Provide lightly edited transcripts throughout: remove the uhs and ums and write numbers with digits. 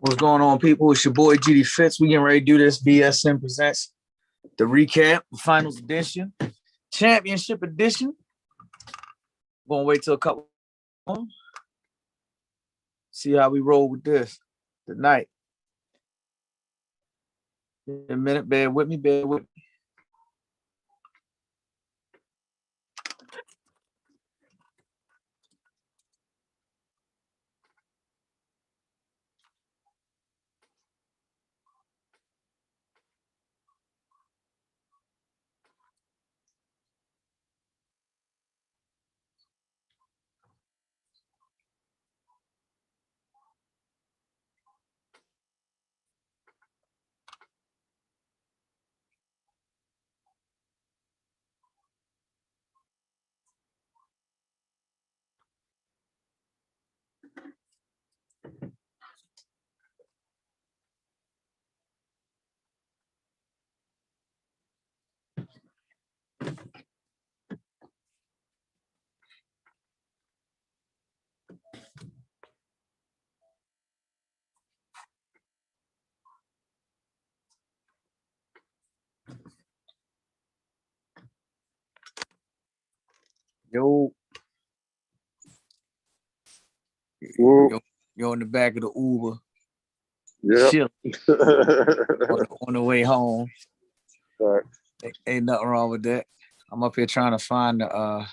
What's going on, people? It's your boy GD Fitz. We getting ready to do this. BSN presents the recap, the finals edition, championship edition. We're gonna wait till a couple. See how we roll with this tonight. In a minute, bear with me. Yo, you're in the back of the Uber. Yeah. on the way home. Right. Ain't nothing wrong with that. I'm up here trying to find the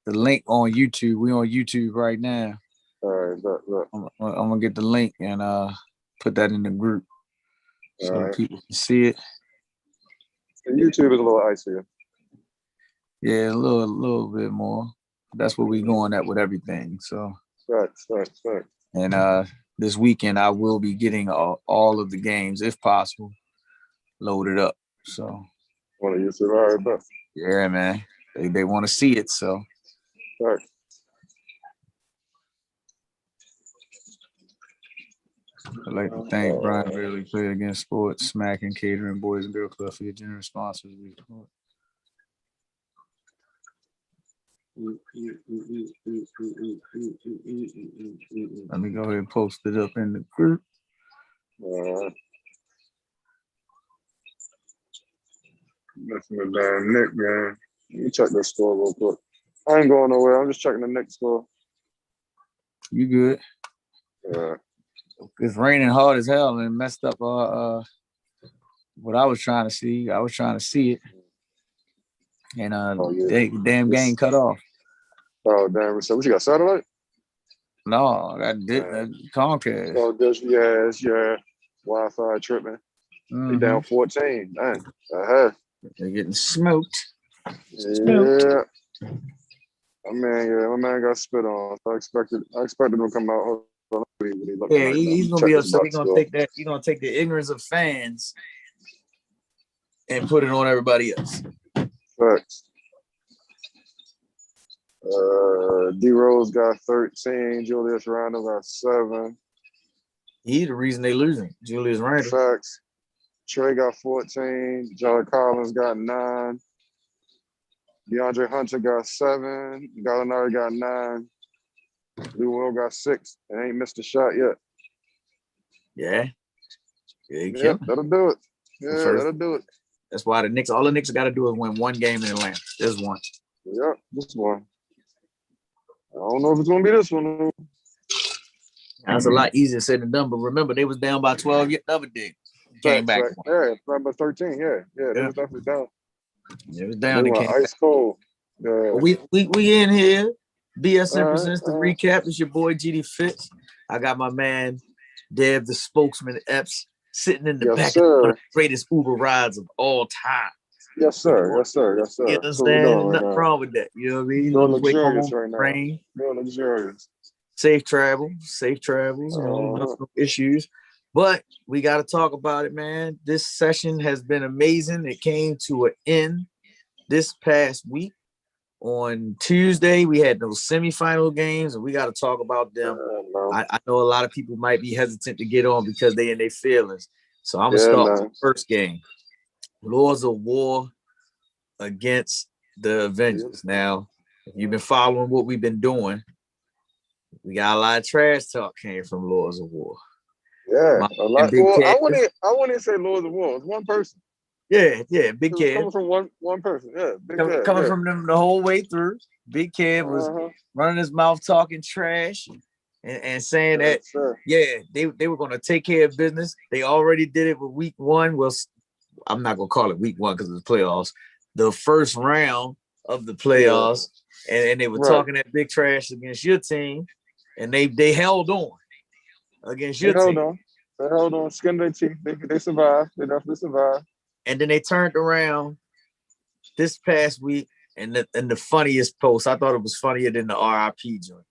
link on YouTube. We on YouTube right now. All right, look. I'm gonna get the link and put that in the group so people can see it. And YouTube is a little icier. Yeah, a little bit more. That's what we going at with everything. So Right. And this weekend I will be getting all of the games, if possible, loaded up. So Want to use it, all right, but yeah, man, they want to see it. So right. I'd like to thank Brian Bailey, Play Against Sports, Smack and Catering, Boys and Girl Club for your generous sponsors. Let me go ahead and post it up in the group. Messing with damn Nick, man. Let me check the score real quick. I ain't going nowhere. I'm just checking the Nick score. You good? Yeah. It's raining hard as hell and messed up what I was trying to see. I was trying to see it. And damn game cut off. Oh, damn. So what you got, satellite? No, that Comcast. Oh, yeah. Wi-Fi tripping. They down 14. Man. They're getting smoked. Yeah. My man got spit on. So I expected him to come out. Yeah, he's gonna be upset. He's gonna take that. He's gonna take the ignorance of fans and put it on everybody else. Facts. D Rose got 13. Julius Randle got 7. He's the reason they losing. Julius Randle. Facts. Trey got 14. John Collins got 9. DeAndre Hunter got 7. Gallinari got 9. Lou Will got 6 and ain't missed a shot yet. Yeah, that'll do it. Yeah, that'll do it. That's why all the Knicks got to do is win one game in Atlanta. There's one. Yeah, this one. I don't know if it's gonna be this one. That's a lot easier said than done. But remember, they was down by 12 the other day. Came back. Yeah, by 13. Yeah, they was definitely down. It was down. They went ice cold. Yeah. We in here. BSN presents the recap. It's your boy GD Fitz. I got my man Dev, the spokesman Epps, sitting in the back of one of the greatest Uber rides of all time. Yes, sir. You understand? Nothing wrong with that. You know what I mean? Real luxurious right now. Rain. Real luxurious. Safe travels. No issues. But we got to talk about it, man. This session has been amazing. It came to an end this past week. On Tuesday, we had those semifinal games, and we got to talk about them. I know a lot of people might be hesitant to get on because they in their feelings. So I'm going to start with the first game. Lords of War against the Avengers. Now, if you've been following what we've been doing, we got a lot of trash talk came from Lords of War. Yeah, My a and lot. Big Well, Kev. I wouldn't say Lords of War. It's one person. Yeah, Big It was Kev. coming from one person. Yeah, Big Cat. Coming Yeah. from them the whole way through. Big Kev was Uh-huh. running his mouth talking trash and saying that, Yes, sir. yeah, they were going to take care of business. They already did it with week one. Well, I'm not going to call it week one because of the playoffs. The first round of the Yeah. playoffs. And they were Right. talking that big trash against your team. And they held on against They your held team. on. They held on. Skin their teeth. They survived. They definitely survived. And then they turned around this past week, and the funniest post, I thought it was funnier than the RIP joint.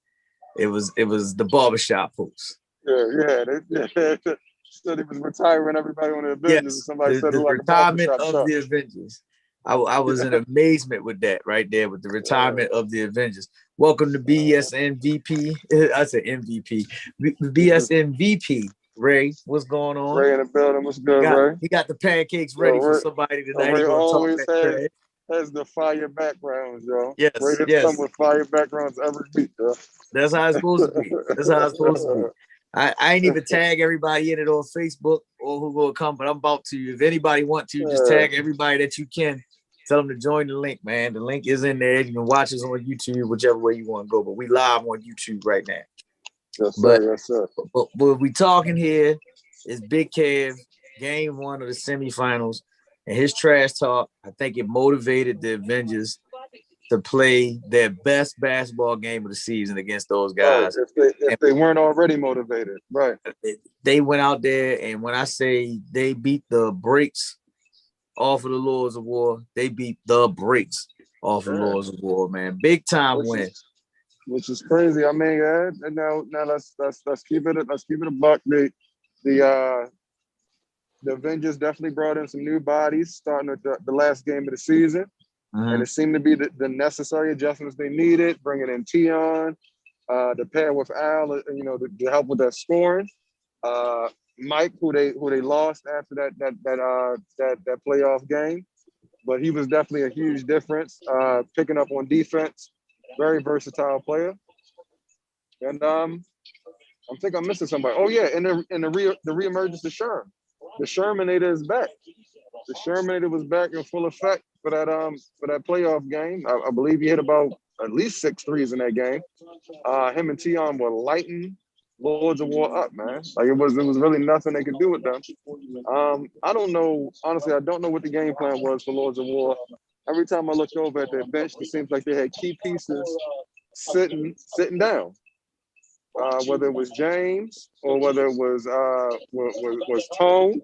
It was the barbershop post. Yeah. They said he was retiring everybody on the Avengers, and Yes, somebody the, said it the like a retirement barbershop of shop. the Avengers. I was in amazement with that right there, with the retirement of the Avengers. Welcome to BSN VP. I said MVP. BSN VP. Ray, what's going on? Ray in the building. What's good, Ray? He got the pancakes Yo, ready for somebody tonight. He Ray gonna talk always that trash. has the fire backgrounds, yo. Ray Yes, has come yes. with fire backgrounds every week, yo. That's how it's supposed to be. That's how it's supposed to be. I ain't even tag everybody in it on Facebook or who will come, but I'm about to. If anybody want to, just tag everybody that you can. Tell them to join the link, man. The link is in there. You can watch us on YouTube, whichever way you want to go. But we live on YouTube right now. Yes, But sir. Yes, sir. but what we talking here is Big Kev, game one of the semifinals, and his trash talk. I think it motivated the Avengers to play their best basketball game of the season against those Right. guys. If they weren't already motivated, right? They went out there, and when I say they beat the brakes off of the Lords of War, they beat the brakes off of the Lords of War, man. Big time win. Which is crazy. I mean, and now let's keep it a buck. The Avengers definitely brought in some new bodies starting at the last game of the season. And it seemed to be the necessary adjustments they needed, bringing in Tion, to pair with Al, to help with that scoring. Mike, who they lost after that playoff game, but he was definitely a huge difference, picking up on defense. Very versatile player. And I think I'm missing somebody. Oh yeah, and the reemergence of Sherm. The Shermanator is back. The Shermanator was back in full effect for that playoff game. I believe he hit about at least 6 threes in that game. Him and Tion were lighting Lords of War up, man. Like it was really nothing they could do with them. I don't know, honestly, I don't know what the game plan was for Lords of War. Every time I looked over at their bench, it seems like they had key pieces sitting down. Whether it was James or whether it was Tone,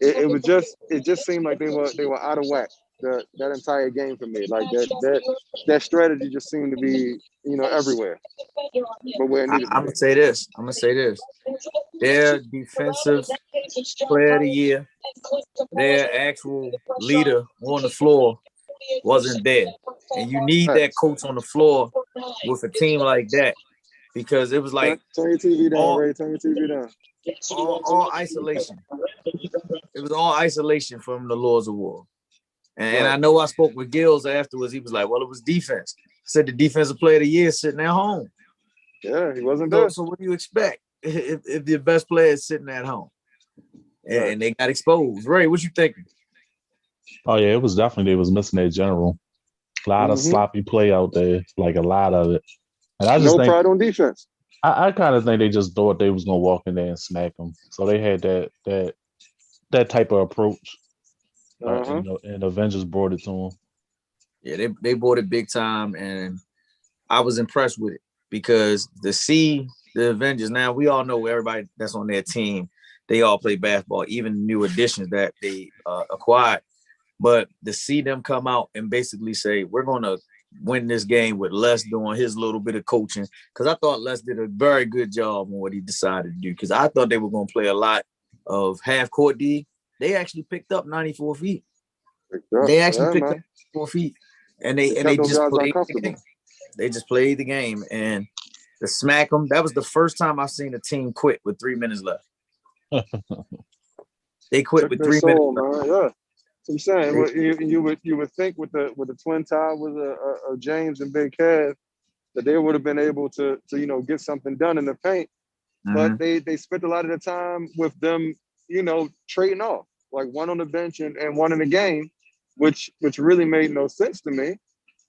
it just seemed like they were out of whack that entire game for me. Like that strategy just seemed to be everywhere, but where it needed to I'm be. gonna say this. Their defensive player of the year, their actual leader on the floor wasn't there. And you need that coach on the floor with a team like that because it was like Turn your TV down, all Ray. Turn your TV down. all isolation. It was all isolation from the Lords of War. And I know I spoke with Gills afterwards. He was like, well, it was defense. I said the defensive player of the year is sitting at home. Yeah, he wasn't there. So what do you expect if your best player is sitting at home? And they got exposed. Ray, what you thinking? Oh yeah, it was definitely they was missing their general. A lot of sloppy play out there, like a lot of it. And I just No think pride on defense. I kind of think they just thought they was gonna walk in there and smack them. So they had that type of approach. And Avengers brought it to them. Yeah, they bought it big time, and I was impressed with it because to see the Avengers, now we all know everybody that's on their team, they all play basketball, even new additions that they acquired. But to see them come out and basically say, we're going to win this game with Les doing his little bit of coaching, because I thought Les did a very good job on what he decided to do, because I thought they were going to play a lot of half-court D. They actually picked up 94 feet. They actually picked up 94 feet, and they just played the game. They just played the game, and to smack them, that was the first time I've seen a team quit with 3 minutes left. They quit with 3 minutes left. Yeah. So I'm saying you would think with the twin towers of James and Big Kev that they would have been able to get something done in the paint. but they spent a lot of the time with them, trading off, like one on the bench and one in the game, which really made no sense to me.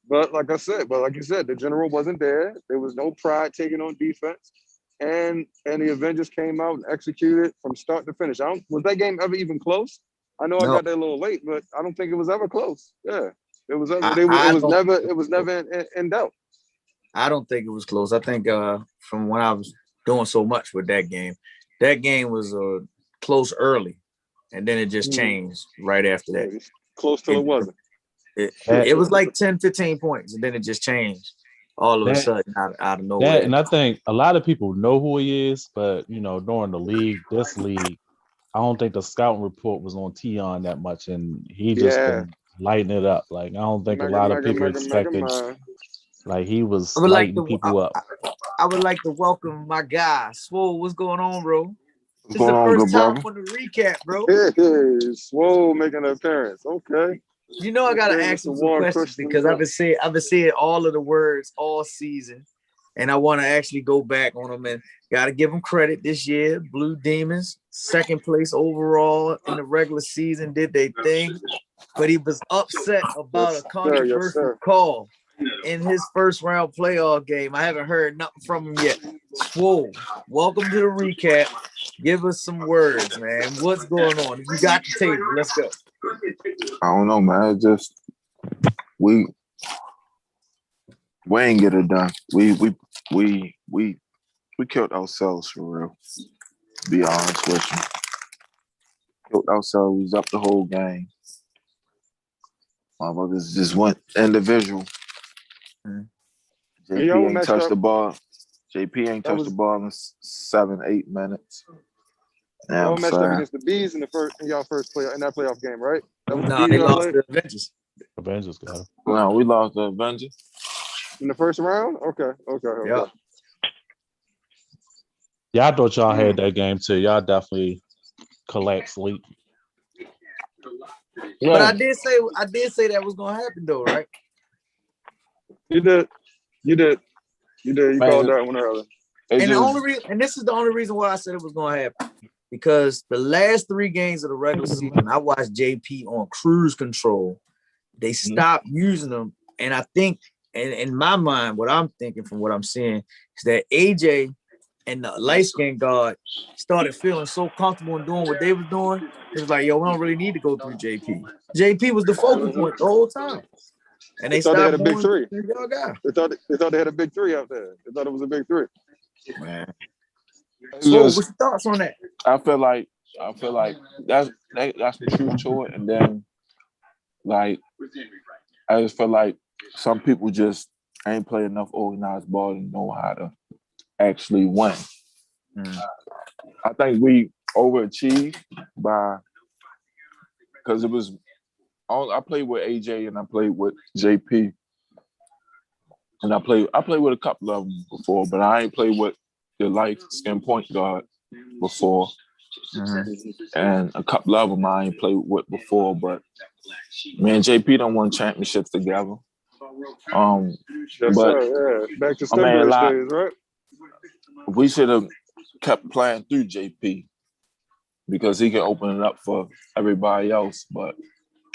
But like you said, the general wasn't there. There was no pride taken on defense. And the Avengers came out and executed from start to finish. Was that game ever even close? I know I No, got there a little late, but I don't think it was ever close. Yeah. It was ever, I, it I was don't. never in doubt. I don't think it was close. I think from when I was doing so much with that game was close early, and then it just changed right after that. Close till it wasn't. It was like 10, 15 points, and then it just changed all of a sudden out of nowhere. And I think a lot of people know who he is, but during this league, I don't think the scouting report was on Tion that much, and he just been lighting it up. Like I don't think a lot of people expected. Like he was lighting people up. I would like to welcome my guy, Swole. What's going on, bro? What's going on, first time brother? on the recap, bro. Hey, Swole making an appearance. Okay. I gotta ask you some questions because I've been seeing all of the words all season, and I want to actually go back on them and gotta give them credit this year. Blue Demons, second place overall in the regular season, did their thing, but he was upset about a controversial call in his first round playoff game. I haven't heard nothing from him yet. Swole, welcome to the recap. Give us some words, man. What's going on? You got the table. Let's go. I don't know, man. It's just we ain't get it done. We killed ourselves for real. To be honest with you, killed ourselves up the whole game. Motherfuckers just went individual. JP ain't touched the ball. JP ain't touched the ball in 7-8 minutes. Y'all matched up against the Bees in that playoff game, right? No, they lost to the Avengers. Avengers got him. No, we lost the Avengers in the first round. Okay. Yeah. Yeah, I thought y'all had that game too. Y'all definitely collapsed late. Yeah. But I did say that was gonna happen though, right? You did. You called that one early. And this is the only reason why I said it was gonna happen. Because the last 3 games of the regular season, I watched JP on cruise control. They stopped using them. And I think, and in my mind, what I'm thinking from what I'm seeing is that AJ and the light-skinned guard started feeling so comfortable in doing what they were doing. It was like, yo, we don't really need to go through JP. JP was the focal point the whole time. And they thought they had a big 3. They thought they had a big 3 out there. They thought it was a big 3. Man. So what's your thoughts on that? I feel like that's the truth to it. And then like I just feel like some people just ain't play enough organized ball to know how to actually win. I think we overachieved because it was I played with AJ and I played with JP. And I played with a couple of them before, but I ain't played with the light skin point guard before. And a couple of them I ain't played with before, but me and JP done won championships together. Back to Stembury days, right? We should have kept playing through JP because he can open it up for everybody else. But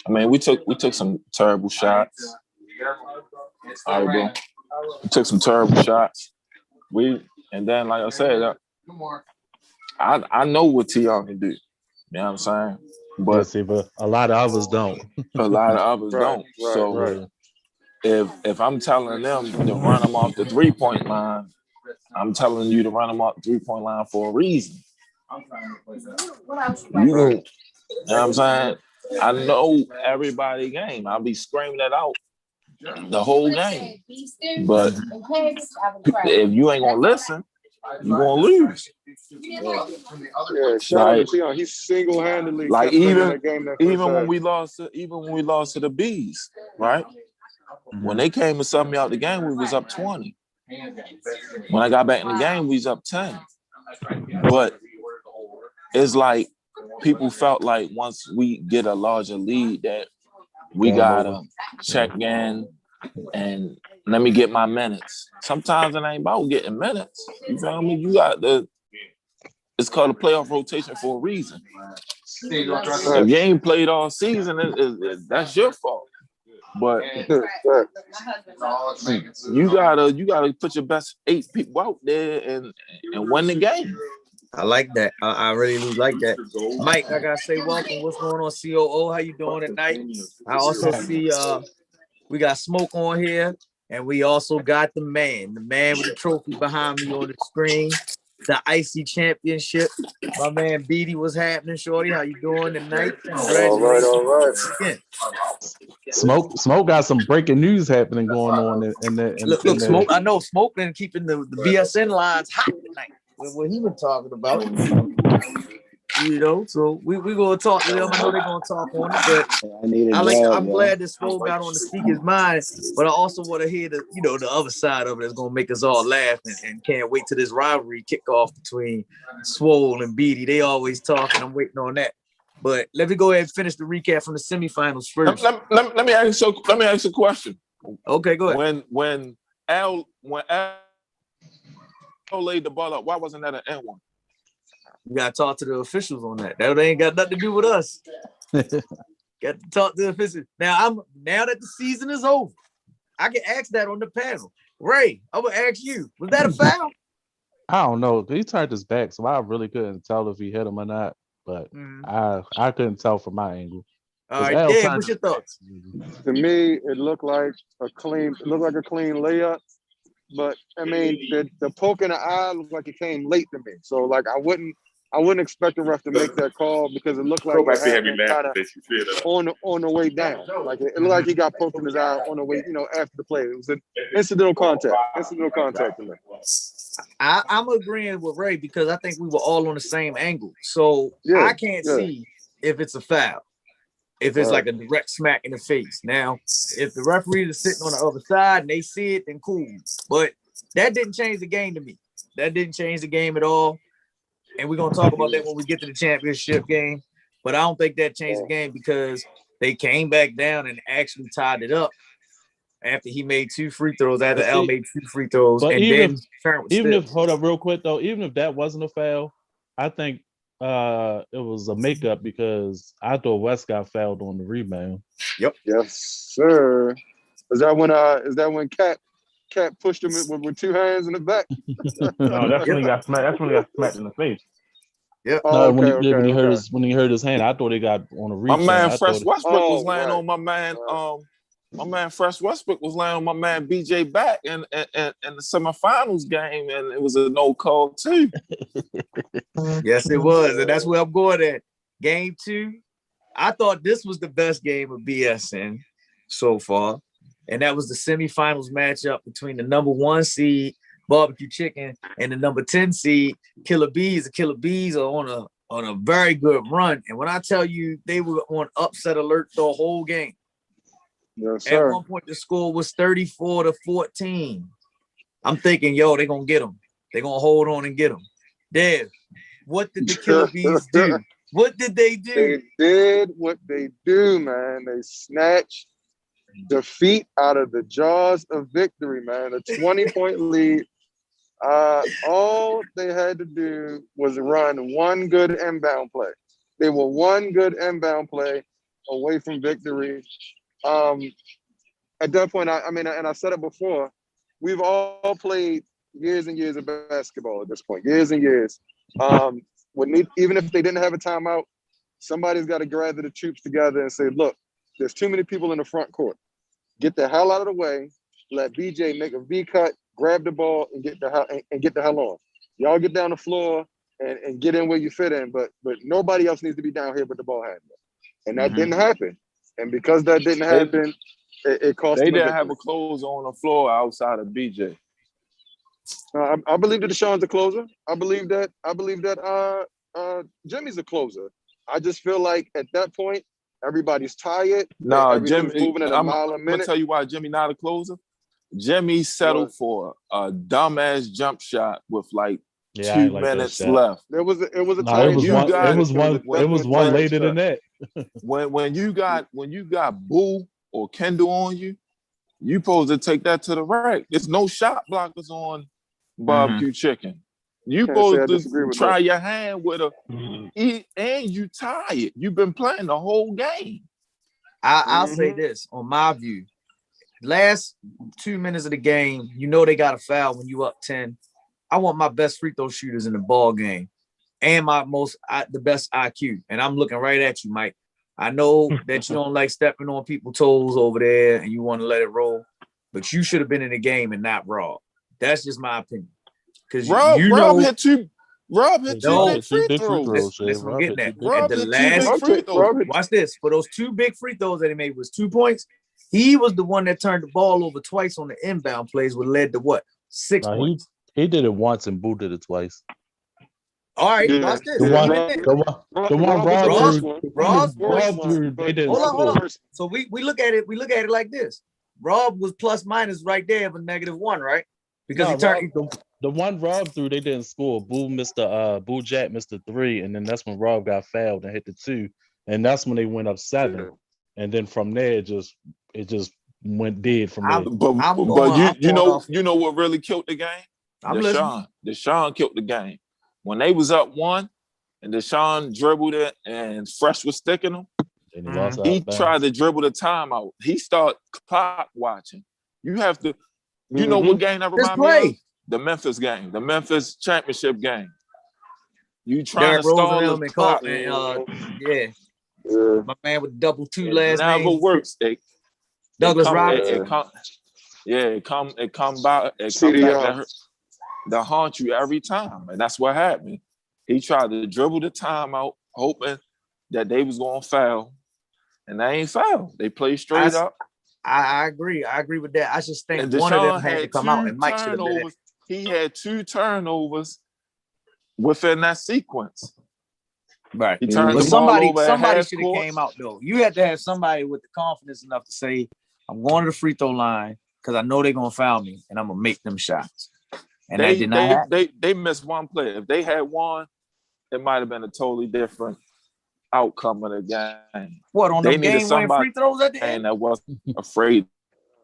I mean, we took some terrible shots. All right, bro. We took some terrible shots. And then, like I said, I know what Tion can do. You know what I'm saying? But a lot of others don't. A lot of others don't. So if I'm telling them to run them off the 3-point line, I'm telling you to run them off the 3-point line for a reason. You know what I'm saying? I know everybody game. I'll be screaming it out the whole game. But if you ain't gonna listen, you're gonna lose. Shout out to Tion. He single-handedly like that game even when we lost to the Bees, right? When they came and subbed me out the game, we was up 20. When I got back in the game, we was up 10. But it's like people felt like once we get a larger lead that we gotta check in and let me get my minutes. Sometimes it ain't about getting minutes. You feel me? You got to it's called a playoff rotation for a reason. If you ain't played all season, that's your fault. But you gotta put your best 8 people out there and win the game. I like that. I really like that. Mike, I gotta say welcome. What's going on, COO? How you doing tonight? I also see we got Smoke on here, and we also got the man with the trophy behind me on the screen, the Icy Championship. My man Beatty, what's happening, Shorty? How you doing tonight? Congratulations. All right. Again. Smoke got some breaking news happening going on in Look, Smoke. I know Smoke been keeping the BSN lines hot tonight. What he been talking about, so we gonna talk to them. I know they're gonna talk on it, but I'm glad that Smoke got on the speaker's mind, but I also want to hear the other side of it that's gonna make us all laugh and can't wait till this rivalry kick off between Swole and Beatty. They always talking. I'm waiting on that. But let me go ahead and finish the recap from the semifinals first. Let me ask you a question. Okay, go ahead. When Al laid the ball up, why wasn't that an N1? You gotta talk to the officials on that. That ain't got nothing to do with us. Got to talk to the officials. Now that the season is over, I can ask that on the panel. Ray, I'm gonna ask you, was that a foul? I don't know. He turned his back, so I really couldn't tell if he hit him or not. But I couldn't tell from my angle. All right, Dave, what's your thoughts? To me, it looked like a clean layup. But I mean, the poke in the eye looked like it came late to me. So like I wouldn't expect the ref to make that call because it looked like it happened kind of on the way down. Like it looked like he got poked in his eye on the way, after the play. It was an incidental contact. To me. I'm agreeing with Ray because I think we were all on the same angle. So I can't see if it's a foul. If it's like a direct smack in the face. Now, if the referee is sitting on the other side and they see it, then cool. But that didn't change the game to me. That didn't change the game at all. And we're going to talk about that when we get to the championship game. But I don't think that changed the game because they came back down and actually tied it up after he made 2 free throws, after Al made 2 free throws. But and hold up real quick, though, even if that wasn't a foul, I think it was a makeup because I thought West got fouled on the rebound. Yep. Yes, sir. Is that when Cat pushed him with 2 hands in the back? No, that's when he got smacked. That's when he got smacked in the face. Yeah. Oh, when he hurt his hand, I thought he got on a rebound. My man Fresh Westbrook was laying on my man. My man Fresh Westbrook was laying on my man BJ back in the semifinals game, and it was a no call too. Yes, it was, and that's where I'm going at. Game 2, I thought this was the best game of BSN so far, and that was the semifinals matchup between the number 1 seed Barbecue Chicken and the number 10 seed Killer Bees. The Killer Bees are on a very good run, and when I tell you they were on upset alert the whole game. Yes, sir. At one point, the score was 34-14. I'm thinking, they're going to get them. They're going to hold on and get them. Dev, what did the Killer Bees do? What did they do? They did what they do, man. They snatched defeat out of the jaws of victory, man. A 20-point lead. All they had to do was run one good inbound play. They were one good inbound play away from victory. At that point, I said it before, we've all played years and years of basketball at this point, years and years. Even if they didn't have a timeout, somebody's got to gather the troops together and say, look, there's too many people in the front court. Get the hell out of the way. Let BJ make a V cut, grab the ball, and get the hell on. Y'all get down the floor and get in where you fit in, but nobody else needs to be down here but the ball handler. And that didn't happen. And because that didn't happen, it cost them. They didn't have a closer on the floor outside of BJ. I believe that Deshaun's a closer. I believe that Jimmy's a closer. I just feel like at that point, everybody's tired. No, Jimmy moving at a mile a minute. I'm gonna tell you why Jimmy not a closer. Jimmy settled for a dumbass jump shot with 2 minutes left. It was a it was one later than that. when you got Boo or Kendall on you, you supposed to take that to the rack. There's no shot blockers on Barbecue Chicken. You Can't say I supposed disagree to with try that. your hand with a and you tired. You've been playing the whole game. I'll say this on my view. Last 2 minutes of the game, you know they got a foul when you up 10. I want my best free throw shooters in the ball game and the best IQ. And I'm looking right at you, Mike. I know that you don't like stepping on people's toes over there and you want to let it roll, but you should have been in the game and not Rob. That's just my opinion. Because Rob hit two big free big free throws. throws. That's what I'm getting at. Rob At the hit two big last, free throws. watch this. For those 2 big free throws that he made was 2 points. He was the one that turned the ball over twice on the inbound plays, which led to what? 6 points. He did it once and Boo did it twice. All right, watch this. The one Rob threw, they didn't Hold score. on. So we look at it like this. Rob was plus minus right there of a -1, right? Because the one Rob threw, they didn't score. Boo Jack missed the 3, and then that's when Rob got fouled and hit the 2, and that's when they went up 7. And then from there, it just went dead from there. But you know what really killed the game? Deshaun killed the game. When they was up 1 and Deshaun dribbled it and Fresh was sticking him, he tried to dribble the timeout. He started clock watching. You have to, you know what game that reminds me of? The Memphis game, the Memphis championship game. You trying to stall the clock. My man with double 2 last name. Never works. Douglas Robinson. It come back to haunt you every time, and that's what happened. He tried to dribble the timeout, hoping that they was going to foul, and they ain't foul. They play straight up. I agree. I agree with that. I just think one of them had to come out, and Mike should have been it. He had 2 turnovers within that sequence. Right. He turned but the ball over somebody should have came out though. You had to have somebody with the confidence enough to say, "I'm going to the free throw line because I know they're gonna foul me, and I'm gonna make them shots." And they missed one play. If they had won, it might have been a totally different outcome of the game. What on the game winning free throws at the end? That wasn't afraid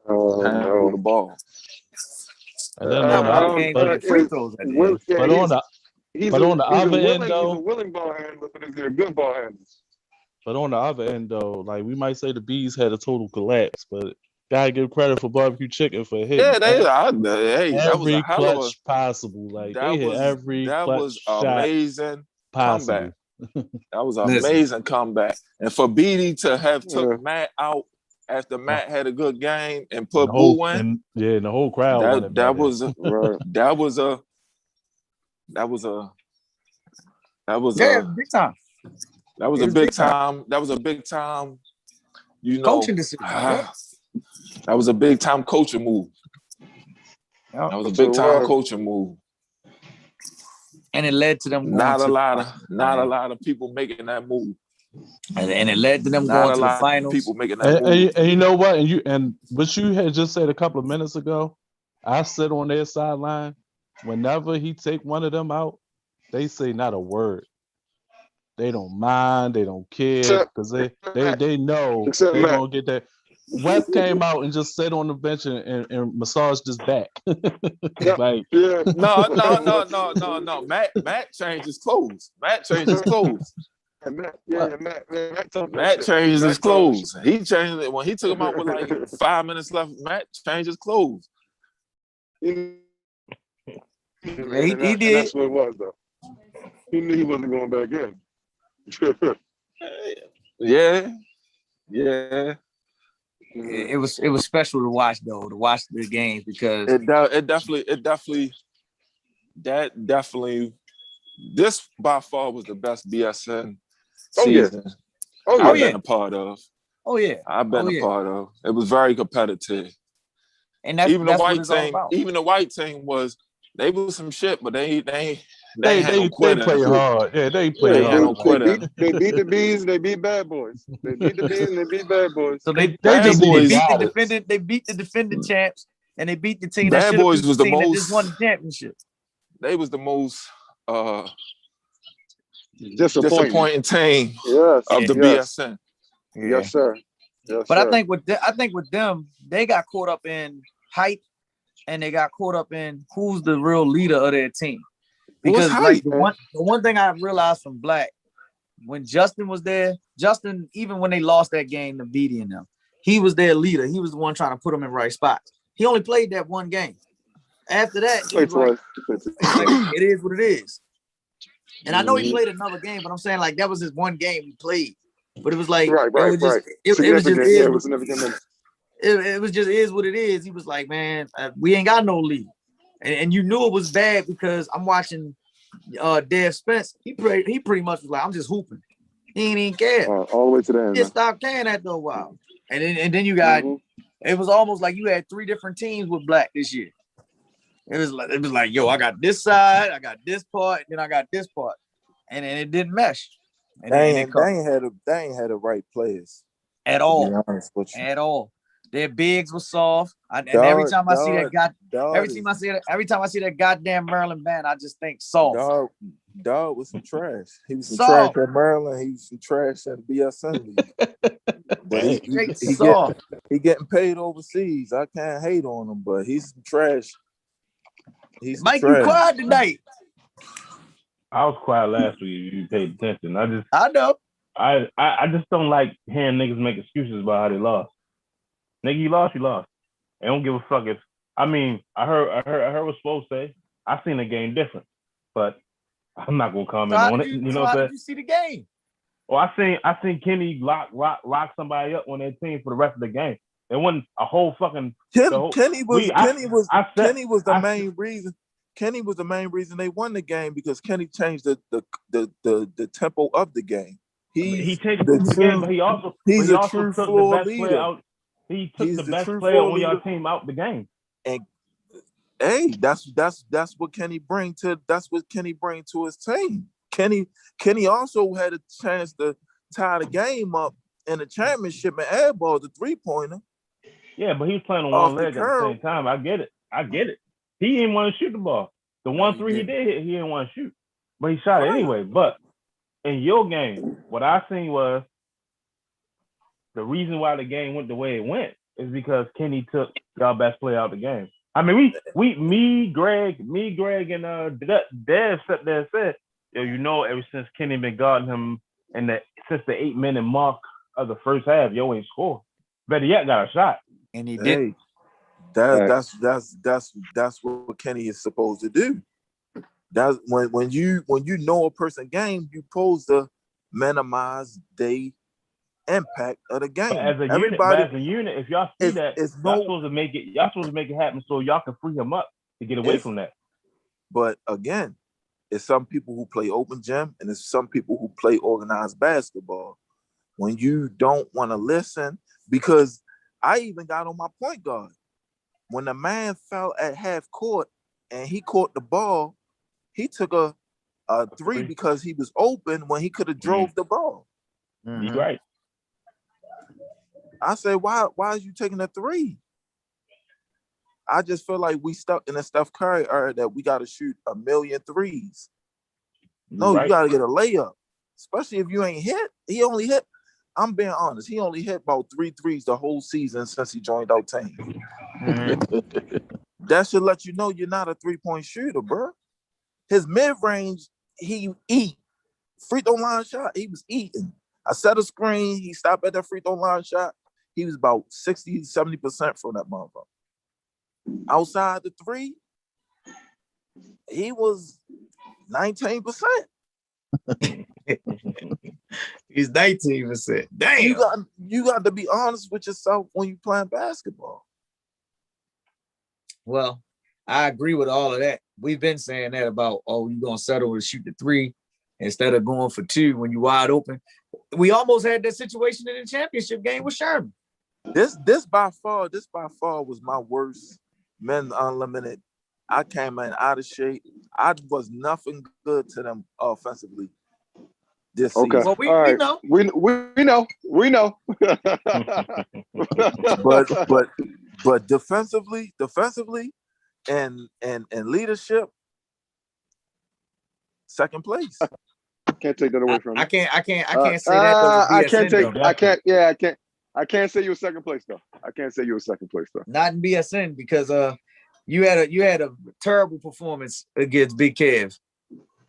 to handle the ball. And then free throws at the end. But on the other end, though, he's a willing ball handler, but he's a good ball handler. But on the other end, though, like we might say the Bees had a total collapse, but gotta give credit for barbecue chicken for hitting. Yeah, that was a hell of a possible. Like they hit every clutch shot amazing possible. Comeback. That was an amazing comeback, and for BD to have took Matt out after Matt had a good game and put Boo in, and the whole crowd. That was a big time. That was a big time. That was a big time. You know, coaching decision. That was a big time coaching move. Yep. That was a big time coaching move. And it led to them. Not a lot of people making that move. And it led to them going to the finals. People making that move. And you know what? And what you had just said a couple of minutes ago, I sit on their sideline. Whenever he take one of them out, they say not a word. They don't mind. They don't care because they know they're gonna get that. West came out and just sat on the bench and massaged his back. No. Matt changed his clothes. Matt changed his clothes. Matt changed his clothes. He changed it when he took him out with like 5 minutes left. Matt changed his clothes. He did. That's what it was, though. He knew he wasn't going back in. Yeah. It was special to watch though, to watch the games because it definitely this by far was the best BSN season I've been a part of. I've been a part of. It was very competitive. And that's even the white team. Even the white team was they was some shit, but they play hard. Yeah, they play hard. They beat the Bees. They beat Bad Boys. They beat the Bees and they beat Bad Boys. So they beat the defending champs, and they beat the team that Bad Boys was the most just won the championship. They was the most disappointing team of the BSN. Yes, sir. But I think with them, they got caught up in hype, and they got caught up in who's the real leader of their team. Because like hype, the one thing I realized from Black, when Justin was there, Justin, even when they lost that game to BD and them, he was their leader. He was the one trying to put them in right spots. He only played that one game. After that, it was like, it is what it is. And I know he played another game, but I'm saying like that was his one game he played. But it was like it was just is what it is. He was like, man, we ain't got no lead, and you knew it was bad because I'm watching Dev Spence. He pretty much was like, I'm just hooping. He ain't even care. All the way to the end. He stopped caring after a while, and then you got it was almost like you had 3 different teams with Black this year. It was like, yo, I got this side, I got this part, and then I got this part, and it didn't mesh. And they ain't had the right players at all. To be honest with you. At all. Their bigs were soft. Every time I see that goddamn Maryland band, I just think soft. Dog was some trash. He was some trash at Maryland. He was some trash at the BSN league. But he getting paid overseas. I can't hate on him, but he's some trash. Mike, you quiet tonight. I was quiet last week. You paid attention. I know. I just don't like hearing niggas make excuses about how they lost. Nigga, you lost. I don't give a fuck if. I mean, I heard what Spo say. I seen the game different, but I'm not gonna comment on it. You know what I'm saying? How did you see the game? Well, I seen Kenny lock somebody up on their team for the rest of the game. It wasn't a whole fucking. Kenny was the main reason. Kenny was the main reason they won the game because Kenny changed the tempo of the game. He changed the game, but he also took the best player out. He took the best player on your team out the game. And hey, that's what Kenny bring to his team. Kenny also had a chance to tie the game up in the championship and airball the 3-pointer. Yeah, but he was playing on one leg at the same time. I get it. He didn't want to shoot the ball. The 1-3 he did hit, he didn't want to shoot. But he shot it anyway. But in your game, what I seen was the reason why the game went the way it went is because Kenny took y'all best player out of the game. I mean, me, Greg, and Dev sat there and said, yo, ever since Kenny been guarding him since the 8-minute mark of the first half, ain't scored. Better yet, got a shot. And he did. That's what Kenny is supposed to do. That's when you know a person game, you supposed to minimize the impact of the game. As a unit, if y'all see that, y'all supposed to make it happen so y'all can free him up to get away from that. But again, it's some people who play open gym and it's some people who play organized basketball. When you don't want to listen, because I even got on my point guard. When the man fell at half court and he caught the ball, he took a 3 because he was open when he could have drove the ball. Mm-hmm. You're right. I said, why are you taking a 3? I just feel like we stuck in a Steph Curry era that we got to shoot 1,000,000 threes. No, you got to get a layup, especially if you ain't hit. He only hit. I'm being honest. He only hit about 3 threes the whole season since he joined our team. Mm-hmm. That should let you know you're not a 3-point shooter, bro. His mid-range, he eat. Free throw line shot, he was eating. I set a screen. He stopped at that free throw line shot. He was about 60, 70% from that motherfucker. Outside the 3, he was 19%. He's 19%. Damn. You got to be honest with yourself when you playing basketball. Well, I agree with all of that. We've been saying that about, you're going to settle and shoot the 3 instead of going for 2 when you're wide open. We almost had that situation in the championship game with Sherman. This by far was my worst men's unlimited. I came in out of shape. I was nothing good to them offensively this season. Well, we know. We know. but defensively and leadership, second place. Can't take that away from you. I can't say that. I can't say you were second place though. Not in BSN because you had a terrible performance against Big Kev.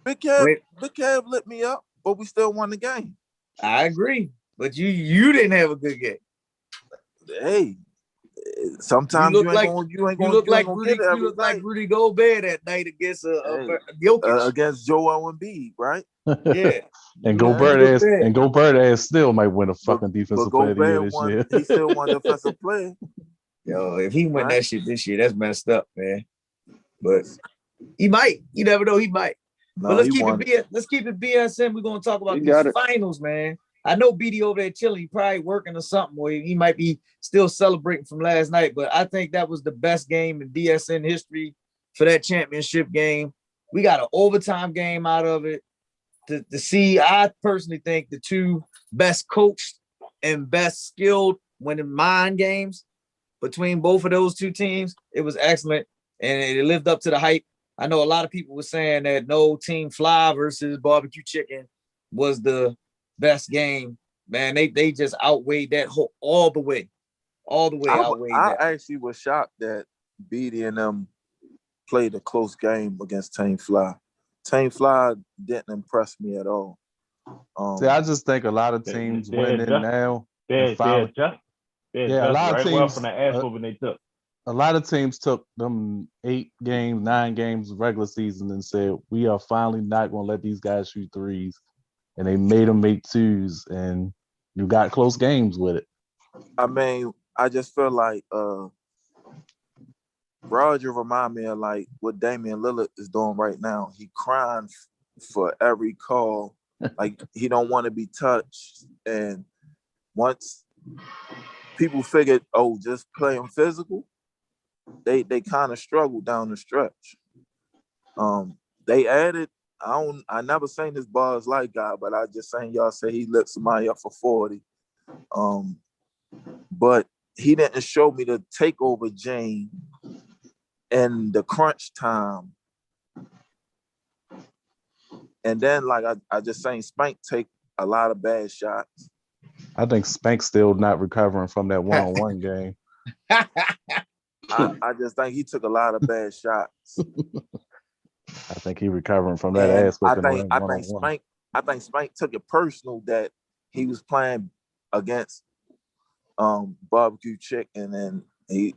Big Kev lit me up, but we still won the game. I agree, but you didn't have a good game. Hey, sometimes you ain't gonna get it every look night. like Rudy Gobert that night against Jokic. Against Joel Embiid, right? Yeah. And Gobert ass still might win a fucking defensive player of the year this year. He still won defensive player. Yo, if he win that shit this year, that's messed up, man. But he might. You never know. He might. No, but let's keep it BSN. We're gonna talk about these finals, man. I know BD over there chilling. He probably working or something, or he might be still celebrating from last night. But I think that was the best game in BSN history for that championship game. We got an overtime game out of it. To see, I personally think the two best coached and best skilled winning mind games between both of those two teams. It was excellent, and it lived up to the hype. I know a lot of people were saying that no Team Fly versus Barbecue Chicken was the best game. Man, they just outweighed that all the way. I actually was shocked that BD and them played a close game against Team Fly. Team Fly didn't impress me at all. See, I just think a lot of teams winning now. A lot of teams from the ass whooping they took. A lot of teams took them 8 games, 9 games regular season and said, we are finally not going to let these guys shoot threes. And they made them make 2s, and you got close games with it. I mean, I just feel like Roger remind me of like what Damian Lillard is doing right now. He crying for every call. Like he don't want to be touched. And once people figured, just play him physical, they kind of struggled down the stretch. They added, I never seen this bars like guy, but I just seen y'all say he lit somebody up for 40. But he didn't show me the takeover Jane and the crunch time. And then like I just seen Spank take a lot of bad shots. I think Spank's still not recovering from that one-on-one game. I just think he took a lot of bad shots. I think he recovering from that ass. I think Spank took it personal that he was playing against Barbecue Chicken, and it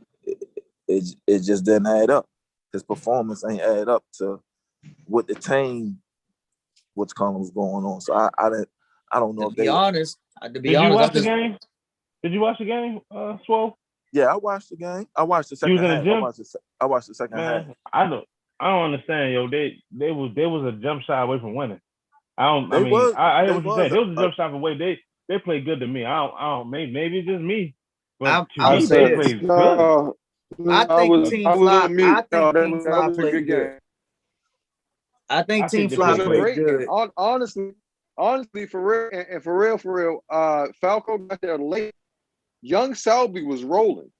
just didn't add up. His performance ain't add up to what the team was going on. So I don't know. To be honest, did you watch the game? Did you watch the game, Swole? Yeah, I watched the game. I watched the second half. I watched the second half. I don't understand, yo. They was a jump shot away from winning. I hear what you're saying. They was a jump shot away. They played good to me. I don't maybe it's just me. But I'll say they played good. I think Team Fly played good. I think Team Fly played good. Honestly, for real, Falco got there late. Young Selby was rolling.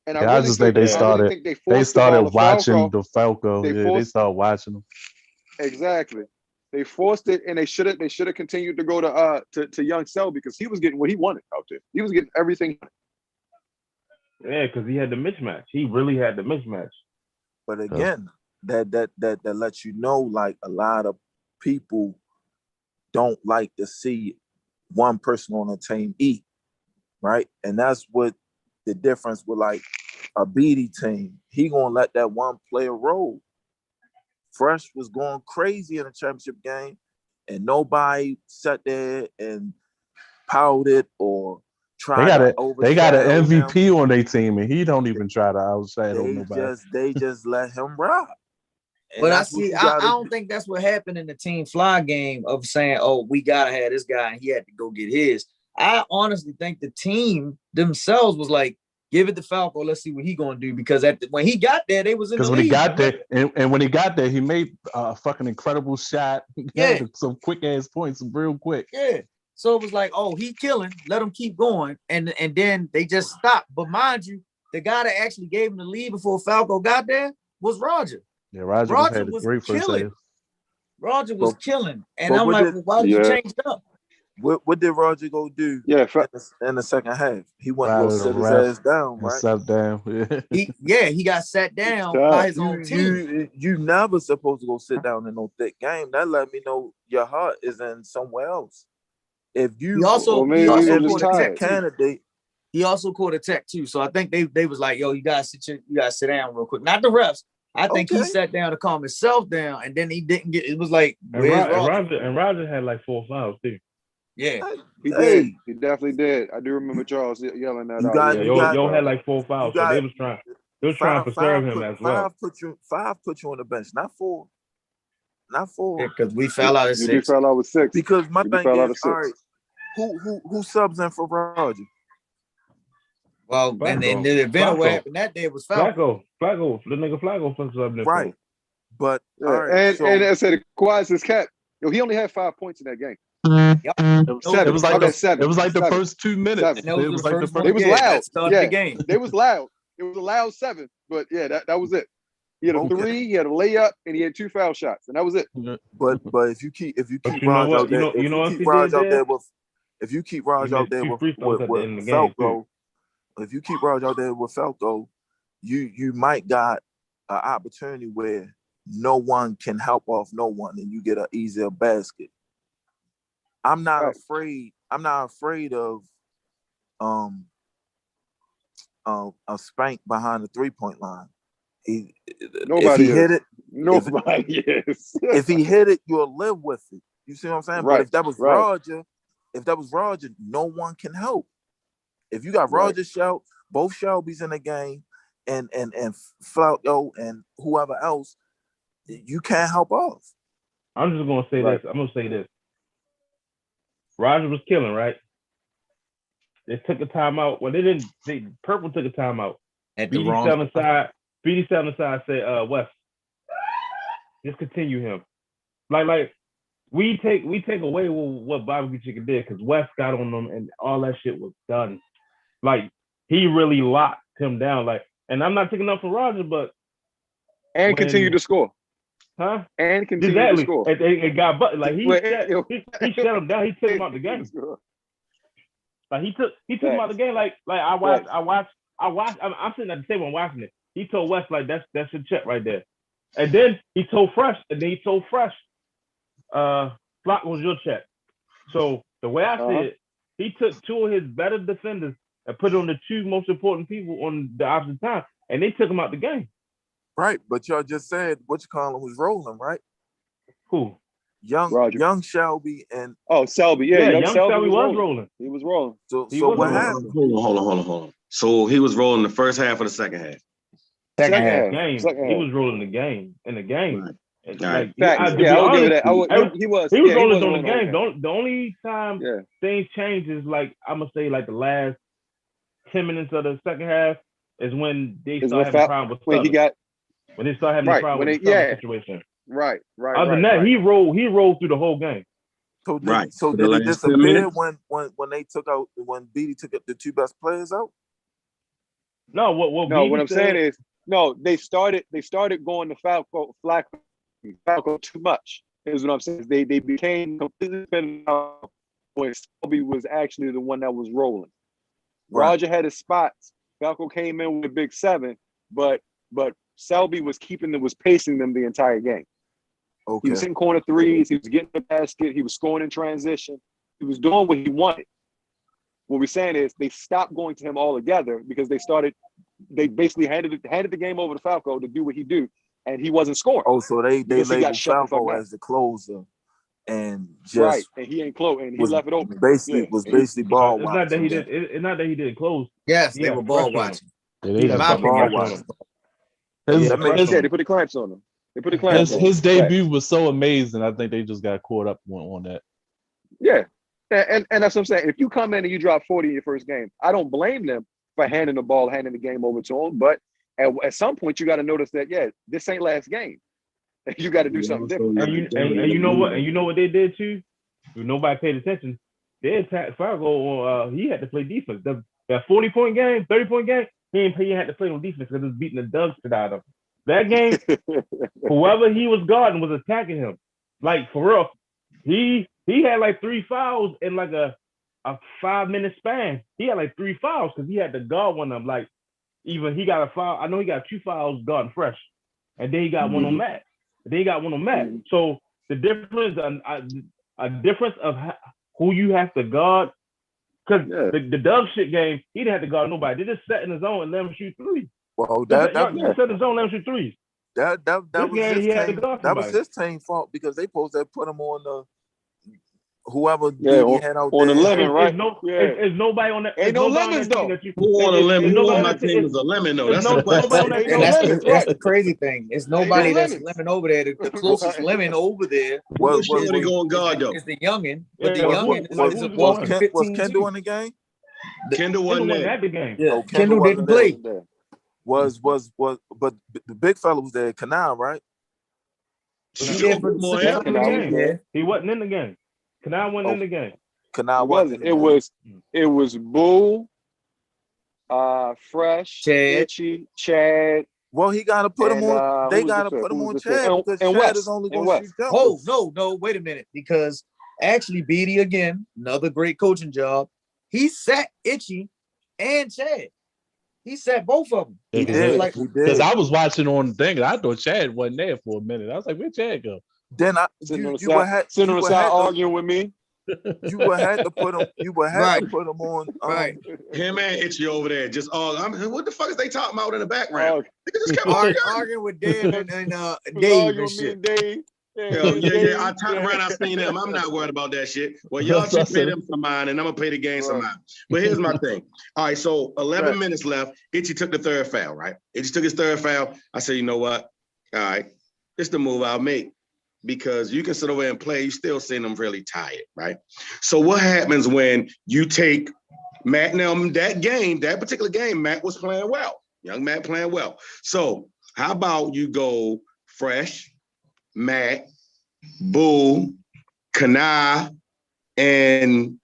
And I just think they started watching the Falco. They started watching them. Exactly. They forced it, and they should have continued to go to Young Selby because he was getting what he wanted out there. He was getting everything. Yeah, because he had the mismatch. He really had the mismatch. But again, that lets you know, like, a lot of people don't like to see one person on a team eat, right? And that's what the difference with, like, a BD team. He gonna let that one player roll. Fresh was going crazy in the championship game, and nobody sat there and pouted or tried to They got an MVP on their team, and he don't even try to outshadow nobody. They just let him rock. But I don't think that's what happened in the Team Fly game of saying, we gotta have this guy and he had to go get his. I honestly think the team themselves was like, give it to Falco. Let's see what he gonna do. Because when he got there, they was in the lead. Because when he got there, and when he got there, he made a fucking incredible shot. Yeah, some quick ass points, real quick. Yeah. So it was like, he killing. Let him keep going, and then they just stopped. But mind you, the guy that actually gave him the lead before Falco got there was Roger. Yeah, Roger was killing. Roger was killing, and I'm like, why did you change it up? What did Roger go do? Yeah, in the second half, he went to Right, go sit his ass down, right? Sat down. He got sat down by his own team. You never supposed to go sit down in no thick game. That let me know your heart is in somewhere else. If you He also caught a tech candidate. He also caught a tech too. So I think they was like, yo, you gotta sit down real quick. Not the refs. I think he sat down to calm himself down, and then he didn't get. It was like, where's Roger? And Roger had like 4 fouls too. Yeah, he did. He definitely did. I do remember Charles yelling that out. Yo had like 4 fouls, so they was trying to preserve him as well. Five put you on the bench, not 4. Not 4. Because we fell out at 6. You fell out with 6. Because my thing is, all right, who subs in for Roger? Well, and then the event what happened that day was Flacco, the nigga Flacco was up there. Right. But all right, and I said Kawhi's his cap. Yo, he only had 5 points in that game. Yep. It was like the first 2 minutes. They was loud. The game. They was loud. It was a loud 7, but yeah, that was it. He had a 3, he had a layup, and he had 2 foul shots, and that was it. But if you keep Raj out there, if you keep Raj out there with Falco, if you keep Raj out there with Falco, you might got an opportunity where no one can help off no one, and you get an easier basket. I'm not afraid of a spank behind the 3-point line. Nobody hit it. Nobody is. If he hit it, you'll live with it. You see what I'm saying? Right. But if that was Roger, no one can help. If you got Roger Shout, both Shelby's in the game, and Flauto and whoever else, you can't help off. I'm just gonna say this. I'm gonna say this. Roger was killing, right? They took a timeout. Well, they didn't. Purple took a timeout. At the wrong side. BD on the side said, West, just continue him. Like we take away what Barbecue Chicken did because West got on them and all that shit was done. Like he really locked him down. Like, and I'm not taking up for Roger, but continue to score. Huh? And continue to score. It got but like he shut him down. He took him out the game. Like he took him out the game. Like I watched. I'm sitting at the table and watching it. He told West like that's your check right there. And then he told Fresh, Flock was your check. So the way I see it, he took 2 of his better defenders and put it on the 2 most important people on the opposite time, and they took him out the game. Right, but y'all just said Colin was rolling, right? Who? Young Shelby and Selby, young Shelby was rolling. He was rolling. So what happened? Hold on. So he was rolling the first half of the second half. Second half. He was rolling the game. Right. Like, I will give it that. He was rolling on the game. The only time things change is like I'm gonna say like the last 10 minutes of the second half is when they start having a problem with when they start having a problem with the situation. Right. Other than that, he rolled through the whole game. So did it disappear when they took out when BD took up the 2 best players out? No, what I'm saying is they started going to Falco too much. Is what I'm saying. They became completely dependent on when Selby was actually the one that was rolling. Right. Roger had his spots. Falco came in with a big 7, but Selby was pacing them the entire game. Okay. He was hitting corner threes. He was getting the basket. He was scoring in transition. He was doing what he wanted. What we're saying is they stopped going to him altogether because they basically handed the game over to Falco to do what he do, and he wasn't scoring. Oh, so they labeled Falco as the closer, and just and he ain't close, and he left it open. Basically, ball watching. It's not that he didn't close. Yes, they were ball watching. They ball watching. They put the clamps on him. His debut was so amazing. I think they just got caught up on that. Yeah. And that's what I'm saying. If you come in and you drop 40 in your first game, I don't blame them for handing the game over to them. But at some point, you got to notice that, this ain't last game. You got to do something different. And you know what? And you know what they did too? Nobody paid attention. They attacked Fargo. He had to play defense. That 40-point game, 30-point game, he had to play on defense because it was beating the dog shit out of him. That game, whoever he was guarding was attacking him. Like, for real, he had like 3 fouls in like a 5-minute span. He had like 3 fouls because he had to guard one of them. Like even he got a foul. I know he got 2 fouls guarding Fresh, and then he got one on Matt. So the difference, a difference of who you have to guard, because the Dub shit game, he didn't have to guard nobody. They just set in his zone and let him shoot threes. Well, set in his zone, let him shoot threes. That was his team fault because they supposed to put him on the whoever he had out on there. 11, right? It's nobody on that. Ain't no lemons though. Who on a lemon? Who on my team is a lemon though? That's the question. That's the crazy thing. It's nobody that's lemon over there. The closest lemon over there was going guard though. It's the youngin, but the youngin is a walking 15. Was Kendall in the game? Kendall wasn't at the game. Yeah, Kendall didn't play. But the big fella was there, Canal, right? He wasn't in the game. Canal wasn't in the game. Canal wasn't. It was Bull, Fresh, Chad. Itchy, Chad. Well, he got to put him on. They got to put him on Chad because Chad is only going to shoot jumpers. No, wait a minute. Because actually, Beatty again, another great coaching job. He sat Itchy and Chad. He sat both of them. He did. Because I was watching on the thing and I thought Chad wasn't there for a minute. I was like, where'd Chad go? Then sitting on the side arguing with me. You would have to put him. You would have to put him on. Right. Him and Itchy over there. Just all. what the fuck is they talking about in the background? They just kept arguing with Dave and Dave and shit. Yeah. I turned around, I seen them. I'm not worried about that shit. Well, y'all should pay them some mine, and I'm gonna pay the game some mine. But here's my thing. All right, so 11 minutes left. Itchy took the third foul, right? Itchy took his third foul. I said, you know what? All right, this is the move I'll make. Because you can sit over and play, you still seeing them really tired, right? So what happens when you take Matt? Now that particular game, Matt was playing well. Young Matt playing well. So how about you go Fresh, Matt, Bull, Kanai, and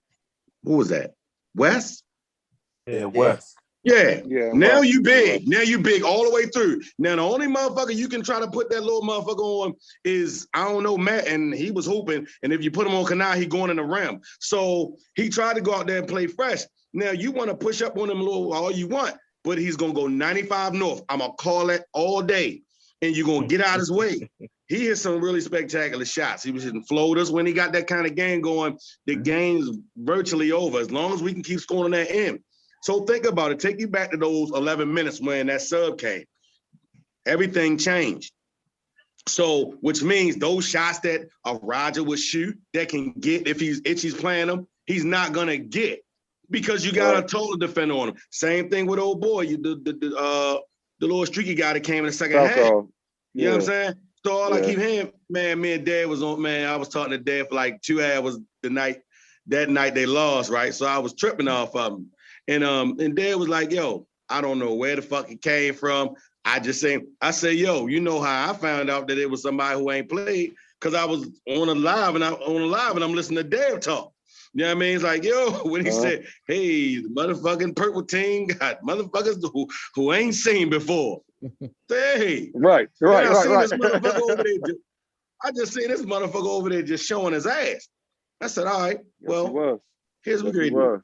who was that? Wes? Yeah, Wes. Yeah. Now you big. Now you big all the way through. Now the only motherfucker you can try to put that little motherfucker on is, I don't know, Matt, and he was hooping. And if you put him on Kanai, he going in the rim. So he tried to go out there and play Fresh. Now you want to push up on him a little all you want, but he's gonna go 95 north. I'm gonna call it all day, and you're gonna get out his way. He hit some really spectacular shots. He was hitting floaters. When he got that kind of game going, the game's virtually over. As long as we can keep scoring on that end. So think about it. Take you back to those 11 minutes when that sub came. Everything changed. So, which means those shots that a Roger would shoot that can get, if Itchy's playing them, he's not going to get because you got a total defender on him. Same thing with old boy, the little streaky guy that came in the second half. You know what I'm saying? So all I keep hearing, man, me and Dad was on, man, I was talking to Dad for like 2 hours that night they lost, right? So I was tripping off of him. And Dad was like, yo, I don't know where the fuck it came from. I said, yo, you know how I found out that it was somebody who ain't played? Because I was on a live and I'm listening to Dad talk. You know what I mean? It's like, yo, when he said, hey, the motherfucking purple team got motherfuckers who ain't seen before. Hey. Right. This motherfucker over there. I just seen this motherfucker over there just showing his ass. I said, all right, well, here's what we're going to do.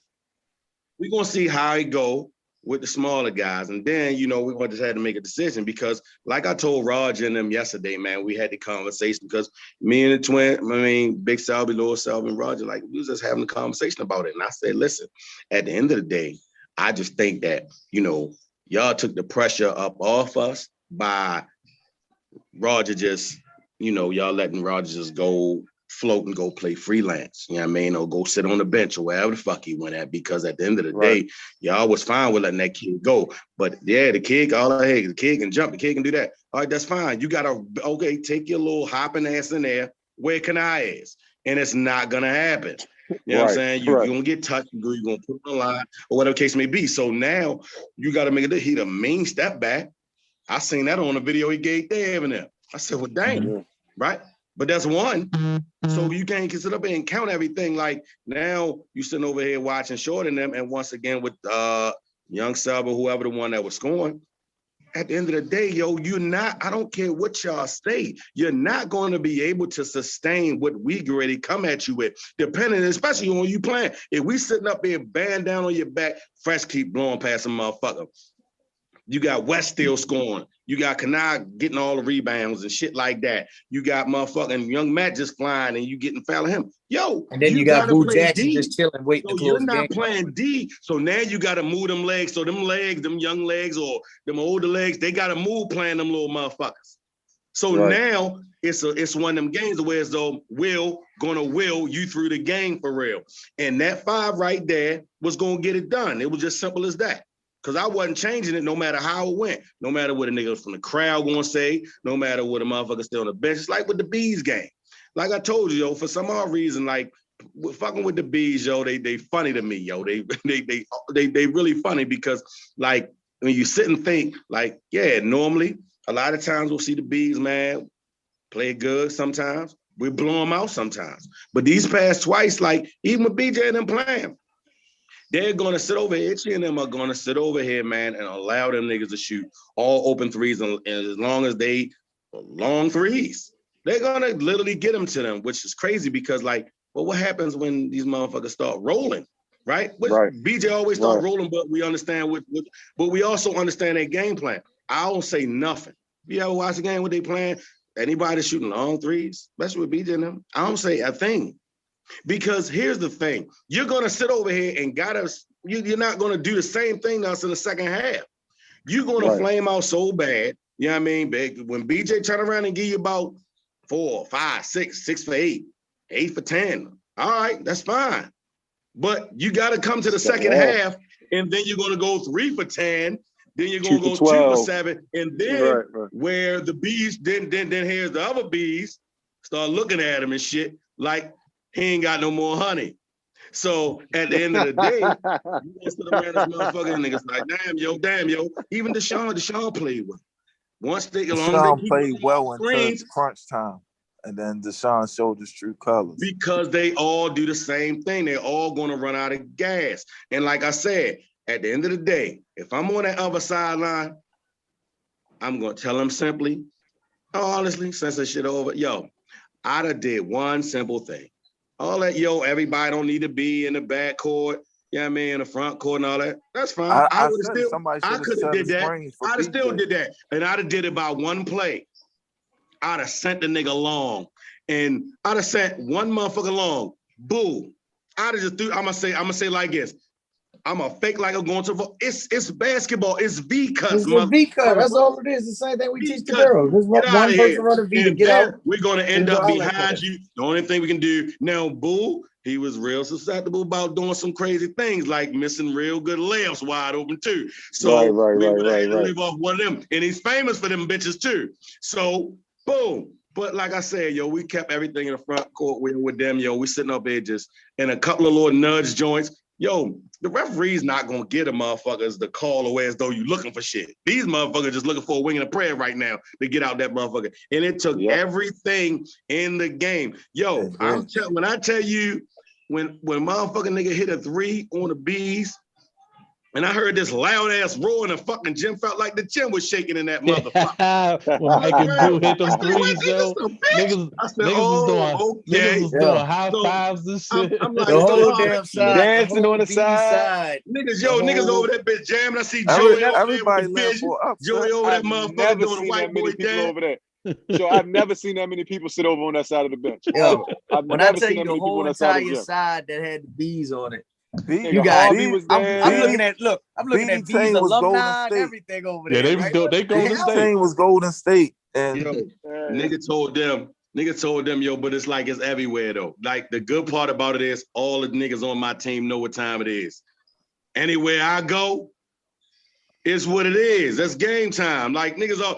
We're going to see how it go with the smaller guys. And then, we're going to just have to make a decision because like I told Roger and them yesterday, man, we had the conversation because me and the twin, Big Selby, Lower Selby, and Roger, like we was just having a conversation about it. And I said, listen, at the end of the day, I just think that, y'all took the pressure up off us by Roger just, y'all letting Roger just go float and go play freelance, you know what I mean? Or go sit on the bench or wherever the fuck he went at, because at the end of the day, y'all was fine with letting that kid go. But yeah, the kid can jump, the kid can do that. All right, that's fine. You gotta, take your little hopping ass in there where Kanai is. And it's not gonna happen. You know what I'm saying? You're gonna get touched, you're gonna put on the line, or whatever the case may be. So now you gotta make he the mean step back. I seen that on the video he gave Dave and them. I said, well, dang, right? But that's one. So you can't sit up and count everything. Like now you sitting over here watching Short and them, and once again with Young Sub or whoever the one that was scoring, at the end of the day, yo, I don't care what y'all say, you're not going to be able to sustain what we get ready to come at you with, depending, especially on you playing. If we sitting up here, band down on your back, Fresh keep blowing past a motherfucker. You got West still scoring. You got Kanai getting all the rebounds and shit like that. You got motherfucking Young Matt just flying and you getting foul of him. Yo, and then you got Boo Jackson D. just chilling, waiting so to close you're not the game. playing D. So now you got to move them legs. So them legs, them young legs or them older legs, they got to move playing them little motherfuckers. So now it's one of them games where as though will you through the game for real. And that 5 right there was going to get it done. It was just simple as that. Because I wasn't changing it no matter how it went. No matter what a nigga from the crowd going to say, no matter what a motherfucker still on the bench. It's like with the Bees game. Like I told you, yo, for some odd reason, like fucking with the Bees, yo, they funny to me, yo. They really funny because like when you sit and think, like, yeah, normally a lot of times we'll see the Bees, man, play good sometimes. We blow them out sometimes. But these past twice, like even with BJ and them playing, they're going to sit over here. Itchy and them are going to sit over here, man, and allow them niggas to shoot all open threes. And as long as they long threes, they're going to literally get them to them, which is crazy because, like, well, what happens when these motherfuckers start rolling, right? BJ always start rolling, but we understand but we also understand their game plan. I don't say nothing. You ever watch the game, what they playing? Anybody shooting long threes, especially with BJ and them, I don't say a thing. Because here's the thing, you're going to sit over here and you're not going to do the same thing to us in the second half. You're going to flame out so bad, you know what I mean? When BJ turn around and give you about 4, 5, 6 for 8, 8 for 10, all right, that's fine. But you got to come to the second half, and then you're going to go 3 for 10, then you're going to go 2 for 7, and then where the Bees, then here's the other Bees, start looking at him and shit, like, he ain't got no more honey. So at the end of the day, you gonna sit around this motherfucker and niggas like, damn, yo. Even Deshaun played well. Once Deshaun played well until crunch time. And then Deshaun showed his true colors. Because they all do the same thing. They're all gonna run out of gas. And like I said, at the end of the day, if I'm on that other sideline, I'm gonna tell them simply, honestly, since this shit over, yo, I done did one simple thing. All that, everybody don't need to be in the back court, you know what I mean, in the front court and all that. That's fine. I could have did that. I'd have still did that. And I'd have did it by one play. I'd have sent the nigga long. And I'd have sent one motherfucker long. Boo. I'd have just I'm gonna say like this. I'm a fake like I'm going to. It's basketball. It's V cuts. It's a V cut. That's all it is. The same thing we teach the girls. There's one person run a V to get out. We're gonna end up behind you. The only thing we can do now, Boo, he was real susceptible about doing some crazy things like missing real good layups wide open too. So we live off one of them, and he's famous for them bitches too. So boom. But like I said, we kept everything in the front court with them. We sitting up here just in a couple of little nudge joints. The referee's not going to get a motherfuckers to call away as though you looking for shit. These motherfuckers just looking for a wing and a prayer right now to get out that motherfucker. And it took everything in the game. When I tell you, when motherfucking nigga hit a 3 on the Bees, and I heard this loud ass roar and the fucking gym felt like the gym was shaking in that motherfucker. When Mike and Boo hit them threes, yo, niggas was doing high fives and shit. I'm like, the whole damn side, dancing on the side. Niggas over that bitch jamming. I see Joey everybody left for up. Joey over that motherfucker doing a white boy dance. Over there. So I've never seen that many people sit over on that side of the bench. When I tell you the whole entire side that had the Bees on it. You got I'm looking at Bees alumni and everything over there. Yeah, they Golden State. Team was Golden State. And nigga told them, but it's like it's everywhere though. Like the good part about it is all the niggas on my team know what time it is. Anywhere I go, it's what it is. That's game time. Like niggas are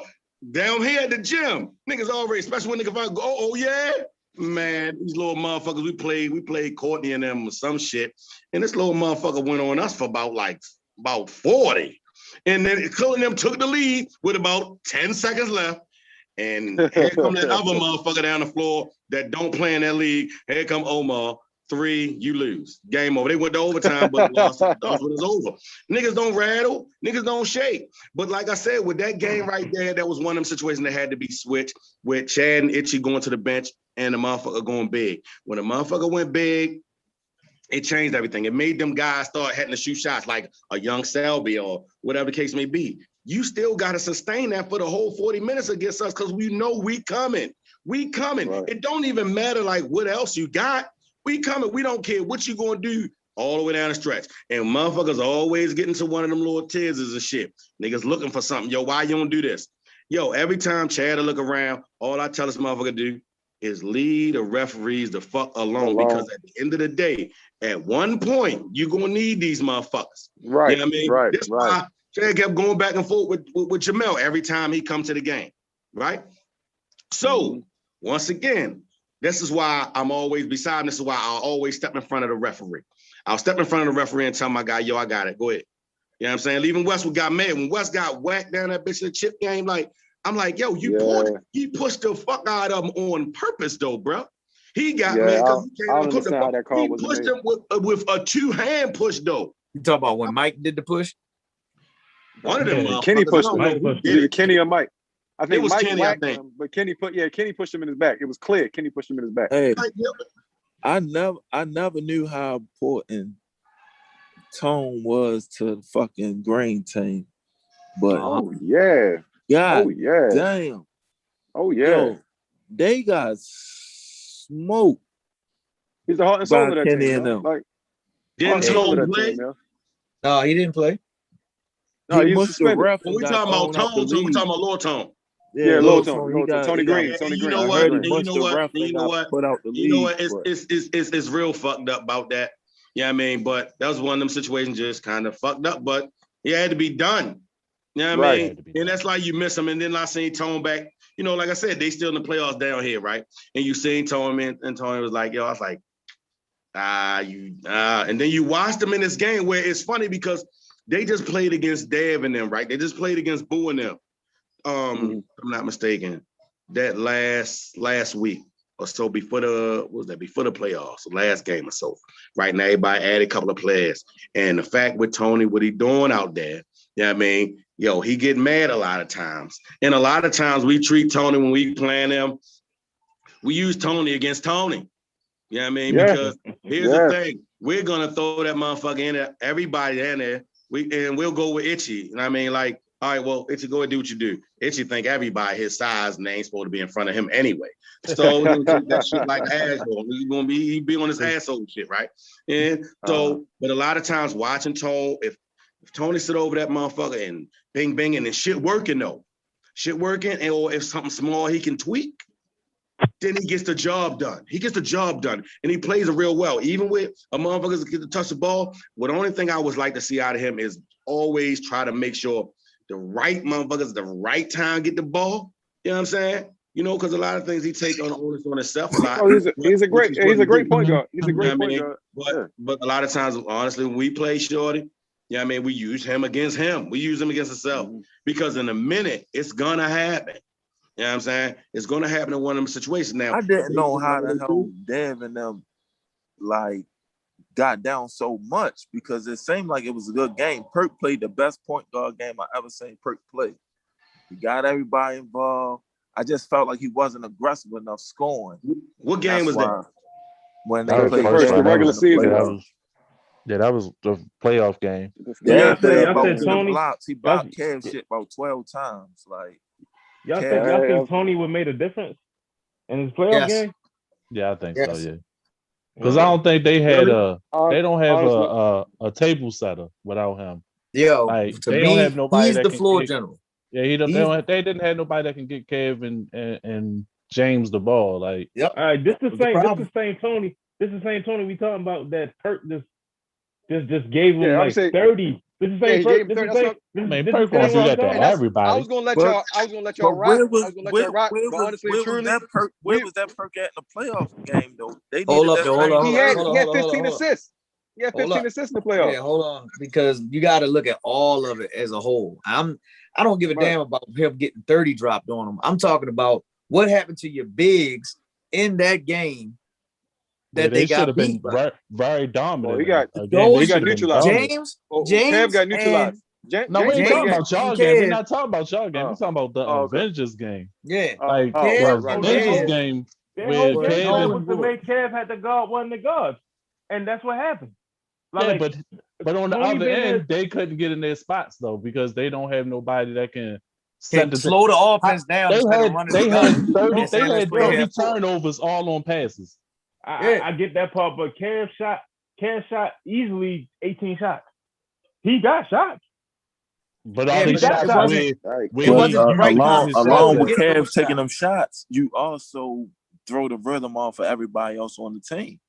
down here at the gym. Niggas already, especially when niggas go, oh yeah. Man, these little motherfuckers, we played Courtney and them or some shit. And this little motherfucker went on us for about 40. And then including them took the lead with about 10 seconds left. And here come that other motherfucker down the floor that don't play in that league. Here come Omar. 3, you lose. Game over. They went to overtime, but lost when it's over. Niggas don't rattle. Niggas don't shake. But like I said, with that game right there, that was one of them situations that had to be switched with Chad and Itchy going to the bench and the motherfucker going big. When the motherfucker went big, it changed everything. It made them guys start having to shoot shots like a young Selby or whatever the case may be. You still got to sustain that for the whole 40 minutes against us because we know we coming. We coming. Right. It don't even matter like what else you got. We coming. We don't care what you going to do all the way down the stretch. And motherfuckers always getting to one of them little tears and shit. Niggas looking for something. Yo, why you don't do this? Yo, every time Chad look around, all I tell this motherfucker do is leave the referees the fuck alone. Because at the end of the day, at one point, you're going to need these motherfuckers. Right, you know what I mean? right, That's why Chad kept going back and forth with Jamel every time he come to the game, right? So, once again, this is why I'm always beside him. This is why I'll always step in front of the referee. I'll step in front of the referee and tell my guy, yo, I got it. Go ahead. You know what I'm saying? Even Westwood got mad. When West got whacked down that bitch in the chip game, like, I'm like, yo, he pushed the fuck out of him on purpose, though, bro. He got mad because he can't understand how that call was made. He pushed him with a 2-hand push, though. You talking about when Mike did the push? One of them Kenny pushed him. Either Kenny or Mike. I think it was Mike Kenny, whacked him, but Kenny pushed him in his back. It was clear. Kenny pushed him in his back. Hey, I never knew how important Tone was to the fucking Green team. But God, damn. Yo, they got smoked. He's the heart and soul of that Kenny team. And them. Like, didn't Tone play? No, he didn't play. No, he was suspended. We talking about Tone, so we talking about Lil Tone. Yeah, Lil Tone. Tony Green. You know what? It's real fucked up about that. Yeah, I mean, but that was one of them situations just kind of fucked up, but it had to be done. You know what I mean? And that's like you miss him. And then I seen Tone back. You know, like I said, they still in the playoffs down here, right? And you seen Tone, and Tony was like, yo, I was like, and then you watched them in this game where it's funny because they just played against Dev and them, right? They just played against Boo and them. I'm not mistaken. That last week or so before the playoffs, the last game or so. Right now, everybody added a couple of players. And the fact with Tony, what he doing out there, you know what I mean? Yo, he get mad a lot of times. And a lot of times we treat Tony when we playing them, we use Tony against Tony. You know what I mean? Yeah. Because here's the thing. We're gonna throw that motherfucker in there, everybody in there. We'll go with Itchy. And I mean, like, all right, well, Itchy, go and do what you do. Itchy think everybody his size and they ain't supposed to be in front of him anyway. So he'll take that shit like asshole. He be on his asshole shit, right? And so, but a lot of times watching Tone, if Tony sit over that motherfucker and bing banging and shit working though, or if something small he can tweak, then he gets the job done. And he plays it real well. Even with a motherfucker get to touch the ball, the only thing I would like to see out of him is always try to make sure the right motherfuckers at the right time get the ball. You know what I'm saying? You know, because a lot of things he take on himself a lot. Oh, he's a great point guard. He's a great point guard. But a lot of times, honestly, when we play Shorty, you know what I mean? We use him against him. We use him against ourselves. Because in a minute, it's gonna happen. You know what I'm saying? It's gonna happen in one of them situations. Now I didn't know how the hell Dev and them like got down so much because it seemed like it was a good game. Perk played the best point guard game I ever seen Perk play. He got everybody involved. I just felt like he wasn't aggressive enough scoring. What game was that? When they played the regular season. That was the playoff game. Yeah, he blocked Kev shit about 12 times. Like, y'all think Tony would make a difference in his playoff game? Yeah, I think so. Yeah, because I don't think they had they don't have a table setter without him. Yo, like, to me, don't have nobody he's the floor general. Yeah, they didn't have nobody that can get Kev and James the ball. Like, all right, this is the same Tony. This is the same Tony we talking about that Perk just gave him 30. This is Perk don't do that to everybody. I was gonna let y'all rock. Where was that Perk at in the playoff game though? Hold up. He had 15 assists. He had 15 assists in the playoffs. Yeah, hold on, because you got to look at all of it as a whole. I don't give a damn about him getting 30 dropped on him. I'm talking about what happened to your bigs in that game that they they should got have been beat by. very dominant. Well, he got Again, they he got should have been neutralized. dominant. James, Kev got and neutralized. No, we James ain't played the talking game. about y'all game. We're Kev. not talking about y'all game. We're talking about the Okay. Avengers game. Yeah, Like Oh, the Kev, right. Avengers Kev, game Their where whole game Kev plan known was and to for it. make Kev had to guard one of the guards, and that's what happened. yeah, but on the Tony other Bennett end, they couldn't get in their spots though because they don't have nobody that can set can the. slow the offense down instead of running the gun and They saying let's had play 30 half court. turnovers all on passes. I get that part, but Kev shot easily 18 shots. He got shots. But Yeah, all these but it shots wasn't where it wasn't the right kind of slow along to with get Kev those taking shots. them shots, you also throw the rhythm off for everybody else on the team.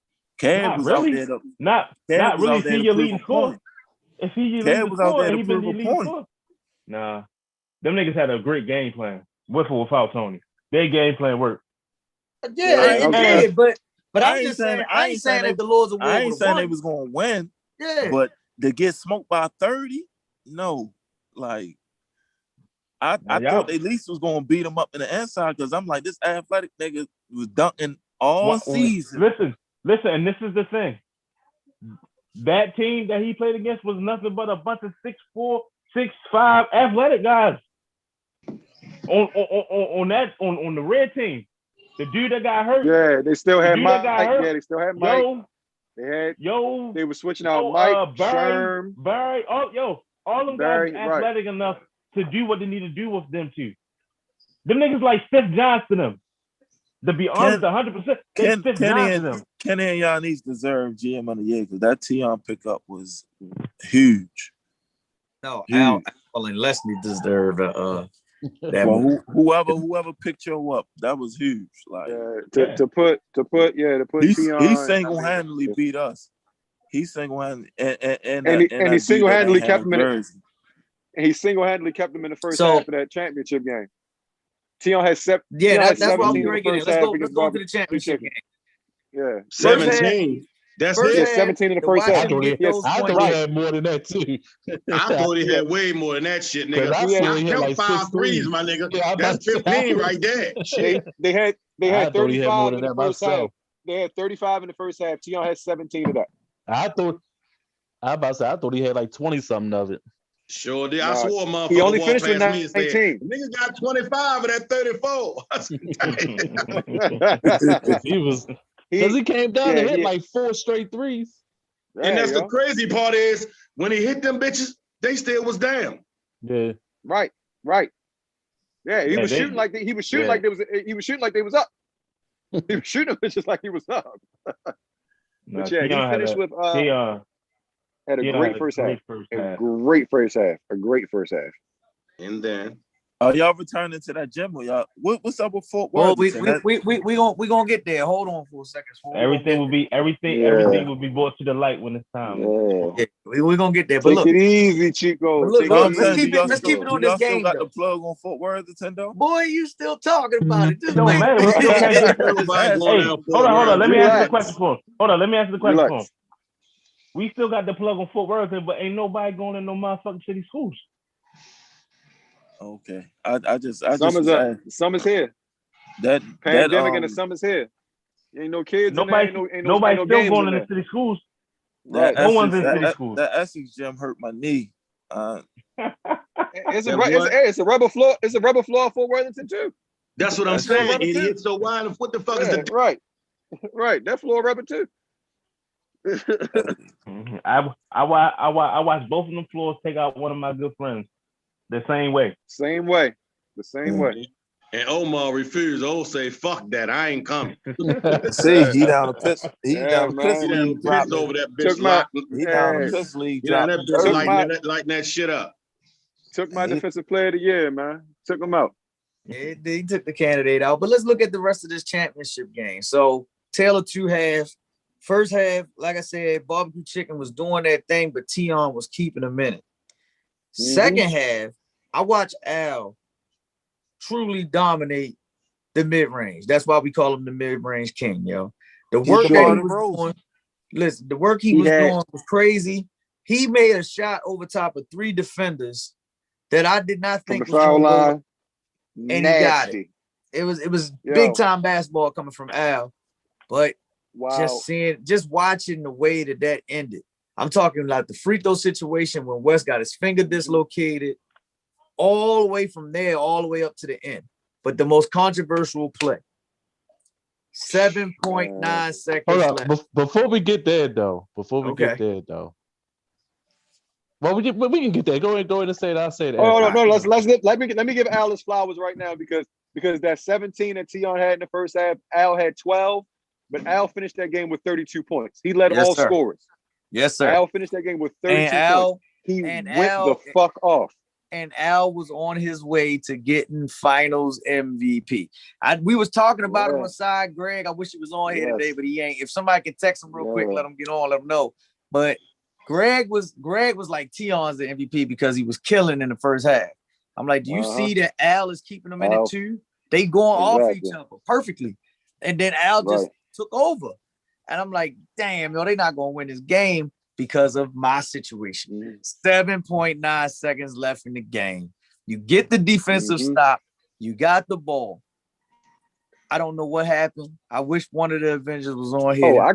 Kev Not was really. out there to Not Kev was really. out there See to your prove leading a scorer. point. If he your Kev leading was out scorer, there and to he been prove your a leading point. scorer. Nah, them niggas had a great game plan, with or without Tony. Their game plan worked. Yeah, it did, but I'm just saying I ain't saying that the Lords of War I ain't would have saying they won. was gonna win. Yeah, But to get smoked by 30, no. Like I thought they at least was gonna beat him up in the inside because I'm like, this athletic nigga was dunking all season. Listen, and this is the thing. That team that he played against was nothing but a bunch of 6'4", 6'5" athletic guys. On the red team, the dude that got hurt. Yeah, they still had Mike. Yeah, they still had Mike. They were switching out Mike, Sherm, Barry. All them guys athletic enough to do what they need to do with them too. Them niggas like Steph Johnson them. To be honest, 100%. Kenny and Giannis deserve GM of the year because that Tion pickup was huge. No, huge. Al and Leslie deserve that. Well, whoever picked you up, that was huge. Like to put Tion. He single-handedly beat us. He single-handedly and he single-handedly kept him in it. And he single-handedly kept him in the first half of that championship game. Tion had that's why we were getting. Let's go to the championship game. Yeah, 17. That's it. 17 in the first half. I thought he had more than that too. I thought he had way more than that shit, nigga. I count like 5 threes, my nigga. Yeah, that's 15 right there. Shit. They had 35 in the first myself. half. They had 35 in the first half. Tion had 17 of that. I thought he had like 20 something of it. Sure did. I swore motherfucker he only walked finished with past me and 19. said, nigga got 25 of that 34. He was because he came down and hit like 4 straight threes. And that's the crazy part is when he hit them bitches, they still was down. Yeah. Right. Yeah, he was shooting like they was shooting like they was up. He was shooting bitches like he was up. But yeah, he finished with had a great first half. A great first half. And then are y'all returning to that gym or y'all what's up with Fort Worth? Well, we gonna get there. Hold on for a second. Everything will be brought to the light when it's time. Yeah, we're gonna get there. But take it easy, Chico. Let's keep it on this game. Got the plug on Fort Worth, Nintendo? Boy, you still talking about it? Hold on. Let me answer the question for him. We still got the plug on Fort Worth, but ain't nobody going in no motherfucking city schools. Okay, Summer's here. That pandemic and the summer's here. Ain't no kids. Nobody's still going in the city schools. Right. No one's in city schools. That Essex gym hurt my knee. It's a rubber floor. It's a rubber floor for Worthington too. That's what I'm saying, idiot. So why what the fuck is the right? That floor rubber too. I watched both of them floors take out one of my good friends the same way. The same way. And Omar refused. Say, fuck that. I ain't coming. See, he down the piss. He down the piss league. Over that bitch. He down the piss league. Yeah, that bitch lighting that shit up. Took my defensive player of the year, man. Took him out. Yeah, he took the candidate out. But let's look at the rest of this championship game. So, tale of two halves. First half, like I said, barbecue chicken was doing that thing, but Tion was keeping him in it. Second half, I watched Al truly dominate the mid-range. That's why we call him the mid-range king, yo. The work that he was doing, listen, the work he was doing was crazy. He made a shot over top of 3 defenders that I did not think was foul line. And he got it. It was big time basketball coming from Al. But just watching the way that ended. I'm talking like the free throw situation when West got his finger dislocated, all the way from there, all the way up to the end. But the most controversial play, 7.9 seconds left. Before we get there, though. Well, we can get there. Go ahead and say it. I'll say it. Oh no, let me give Al his flowers right now because that 17 that Tion had in the first half, Al had 12, but Al finished that game with 32 points. He led all scorers. Yes, sir. Al finished that game with 32 points. He went the fuck off. And Al was on his way to getting Finals MVP. We was talking about it on the side, Greg. I wish he was on here today, but he ain't. If somebody can text him real quick, let him get on, let him know. But Greg was like Tion's the MVP because he was killing in the first half. I'm like, do you see that Al is keeping them in it too? They going off each other perfectly. And then Al just took over. And I'm like, damn, they're not going to win this game because of my situation. 7.9 seconds left in the game. You get the defensive stop. You got the ball. I don't know what happened. I wish one of the Avengers was on here. Oh,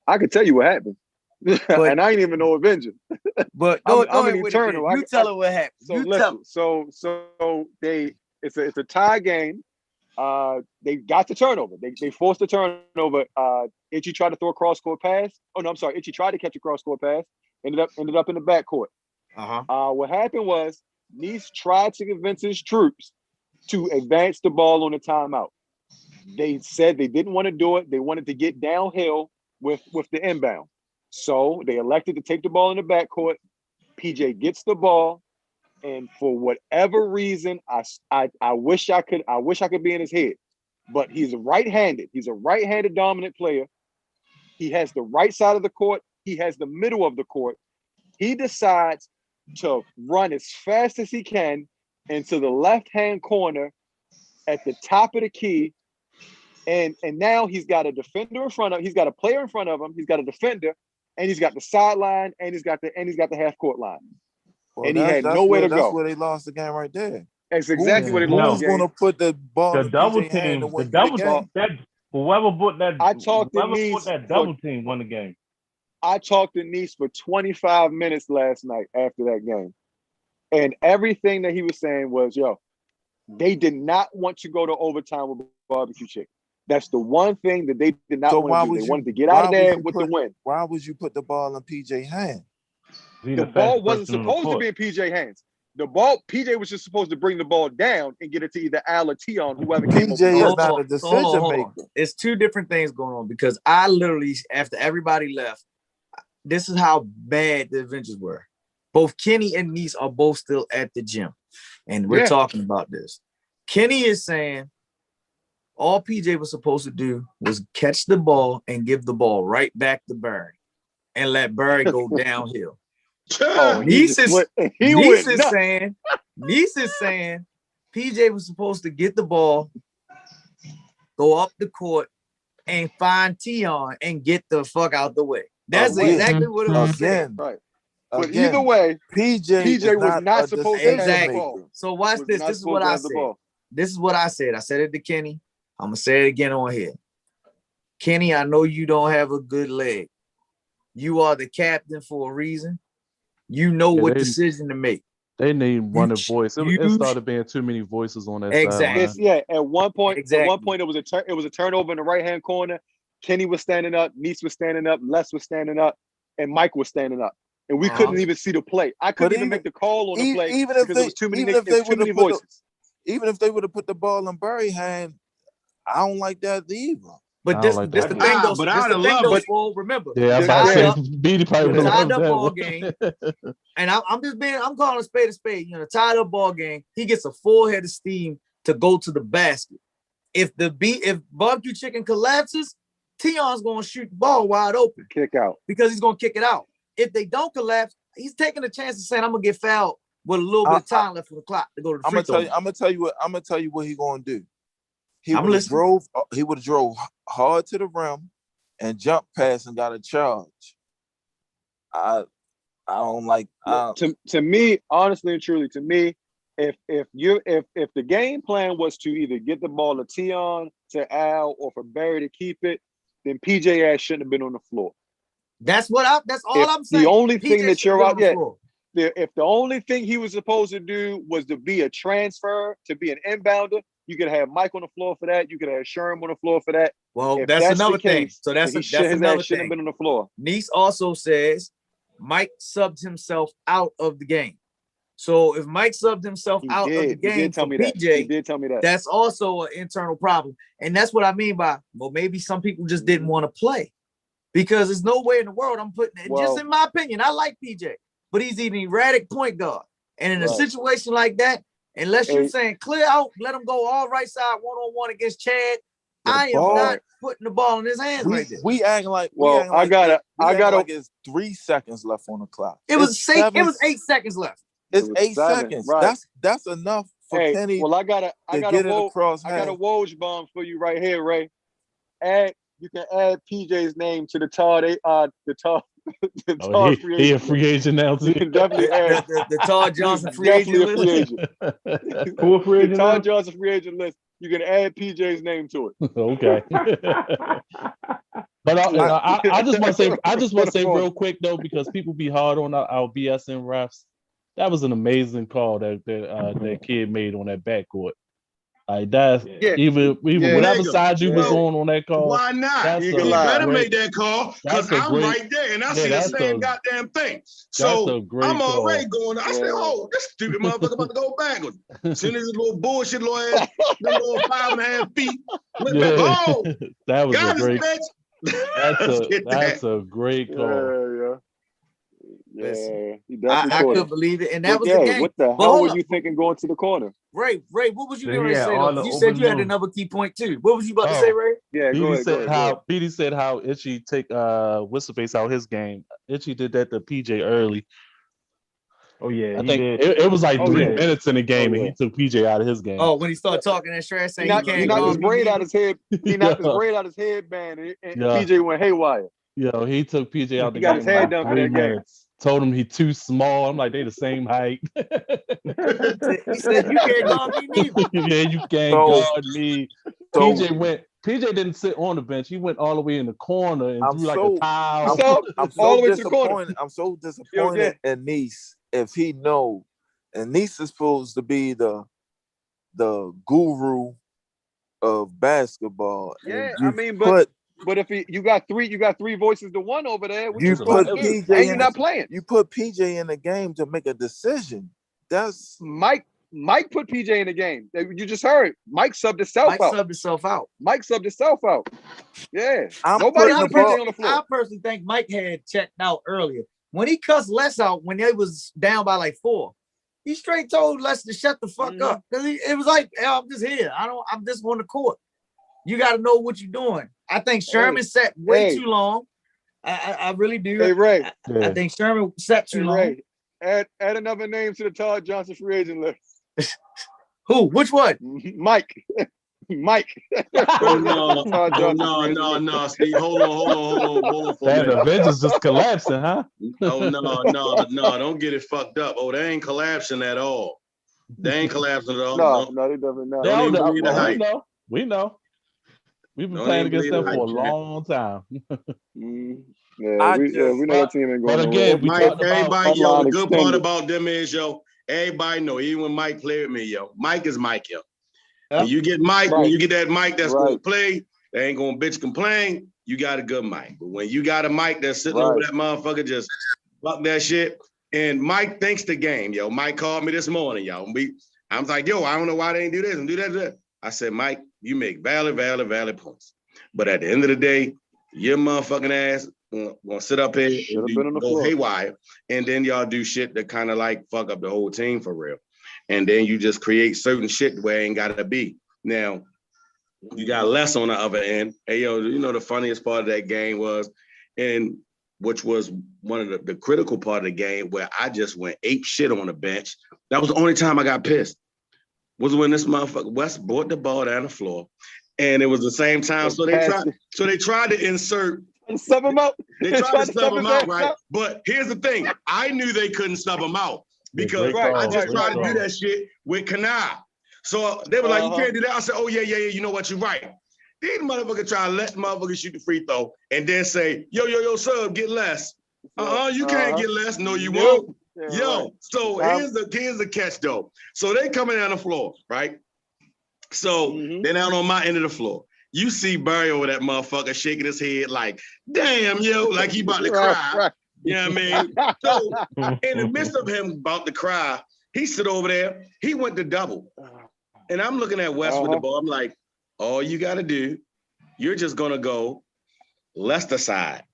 I could tell you what happened. But, and I ain't even no Avenger. But I'm an Eternal. You tell her what happened. So it's a tie game. They got the turnover. They forced the turnover. Itchy tried to throw a cross-court pass. Oh no, I'm sorry. Itchy tried to catch a cross-court pass. Ended up in the backcourt. What happened was Nice tried to convince his troops to advance the ball on a timeout. They said they didn't want to do it. They wanted to get downhill with the inbound. So they elected to take the ball in the backcourt. PJ gets the ball, and for whatever reason, I wish I could be in his head. But he's right-handed. He's a right-handed dominant player. He has the right side of the court. He has the middle of the court. He decides to run as fast as he can into the left-hand corner at the top of the key. And now he's got a defender in front of him. He's got a player in front of him. He's got a defender, and he's got the sideline, and he's got the half-court line. Well, and he had nowhere to go. That's where they lost the game right there. That's exactly what they lost. Who's going to put the ball the in double PJ team? To win the double game? that whoever put that. I talked to Nice that double team won the game. I talked to Nice for 25 minutes last night after that game, and everything that he was saying was, they did not want to go to overtime with barbecue chicken. That's the one thing that they did not want to do. They wanted to get out of there with the win. Why would you put the ball in PJ hands? The ball wasn't supposed to be in PJ hands. The ball, PJ was just supposed to bring the ball down and get it to either Al or Tion, whoever came up. PJ is not a decision maker. It's two different things going on because I literally, after everybody left, this is how bad the Avengers were. Both Kenny and Nice are both still at the gym. And we're talking about this. Kenny is saying all PJ was supposed to do was catch the ball and give the ball right back to Barry and let Barry go downhill. Nice is saying PJ was supposed to get the ball, go up the court, and find Tion and get the fuck out the way. That's exactly what it was saying. Right. But either way, PJ was not supposed to have the ball. So watch this. This is what I said. This is what I said. I said it to Kenny. I'm going to say it again on here. Kenny, I know you don't have a good leg. You are the captain for a reason. You know what decision to make. They need one voice. It started being too many voices on that side. At one point, it was a turnover in the right-hand corner. Kenny was standing up, Nice was standing up, Les was standing up, and Mike was standing up. And we couldn't even see the play. I couldn't even make the call on the play because there was too many voices. Even if they would have put the ball in Barry's hand, I don't like that either. But this the thing though. But I love. Remember, the tied up ball game, and I'm calling a spade a spade. You know, the tied up ball game. He gets a full head of steam to go to the basket. If barbecue chicken collapses, Tion's gonna shoot the ball wide open, kick out because he's gonna kick it out. If they don't collapse, he's taking a chance of saying, "I'm gonna get fouled with a little bit of time left for the clock to go to the free throw." I'm gonna tell you what he's gonna do. He would have drove hard to the rim and jumped past and got a charge. I don't like to me, honestly and truly, to me, if the game plan was to either get the ball to Tion, to Al, or for Barry to keep it, then PJ ass shouldn't have been on the floor. That's all I'm saying. The only thing that you're out, if the only thing he was supposed to do was to be a transfer, to be an inbounder, you could have Mike on the floor for that. You could have Sherm on the floor for that. Well, that's another thing. So that's another thing. Shouldn't have been on the floor. Nice also says Mike subbed himself out of the game. So if Mike subbed himself out of the game for PJ, he did tell me that. That's also an internal problem. And that's what I mean by, well, maybe some people just didn't want to play. Because there's no way in the world I'm putting it. Just in my opinion, I like PJ, but he's an erratic point guard. And in a situation like that, unless you're saying clear out, let him go all right side one-on-one against Chad, I am not putting the ball in his hands right there. We acting like I got like it's 3 seconds left on the clock. It was 8 seconds left. It's 8 seconds. Right. That's enough for Kenny. Well, I got a Woj bomb for you right here, Ray. You can add PJ's name to the Todd free agent. He a free agent now too. You can definitely add the Todd Johnson free agent list. Who a free agent? Todd Johnson free agent list. You can add PJ's name to it. Okay. But I just want to say real quick though, because people be hard on our BSN refs. That was an amazing call that kid made on that backcourt. Like that's even whatever side you was on that call. Why not? You better make that call because I'm right there and I see the same goddamn thing. So I'm already going. I said, "Oh, this stupid motherfucker about to go backwards." As soon as this little bullshit little ass, little 5.5 feet, went back. Oh, that was got a great. Bitch. That's a great call. Yeah, I couldn't believe it, and that was the game. What the hell were you thinking going to the corner? Ray, what was you going to say? You said you had another key point too. What was you about to say, Ray? Yeah, BD said how Itchy take Whistle-Face out his game. Itchy did that to PJ early. Oh yeah, I think it was like 3 minutes in the game, and he took PJ out of his game. Oh, when he started talking that trash, saying he knocked his braid out his head. He knocked his braid out his headband, and PJ went haywire. Yo, he took PJ out the game. He got his head down for that game. Told him he too small. I'm like, they the same height. He said, you can't guard me neither. Yeah, you can't guard me. PJ didn't sit on the bench. He went all the way in the corner and threw like a towel. I'm so disappointed. I'm so disappointed in Nice if he know. And Nice is supposed to be the guru of basketball. Yeah, I mean, but if you got three voices to one over there, you put PJ and you're not playing. You put PJ in the game to make a decision. That's Mike put PJ in the game. You just heard Mike subbed himself out. Mike subbed himself out. Yeah, nobody put PJ on the floor. I personally think Mike had checked out earlier when he cussed Les out when they was down by like 4. He straight told Les to shut the fuck up because it was like, I'm just here. I'm just on the court. You got to know what you're doing. I think Sherman sat way too long. I really do. Hey, Ray. I think Sherman sat too long. Ray, add another name to the Todd Johnson free agent list. Who? Which one? Mike. Oh, no, Steve. Hold on. That Avengers just collapsing, huh? No, don't get it fucked up. Oh, they ain't collapsing at all. They ain't collapsing at all. No, they definitely not. We know. We've been playing against them for a long time. We know that team ain't going. But again, everybody, the good part about them is, everybody know, even when Mike played with me, Mike is Mike, When you get Mike, when you get that Mike that's going to play, they ain't going to bitch complain, you got a good Mike. But when you got a Mike that's sitting over that motherfucker, just fuck that shit. And Mike thinks the game, Mike called me this morning, I was like, I don't know why they ain't do this and do that. I said, Mike, you make valid points. But at the end of the day, your motherfucking ass gonna sit up here and go haywire. And then y'all do shit that kind of like fuck up the whole team for real. And then you just create certain shit where it ain't gotta be. Now, you got less on the other end. Hey, the funniest part of that game was, and which was one of the critical part of the game where I just went ape shit on the bench. That was the only time I got pissed. Was when this motherfucker West brought the ball down the floor, and it was the same time. So they tried to insert and sub him out. They tried to sub him out, right? But here's the thing: I knew they couldn't sub him out because I just tried to do that shit with Kanai. So they were like, "You can't do that." I said, "Oh yeah. You know what? You're right." These motherfuckers try to let the motherfucker shoot the free throw and then say, yo, sub, get less. You can't get less. No, you won't. Yeah, right. So here's the catch though. So they coming down the floor, right? So they're down on my end of the floor. You see Barry over that motherfucker shaking his head like, damn, yo, like he about to cry. Right. You know what I mean? So in the midst of him about to cry, he sit over there. He went to double. And I'm looking at Wes with the ball. I'm like, all you got to do, you're just going to go Leicester side.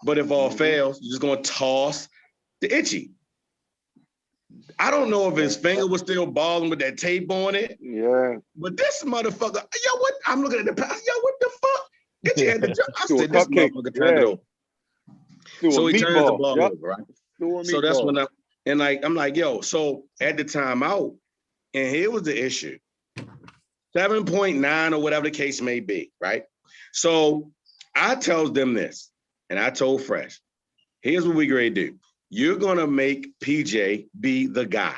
But if all fails, you're just going to toss the Itchy. I don't know if his finger was still balling with that tape on it. Yeah. But this motherfucker, yo, what? I'm looking at the pass. Yo, what the fuck? Itchy had to jump. I said, this motherfucker turned it over. So he turns the ball over, right? So that's when I'm like, yo, so at the timeout, and here was the issue. 7.9 or whatever the case may be, right? So I tells them this, and I told Fresh, here's what we going to do. You're going to make PJ be the guy.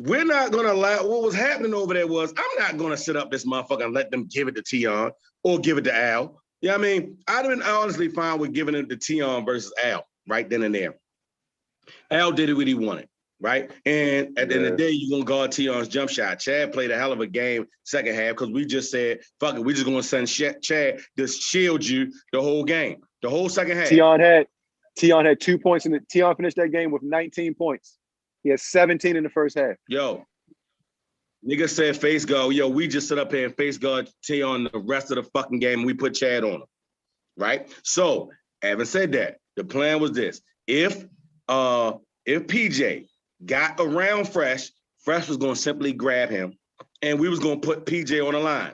We're not going to allow, what was happening over there was, I'm not going to sit up this motherfucker and let them give it to Tion or give it to Al. You know what I mean? I'd have been honestly fine with giving it to Tion versus Al right then and there. Al did what he wanted. Right. And at the end of the day, you're going to guard Tion's jump shot. Chad played a hell of a game second half because we just said, fuck it, we're just going to send Chad to shield you the whole game, the whole second half. Tion had 2 points Tion finished that game with 19 points. He had 17 in the first half. Yo, nigga said face guard. Yo, we just sit up here and face guard Tion the rest of the fucking game and we put Chad on him. Right. So having said that, the plan was this. If PJ got around Fresh was going to simply grab him, and we was going to put PJ on the line.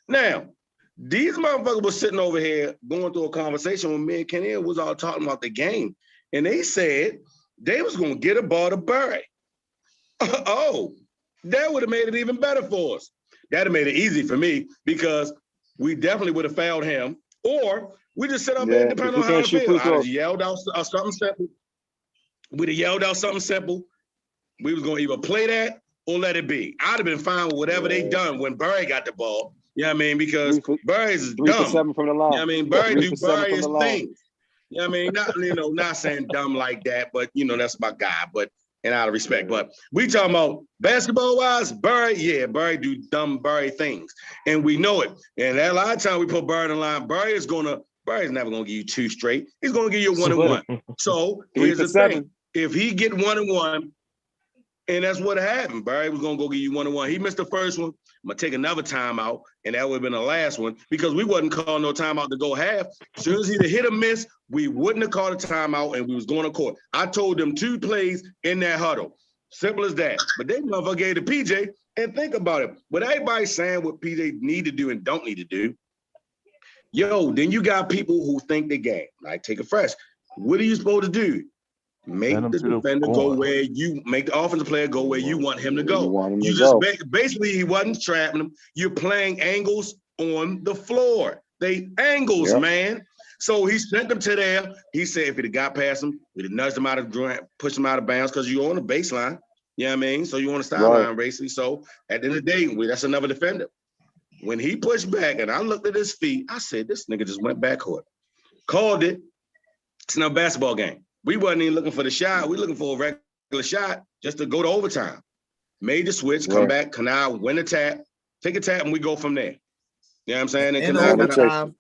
Now, these motherfuckers were sitting over here going through a conversation with me and Kenny was all talking about the game, and they said they was going to get a ball to Barry. Oh, that would have made it even better for us. That have made it easy for me because we definitely would have fouled him, or we just sit up there depending on how it feels. I just yelled out something simple. We'd have yelled out something simple. We was going to either play that or let it be. I'd have been fine with whatever they done when Barry got the ball. You know what I mean? Because Barry's dumb. 3 for 7 from the line. You know what I mean? Barry do Barry's things. You know what I mean? Not saying dumb like that, but, that's my guy. But, and out of respect. But we talking about basketball-wise, Barry do dumb Barry things. And we know it. And a lot of time we put Barry in the line, Barry's never going to give you 2 straight. He's going to give you a 1-and-1. So here's the thing. If he get 1-and-1, and that's what happened. Barry was going to go give you 1-and-1. He missed the first one. I'm going to take another timeout, and that would have been the last one because we wasn't calling no timeout to go half. As soon as he hit or miss, we wouldn't have called a timeout, and we was going to court. I told them 2 plays in that huddle. Simple as that. But they motherfucker gave to PJ, and think about it. With everybody saying what PJ need to do and don't need to do, then you got people who think the game. Like, take a Fresh. What are you supposed to do? Make the defender go where you make the offensive player go where you want him to go. You just basically he wasn't trapping him. You're playing angles on the floor. They angles, man. So he sent them to there. He said if he'd got past him, we'd have nudged him out of push him out of bounds because you're on the baseline. You know what I mean? So you on the sideline, basically. So at the end of the day, that's another defender. When he pushed back and I looked at his feet, I said, this nigga just went backcourt. Called it. It's not a basketball game. We wasn't even looking for the shot. We looking for a regular shot just to go to overtime. Made the switch, come back, Canal, win the tap, take a tap, and we go from there. You know what I'm saying? And in overtime,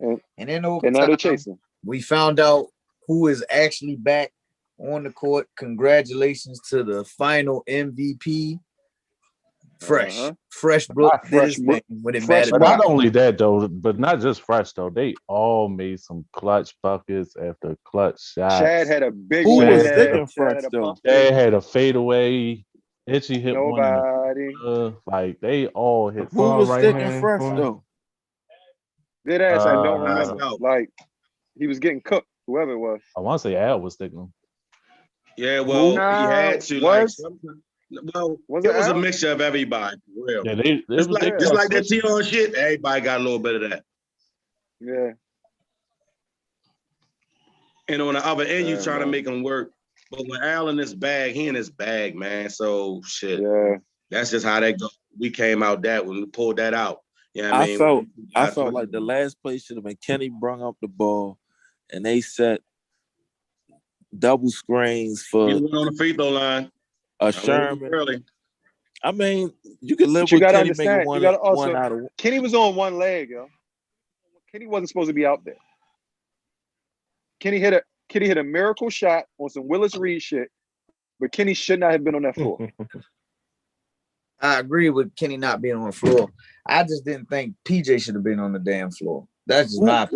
we found out who is actually back on the court. Congratulations to the final MVP. Fresh Brook did his thing when it mattered. But not only that though, but not just Fresh though. They all made some clutch buckets after clutch shots. Chad had a big one. Who was sticking Fresh though? Chad had a fadeaway. Itchy hit Nobody. one. Like they all hit. Who was sticking Fresh though? Dead ass, I don't remember. Like he was getting cooked, whoever it was. I want to say Al was sticking him. Yeah, well, he had to. Well, it was a mixture of everybody. Real. Yeah, just like that Tion shit, everybody got a little bit of that. Yeah. And on the other end, you trying to make them work. But when Al in his bag, he in his bag, man. So shit. Yeah. That's just how that goes. We came out that when we pulled that out. Yeah, I felt like the last play should have been Kenny brung up the ball, and they set double screens for. He went on the free throw line. Sherman. Early. I mean, you can live but you with gotta Kenny understand. making one, you gotta also, one out of. Kenny was on one leg, yo. Kenny wasn't supposed to be out there. Kenny hit a miracle shot on some Willis Reed shit, but Kenny should not have been on that floor. I agree with Kenny not being on the floor. I just didn't think PJ should have been on the damn floor. That's just my.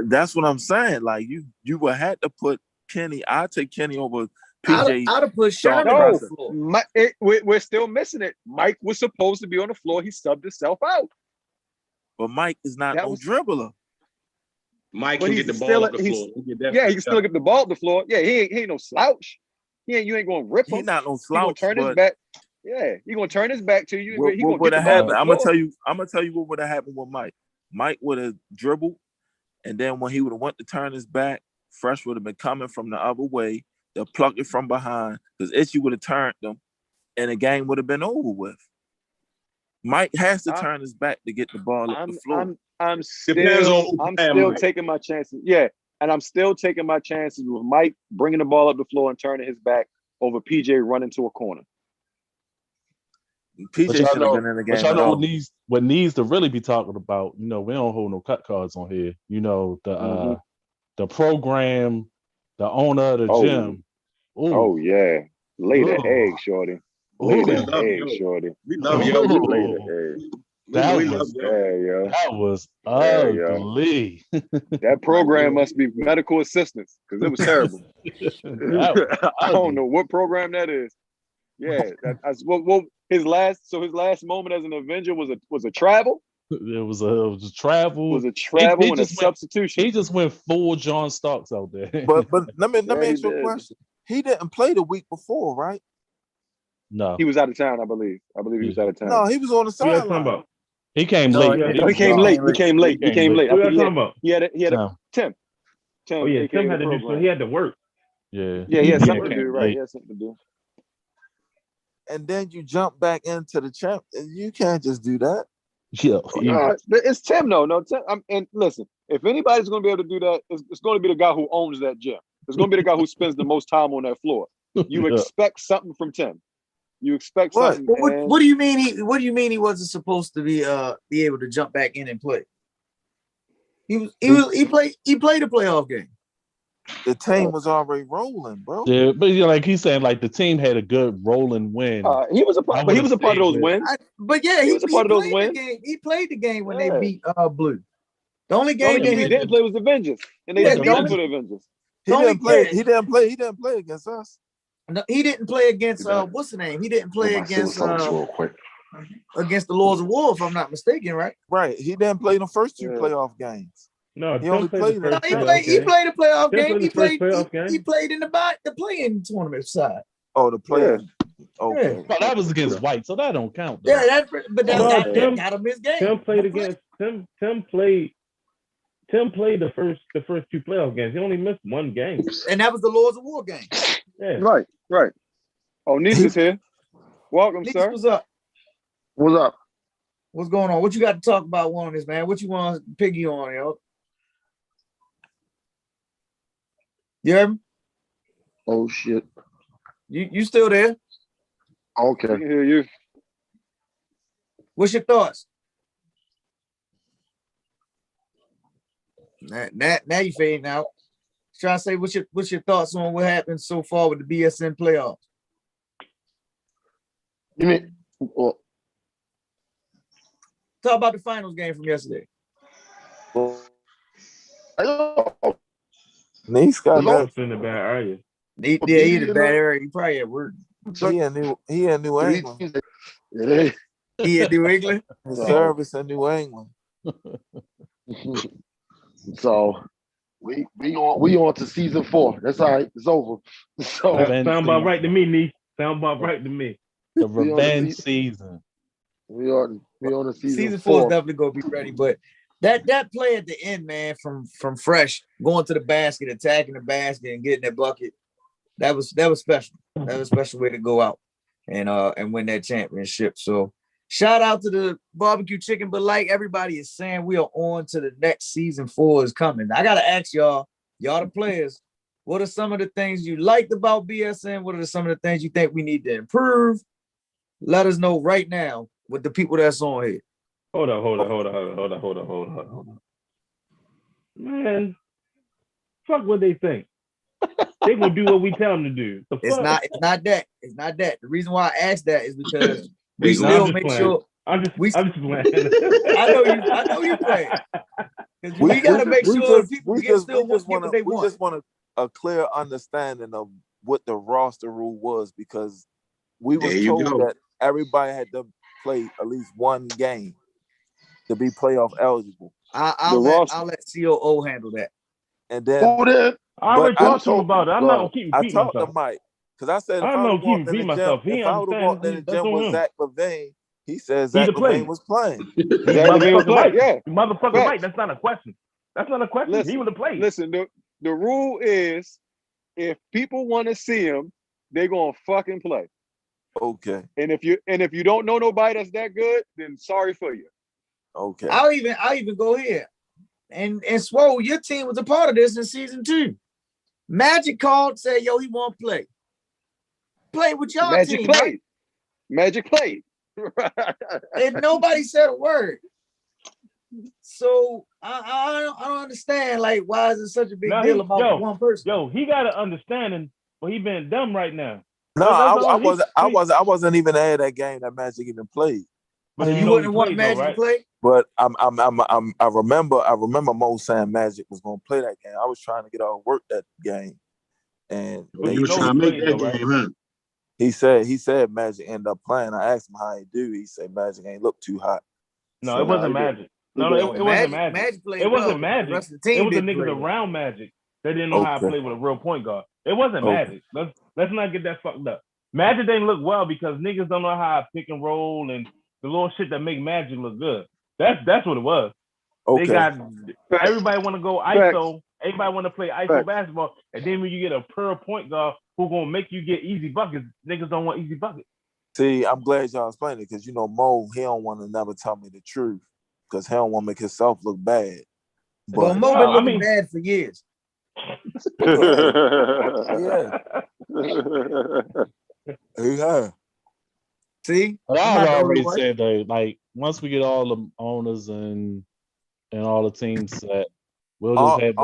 That's what I'm saying. Like you would have to put Kenny. I'd take Kenny over PJ. I'd have put Sherman on the floor. We're still missing it. Mike was supposed to be on the floor. He subbed himself out. But Mike is not no dribbler. Mike can get the ball off the floor. He can still get the ball off the floor. Yeah, he ain't no slouch. You ain't gonna rip him. He not no slouch. He gonna turn his back. Yeah, he gonna turn his back to you. What would have happened? I'm gonna tell you what would have happened with Mike. Mike would have dribbled, and then when he would have went to turn his back, Fresh would have been coming from the other way. They'll pluck it from behind because Itchy would have turned them, and the game would have been over with. Mike has to turn his back to get the ball up the floor. I'm still taking my chances. Yeah, and I'm still taking my chances with Mike bringing the ball up the floor and turning his back over PJ running to a corner. PJ should have been in the game. But y'all know what needs to really be talking about. You know, we don't hold no cut cards on here. You know, the program, the owner of the gym. Ooh. Oh yeah, lay the egg, shorty. Lay the egg, shorty. We love you. Lay the egg. That was ugly. That program must be medical assistance because it was terrible. I don't know what program that is. Yeah, his last moment as an Avenger was a travel. It was a travel. It was a travel and a substitution. He just went full John Starks out there. But let me ask you a question. He didn't play the week before, right? No, he was out of town. I believe he was out of town. No, he was on the sideline. He came late. He came late. He came late. What are you talking about? He had a Tim. Oh yeah, Tim had to do. So he had to work. Yeah. Yeah, he had something to do. Right, he had something to do. And then you jump back into the champ. You can't just do that. Yeah, but it's Tim though. No, Tim. And listen, if anybody's going to be able to do that, it's going to be the guy who owns that gym. It's going to be the guy who spends the most time on that floor. You expect something from Tim. You expect something. What do you mean? He wasn't supposed to be able to jump back in and play? He played a playoff game. The team was already rolling, bro. Yeah, but like he's saying, like the team had a good rolling win. He was a part of those wins. He was a part of those wins. He played the game when they beat Blue. The only game he didn't play was the Avengers, and they beat him for the Avengers. He didn't play against us. No, he didn't play against what's the name? He didn't play against against the Lords of War, if I'm not mistaken, right? Right. He didn't play the first two playoff games. No, he only played. He played a playoff game. He played in the play-in tournament side. Oh, the play. Okay. Yeah. Well, that was against White, so that don't count. Though. Yeah, that got him his game. Tim played against Tim played the first two playoff games. He only missed one game, and that was the Lords of War game. Yeah. Right. Oh, Nisha's here. Welcome, Nisha, sir. What's up? What's up? What's going on? What you got to talk about on this, man? What you want to piggy on, yo? You heard me? Oh shit. You still there? Okay. I can hear you. What's your thoughts? Now you fading out. Trying to say what's your thoughts on what happened so far with the BSN playoffs? You mean talk about the finals game from yesterday? Nice got that in the bad area. He in the bad area. He probably at work. He in New England. He in New England. Service in New England. So we on to season 4. That's all right. It's over. So sound about right to me, Nee. Sound about right to me. The revenge season. We on the season 4 is definitely gonna be ready, but that play at the end, man, from Fresh going to the basket, attacking the basket, and getting that bucket, that was special. That was a special way to go out and win that championship. So Shout out to the barbecue chicken, but like everybody is saying, we are on to the next season 4 is coming. I gotta ask y'all the players, what are some of the things you liked about BSN? What are some of the things you think we need to improve? Let us know right now with the people that's on here. Hold on. Man, fuck what they think. They gonna do what we tell them to do. It's not that. The reason why I asked that is because we still make sure. I'm just playing. I know you playing. We gotta make sure people get what they want. We just want a clear understanding of what the roster rule was, because we was told that everybody had to play at least one game to be playoff eligible. I'll let COO handle that. And then I already talked to him about it. I'm not gonna keep repeating myself. I talked to Mike because I said if I would walk in the gym with Zach LaVine, he said Zach LaVine was playing. Motherfucker right. That's not a question. Listen, he would have played. Listen, the rule is if people want to see him, they're gonna fucking play. Okay. And if you don't know nobody that's that good, then sorry for you. Okay. I'll even go here. And Swole, your team was a part of this in season 2. Magic called, said, yo, he won't play. Play with y'all Magic team. Played. Right? Magic played. And nobody said a word. So I don't understand, like, why is it such a big deal about one person? Yo, he got an understanding, but he been dumb right now. No, I wasn't even at that game that Magic even played. But you wouldn't want Magic to play? But I remember Mo saying Magic was gonna play that game. I was trying to get out of work that game. And you was trying to make that game, huh? He said Magic ended up playing. I asked him how he do. He said Magic ain't look too hot. No, it wasn't Magic. No, it wasn't Magic. It wasn't Magic. It was the niggas around Magic that didn't know how to play with a real point guard. It wasn't Magic. Let's not get that fucked up. Magic didn't look well because niggas don't know how to pick and roll and the little shit that make Magic look good. That's what it was. Okay. They got everybody want to go ISO. Everybody want to play ISO basketball, and then when you get a pure point guard who gonna make you get easy buckets, niggas don't want easy buckets. See, I'm glad y'all explained it because Mo, he don't want to never tell me the truth because he don't want to make himself look bad. But Mo been looking bad for years. Yeah. See, but I've already said that, like, once we get all the owners and all the teams set, we'll just have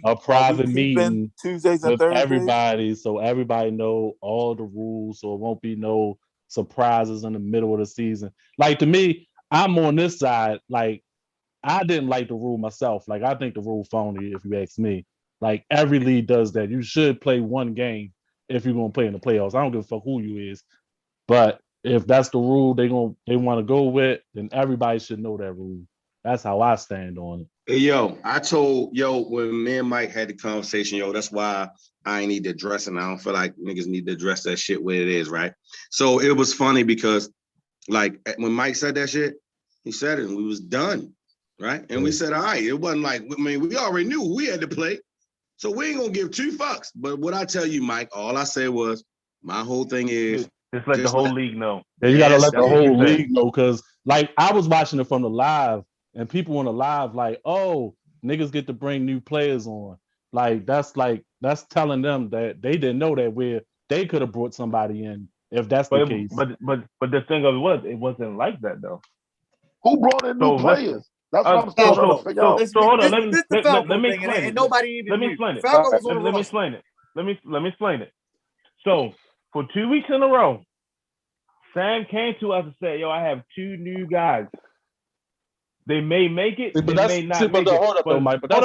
a private meeting Tuesdays and with Thursdays? everybody, so everybody know all the rules, so it won't be no surprises in the middle of the season. Like, to me, I'm on this side. Like, I didn't like the rule myself. Like, I think the rule phony, if you ask me. Like, every league does that. You should play one game if you're gonna play in the playoffs. I don't give a fuck who you is, but if that's the rule they want to go with, then everybody should know that rule. That's how I stand on it. Hey, I told when me and Mike had the conversation, that's why I ain't need to address it. I don't feel like niggas need to address that shit where it is, right? So it was funny because, like, when Mike said that shit, he said it and we was done, right? And we said, all right, it wasn't like, we already knew we had to play, so we ain't gonna give 2 fucks. But what I tell you, Mike, all I said was, my whole thing is, just let the whole league know. Yeah, you gotta let the whole league know, because, like, I was watching it from the live, and people on the live like, oh, niggas get to bring new players on. Like that's telling them that they didn't know that they could have brought somebody in if that's the case. But the thing of it wasn't like that though. Who brought in new players? That's what I'm still trying to figure out. So hold on, let me explain it. Let me explain it. So for 2 weeks in a row, Sam came to us and said, yo, I have 2 new guys. They may make it, they may not make it. Hold on,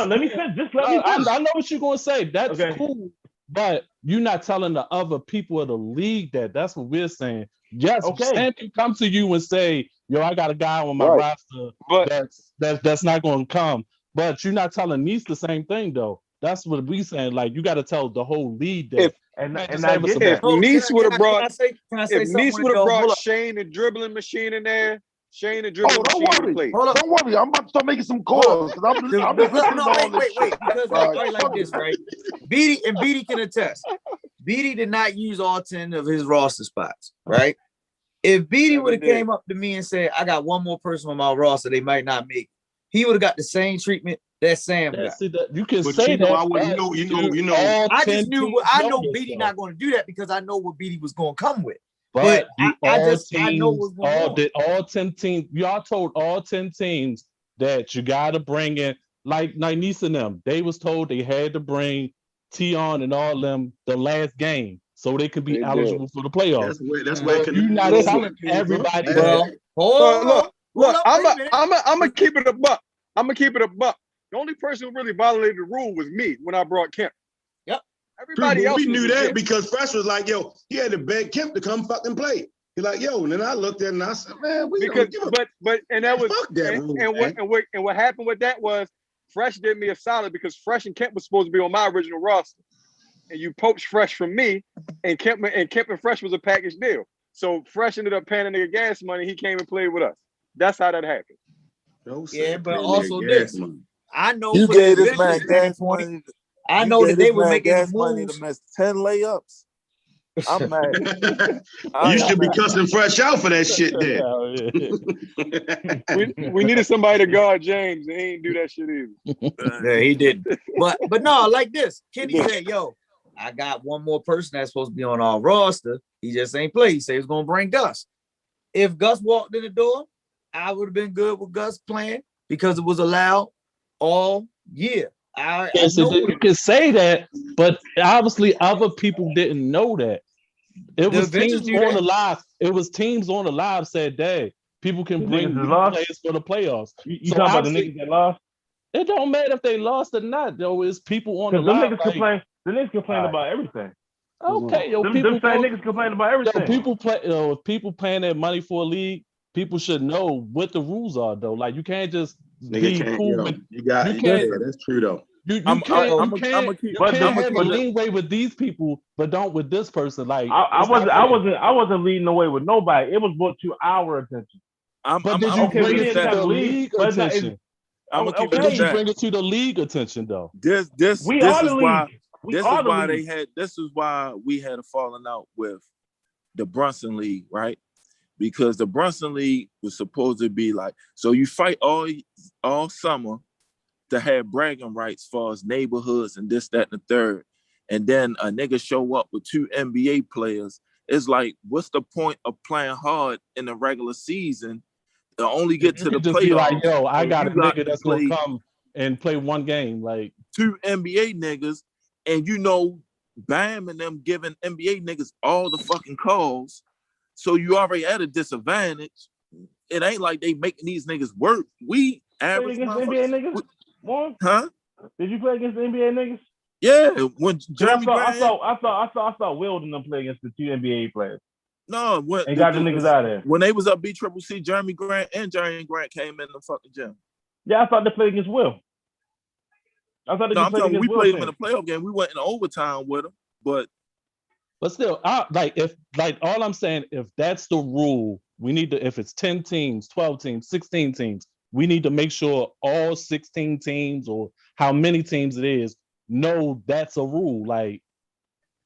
let me finish. Just let me finish. I know what you're going to say. That's cool. But you're not telling the other people of the league that. That's what we're saying. Yes, Sam can come to you and say, yo, I got a guy on my roster that's not going to come. But you're not telling Nice the same thing, though. That's what we saying. Like, you got to tell the whole league that. If Nice would have brought Shane the dribbling machine in there, Shane the dribbling machine would play. Don't worry, I'm about to start making some calls. Wait, because like this, right? Beatty can attest. Beatty did not use all 10 of his roster spots, right? If Beatty would have came up to me and said, I got one more person on my roster, they might not make it, he would have got the same treatment that Sam got. You can say that. I wouldn't know. I just knew. I know Beatty not going to do that because I know what Beatty was going to come with. But I know what's going on. All 10 teams, y'all told all 10 teams that you got to bring in, like Nisa and them, they was told they had to bring Tion and all them the last game so they could be eligible for the playoffs. That's where you're not telling everybody. Look, I'm gonna keep it a buck. I'm gonna keep it a buck. The only person who really violated the rule was me when I brought Kemp. Yep. Everybody else. We knew that because Fresh was like, yo, he had to beg Kemp to come fucking play. He's like, yo, and then I looked at it and I said, man, we don't give a but and that was fuck that rule, and what happened with that was Fresh did me a solid because Fresh and Kemp was supposed to be on my original roster. And you poached Fresh from me, and Kemp and Fresh was a package deal. So Fresh ended up paying a nigga gas money. He came and played with us. That's how that happened. Yeah, but also this. I know you gave this man gas money. I know that they were making gas money to miss 10 layups. I'm mad. You should be cussing Fresh out for that shit then. we needed somebody to guard James, and he ain't do that shit either. Yeah, he didn't. But no, like this. Kenny said, yo, I got one more person that's supposed to be on our roster. He just ain't play. He said he was gonna bring Gus. If Gus walked in the door, I would have been good with Gus playing because it was allowed all year. You can say that, but obviously other people didn't know that. It was teams on the live. It was teams on the live said, "Dang, people can bring players for the playoffs." You talking about the niggas that lost? It don't matter if they lost or not, though. It's people on the live. Niggas the niggas complain about everything. Okay, them niggas complain about everything. If people paying their money for a league, people should know what the rules are, though. Like you can't just be cool with. That's true though. You can't have a leeway with these people, but don't with this person. Like I wasn't leading away with nobody. It was brought to our attention. But did you bring it to the league attention? I'm gonna keep Did you bring it to the league attention though? This is why we had a falling out with the Brunson League, right? Because the Brunson League was supposed to be like, so you fight all summer to have bragging rights as far as neighborhoods and this, that, and the third. And then a nigga show up with 2 NBA players. It's like, what's the point of playing hard in the regular season to only get to the playoffs? Like, yo, I got a nigga that's gonna come and play one game. Like 2 NBA niggas, and Bam and them giving NBA niggas all the fucking calls. So you already at a disadvantage. It ain't like they making these niggas work. We average NBA niggas. Huh? Did you play against the NBA niggas? Yeah, when Jeremy I saw Will and them play against the 2 NBA players. No, they got the niggas out of there. When they was up BCCC, Jeremy Grant and Jeremy Grant came in the fucking gym. Yeah, I thought they played against Will. I'm talking. We played him in a playoff game. We went in overtime with him, but still, all I'm saying, if that's the rule, we need to. If it's 10 teams, 12 teams, 16 teams. We need to make sure all 16 teams or how many teams it is know that's a rule. Like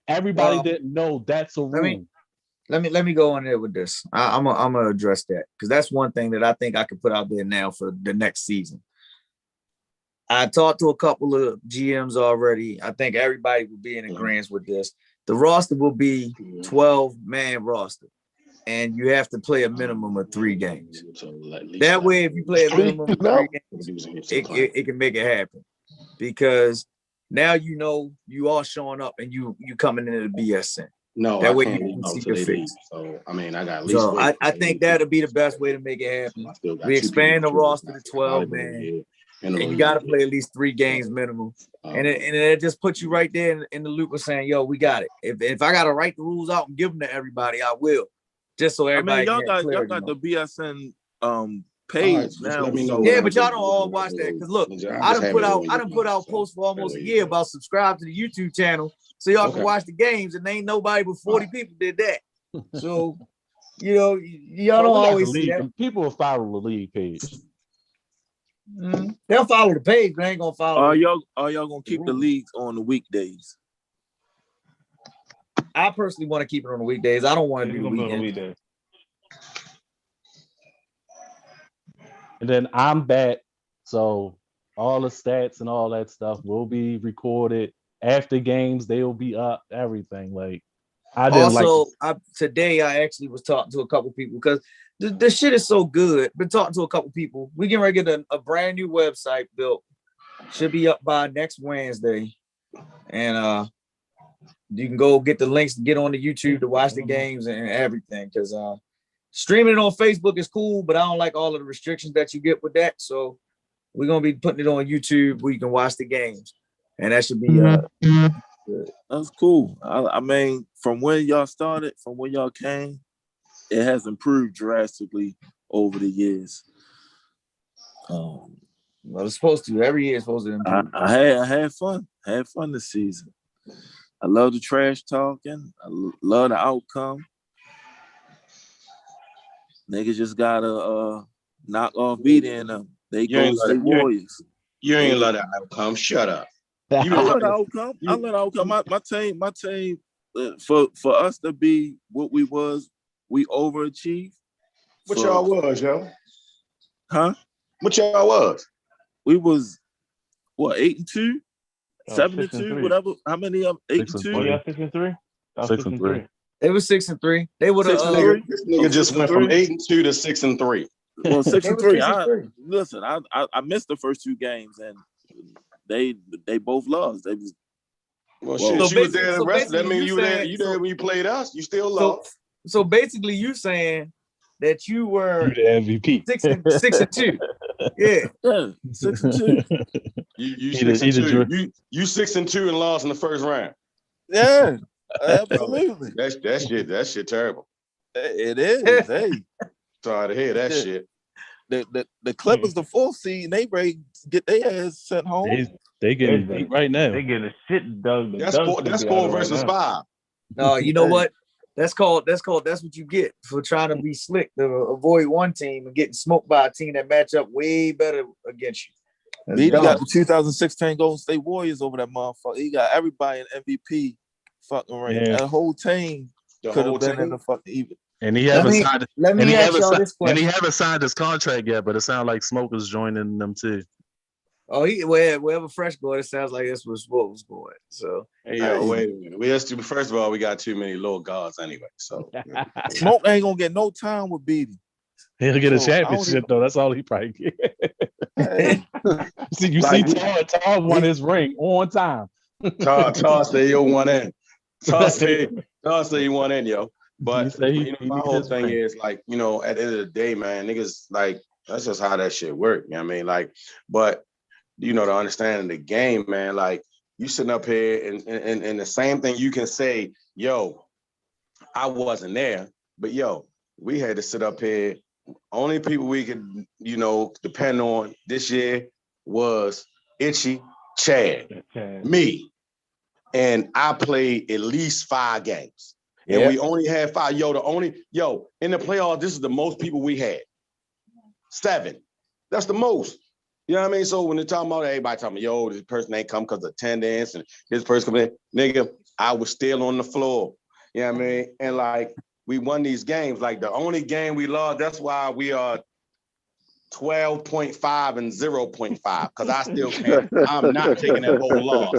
everybody didn't know that's a rule. Let me go on there with this. I'm gonna address that because that's one thing that I think I can put out there now for the next season. I talked to a couple of GMs already. I think everybody will be in agreement with this. The roster will be 12-man roster. And you have to play a minimum of 3 games. That way, if you play a minimum of 3 games, it can make it happen. Because now you all showing up and you coming into the BSN. No, that way you can see your face. So I mean, I got at least. So I think that'll be the best way to make it happen. We expand the roster to 12, man. And you got to play at least 3 games minimum. And it just puts you right there in the loop of saying, yo, we got it. If I got to write the rules out and give them to everybody, I will. Just so everybody. y'all got the BSN page now. Yeah, but y'all don't all watch that because look, I done put out posts for almost a year about subscribe to the YouTube channel so y'all can watch the games, and ain't nobody but 40 people did that. So y'all don't always see that. People will follow the league page. They'll follow the page, but they ain't gonna follow. Are y'all gonna keep the leagues on the weekdays? I personally want to keep it on the weekdays. I don't want to do the weekends. And then I'm back. So all the stats and all that stuff will be recorded. After games, they'll be up, everything. Like, I didn't also, today I actually was talking to a couple people because the shit is so good. Been talking to a couple people. We getting ready to get a brand new website built. Should be up by next Wednesday. And you can go get the links to get on the YouTube to watch the games and everything. Because streaming it on Facebook is cool, but I don't like all of the restrictions that you get with that. So we're gonna be putting it on YouTube where you can watch the games, and that should be good. That's cool. I mean, from when y'all started, from when y'all came, it has improved drastically over the years. Well, it's supposed to. Every year it's supposed to improve. I had fun. I had fun this season. I love the trash talking. I love the outcome. Niggas just gotta knock off BD in them. They go State Warriors. You ain't love the outcome. Shut up. I love the outcome. I love the outcome. My team, for us to be what we was, we overachieved. What y'all was, yo? Huh? What y'all was? We was what, 8-2, 7-2, whatever. How many of 8-2? Oh yeah, 6-3. 6-3. They were 6-3. They would have. This nigga just went from 8-2 to 6-3. Well, 6-3. Listen, I missed the first two games, and they both lost. They was shit. So you was there the rest. That means you were there. You there when you played us. You still lost. So basically, you saying that you were the MVP. 6-2. Yeah, 6-2. You 6-2. You 6-2 and lost in the first round. Yeah, absolutely. That shit terrible. It is. Hey, sorry to hear that shit. The Clippers, the 4th seed, and they ready to get their ass sent home. They getting beat right now. They getting a shit dug. That's 4 versus 5. No, you know what? That's what you get for trying to be slick to avoid one team and getting smoked by a team that match up way better against you. He got the 2016 Golden State Warriors over that motherfucker. He got everybody in MVP fucking ring. Yeah. That whole team could have been in the fucking even. And he haven't signed. And he haven't signed his contract yet, but it sounds like Smoke is joining them too. Oh, wherever Fresh going, it sounds like that's where Smoke was going. So wait a minute. First of all, we got too many little guards anyway. So Smoke ain't gonna get no time with Beatty. He'll get a championship though. That's all he probably get. See, Tar won his ring on time. Tar said he won in. Tar said he won in, yo. But my whole thing is like, at the end of the day, man, niggas like that's just how that shit work. You know what I mean? Like, but to understanding the game, man, like you sitting up here and the same thing you can say, yo, I wasn't there, but yo, we had to sit up here. Only people we could, depend on this year was Itchy, Chad, me. And I played at least 5 games. And we only had 5. In the playoffs, this is the most people we had. 7. That's the most. You know what I mean? So when they're talking about everybody talking about, yo, this person ain't come because of attendance and this person come in, nigga, I was still on the floor. You know what I mean? And like we won these games. Like the only game we lost, that's why we are 12.5 and 0.5. Because I still can't. I'm not taking that whole loss.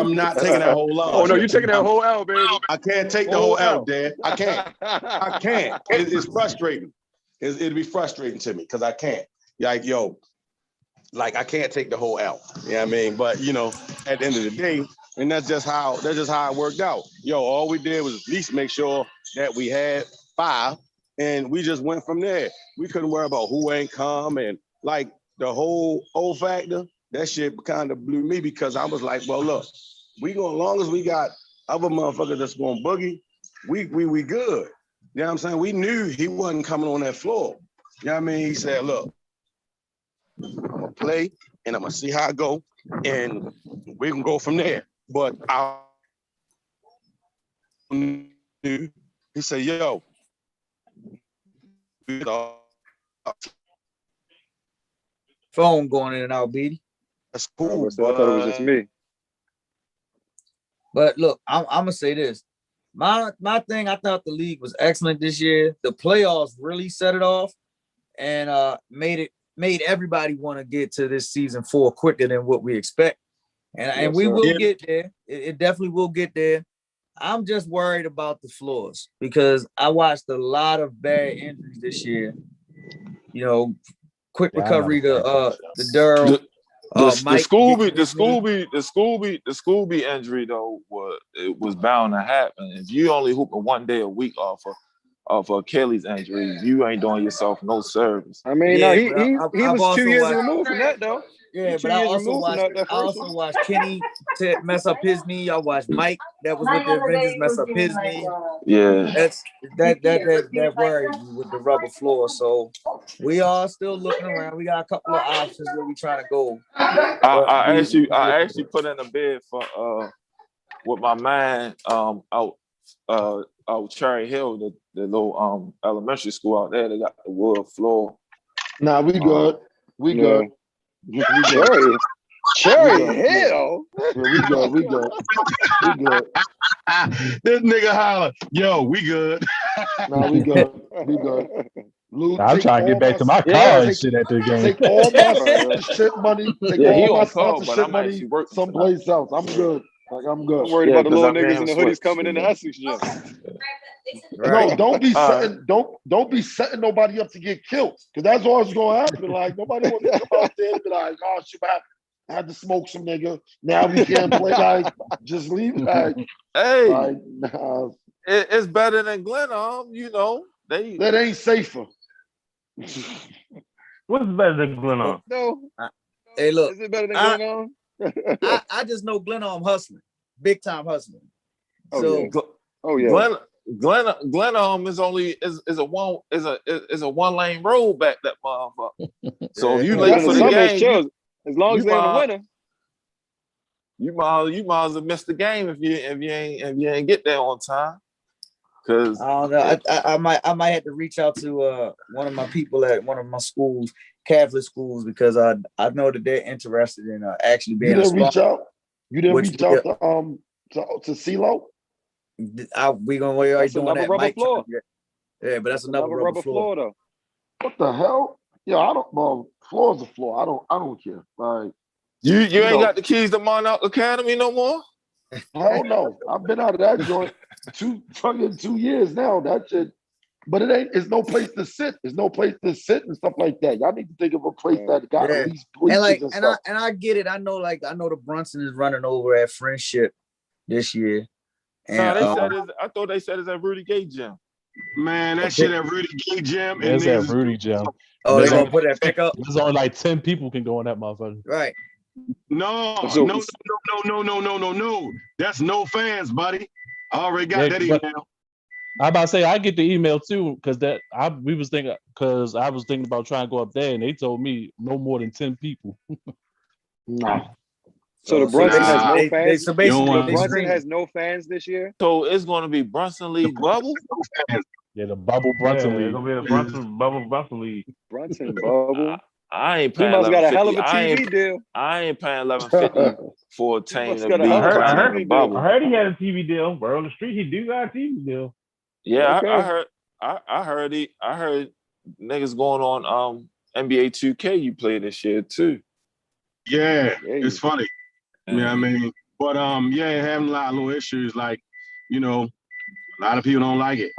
I'm not taking that whole loss. Oh no, you're taking that whole L, baby. I can't take the whole L, Dad. I can't. It's frustrating. It'd be frustrating to me because I can't. Like, yo, I can't take the whole L. You know what I mean? But at the end of the day, and that's just how it worked out. Yo, all we did was at least make sure that we had 5, and we just went from there. We couldn't worry about who ain't come and like the whole old factor. That shit kind of blew me because I was like, well, look, as long as we got other motherfuckers that's going boogie, we good. You know what I'm saying? We knew he wasn't coming on that floor. You know what I mean? He said, look, I'm gonna play and I'm gonna see how I go, and we can go from there. But he said, yo, phone going in and out, Beatty. That's cool. I thought it was just me. But look, I'm gonna say this. My thing, I thought the league was excellent this year. The playoffs really set it off and made it made everybody want to get to this season 4 quicker than what we expect. And we will get there. It definitely will get there. I'm just worried about the floors because I watched a lot of bad injuries this year. You know, quick recovery to the Durrell. The Scooby injury though was bound to happen. If you only hooping 1 day a week off Achilles injury, you ain't doing yourself no service. I mean, no, he was 2 years removed from that though. Yeah, but I also watched Kenny mess up his knee. I watched Mike that was with the Avengers mess up his knee. Yeah, that worried me with the rubber floor. So we are still looking around. We got a couple of options where we trying to go. I actually put in a bid for with my man out Cherry Hill, the little elementary school out there. They got the wood floor. Nah, we good. We good. Cherry Hill. Yeah, we good. This nigga holler, yo, we good. Nah, we good. We good. Luke, I'm trying to get back to my car and shit at the game. Take all my sponsorship money. Take all my sponsorship money someplace else. I'm good. Like I'm good. I'm worried about the little niggas in the hoodies coming in the Essex gym. Right. No, don't be setting don't be setting nobody up to get killed. Because that's always gonna happen. Like nobody wants to come out there and be like, oh shit, I had to smoke some nigga. Now we can't play. Like just leave. Like, hey, like, nah. It's better than Glenarm, you know. That ain't safer. What's better than Glenarm? No. Hey, look. Is it better than Glenarm? I just know Glenarm hustling, big time hustling. Glenarm is only a 1 lane road back that motherfucker. So if you late for the game, as long as they're in the winter, you might as well miss the game if you ain't get there on time. Cause I don't know. I might have to reach out to one of my people at one of my schools, Catholic schools, because I know that they're interested in actually being. You didn't reach out. You didn't reach out to CeeLo. We already doing that. Mike floor. Yeah, but that's another rubber floor though. What the hell? Yo, I don't. Well, floor's a floor. I don't care. Like you ain't got the keys to Monarch Academy no more. Hell no. I've been out of that joint 2 years now. That shit. But it ain't. It's no place to sit. There's no place to sit and stuff like that. Y'all need to think of a place that got at least bleachers and stuff. I get it. I know the Brunson is running over at Friendship this year. And, I thought they said it's at Rudy Gay Gym. Man, that shit at Rudy Gay Gym. It's at Rudy Gym. Oh, they're gonna put that pickup. There's only like 10 people can go in that motherfucker. Right. No. That's no fans, buddy. I already got that email. I about to say I get the email too, because I was thinking about trying to go up there, and they told me no more than 10 people. No. So the Brunson has no fans. So basically, Brunson has no fans this year. So it's going to be Brunson League bubble. Yeah, the bubble Brunson League. It's gonna be the Brunson League. Brunson bubble. I ain't paying. He must got a hell of a TV deal. I ain't paying $11.50 for a team to be I heard he had a TV deal. Bro, on the street, he do got a TV deal. Yeah, okay. I heard niggas going on NBA 2K you play this year too. Yeah, it's funny. You know what I mean? But having a lot of little issues, like, you know, a lot of people don't like it.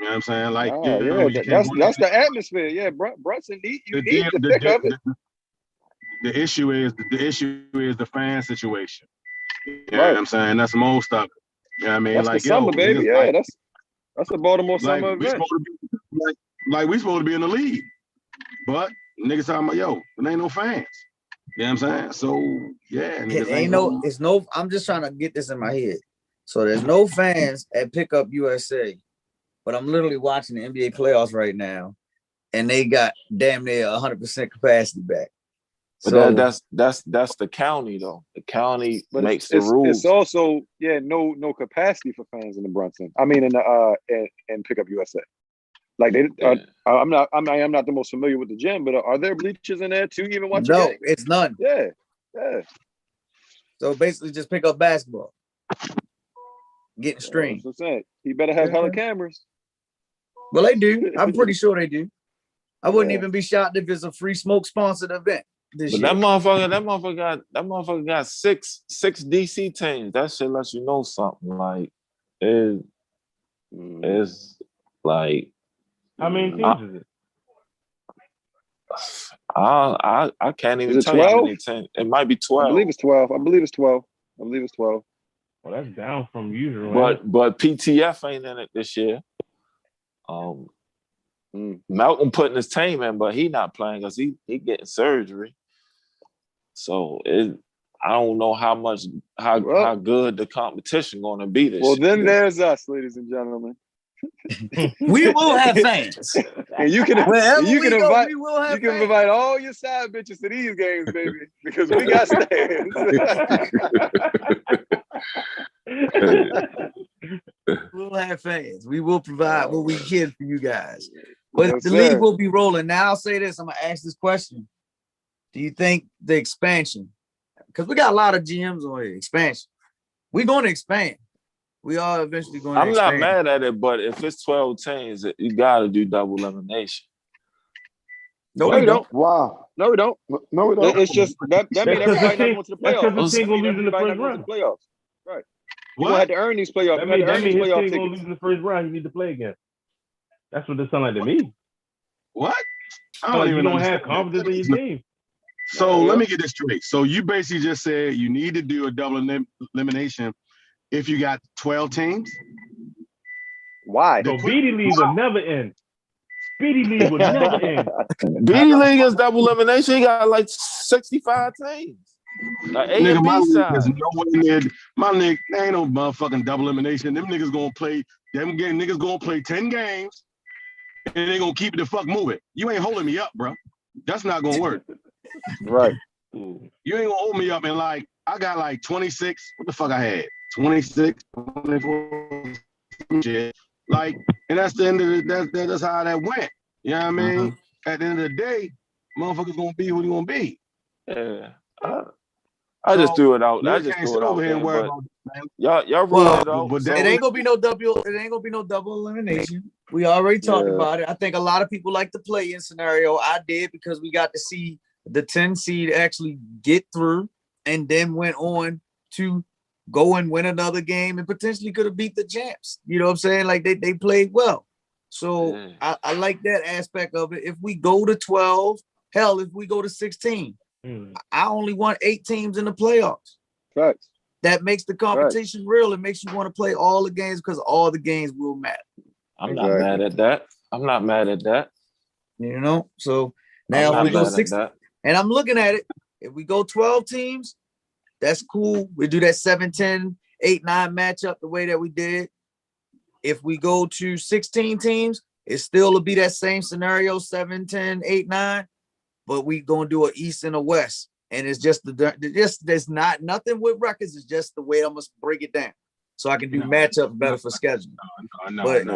You know what I'm saying? Like, that's the atmosphere. Yeah, Brunson need to pick up it. The issue is the fan situation. You know what I'm saying? That's most of it. You know what I mean? That's like the summer, baby. Yeah, that's a Baltimore summer event. We supposed to be in the league, but niggas talking about there ain't no fans. You know what I'm saying? So I'm just trying to get this in my head. So there's no fans at Pickup USA, but I'm literally watching the NBA playoffs right now, and they got damn near 100% capacity back. But that's the county though. The county makes the rules. It's also no capacity for fans in the Brunson. I mean in Pickup USA. Like I'm not the most familiar with the gym, but are there bleachers in there too? Even watching? No, it's none. Yeah. So basically, just pick up basketball, getting streamed. That's what I'm saying. You better have hella cameras. Well, they do. I'm pretty sure they do. I wouldn't even be shocked if it's a free smoke sponsored event this year. That motherfucker got six DC teams. That shit lets you know something. Like it's like how many teams is it? I can't even tell 12? you how many teams. It might be 12. I believe it's 12. I believe it's 12. Well, that's down from usual. But PTF ain't in it this year. Malcolm putting his team in, but he not playing because he getting surgery. So I don't know how good the competition going to be this year. Well, then there's us, ladies and gentlemen. We will have fans. And you can invite all your side bitches to these games, baby, because we got stands. We'll have fans. We will provide what we can for you guys. But Yes, the league will be rolling. Now I'll say this. I'm gonna ask this question. Do you think the expansion? Because we got a lot of GMs on here. Expansion. We're going to expand. We are eventually going to expand. I'm not mad at it, but if it's 12 teams, you got to do double elimination. No, we don't. Wow. No, we don't. No, we don't. It's just that means everybody not going to the playoffs. That's because the team going to lose in the first round. Right. You going to have to earn these playoffs. That means his team going to lose in the first round. You need to play again. That's what it sounds like to me. What? I don't even have confidence in your team. So let me get this straight. So you basically just said you need to do a double elimination if you got 12 teams? Why? So BD League would never end. BD League would never end. BD League is double elimination. He got like 65 teams. Like A Nigga, and my B league side. is nowhere near. My nigga, there ain't no motherfucking double elimination. Them niggas gonna play. Niggas gonna play 10 games, and they gonna keep it the fuck moving. You ain't holding me up, bro. That's not gonna work. Right. You ain't gonna hold me up and like I got like 26. What the fuck I had? 26, 24 shit. Like, and that's the end of the that's how that went. You know what I mean? At the end of the day, motherfuckers gonna be who they gonna be. Yeah. I just threw it out. I just threw it out there. But y'all ruled it out. But it ain't gonna be no double. It ain't gonna be no double elimination. We already talked about it. I think a lot of people like the play-in scenario. I did because we got to see the 10 seed actually get through, and then went on to go and win another game and potentially could have beat the champs. You know what I'm saying? Like they played well. So I like that aspect of it. If we go to 12, hell, if we go to 16, I only want 8 teams in the playoffs. Right. That makes the competition real. It makes you want to play all the games because all the games will matter. I'm not mad at that. I'm not mad at that. You know, so now if we go 6, and I'm looking at it, if we go 12 teams, that's cool. We do that 7-10, 8-9 matchup the way that we did. If we go to 16 teams, it still will be that same scenario, 7-10, 8-9, but we gonna do an East and a West. And it's just there's not nothing with records, it's just the way I'm gonna break it down. So I can do matchups better for scheduling. But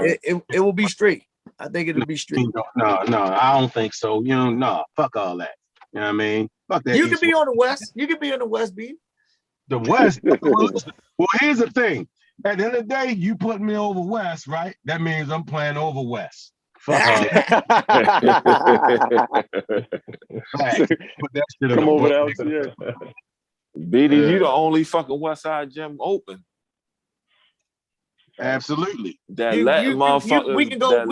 it will be straight. I think it'll be straight. No, I don't think so. You know, no, fuck all that. You know what I mean? Fuck that. You can be on the West. You can be on the West, B. The West. Well, here's the thing. At the end of the day, you put me over West, right? That means I'm playing over West. Fuck all that. Come over there. Yeah. BD, you the only fucking West Side gym open. Absolutely. We can go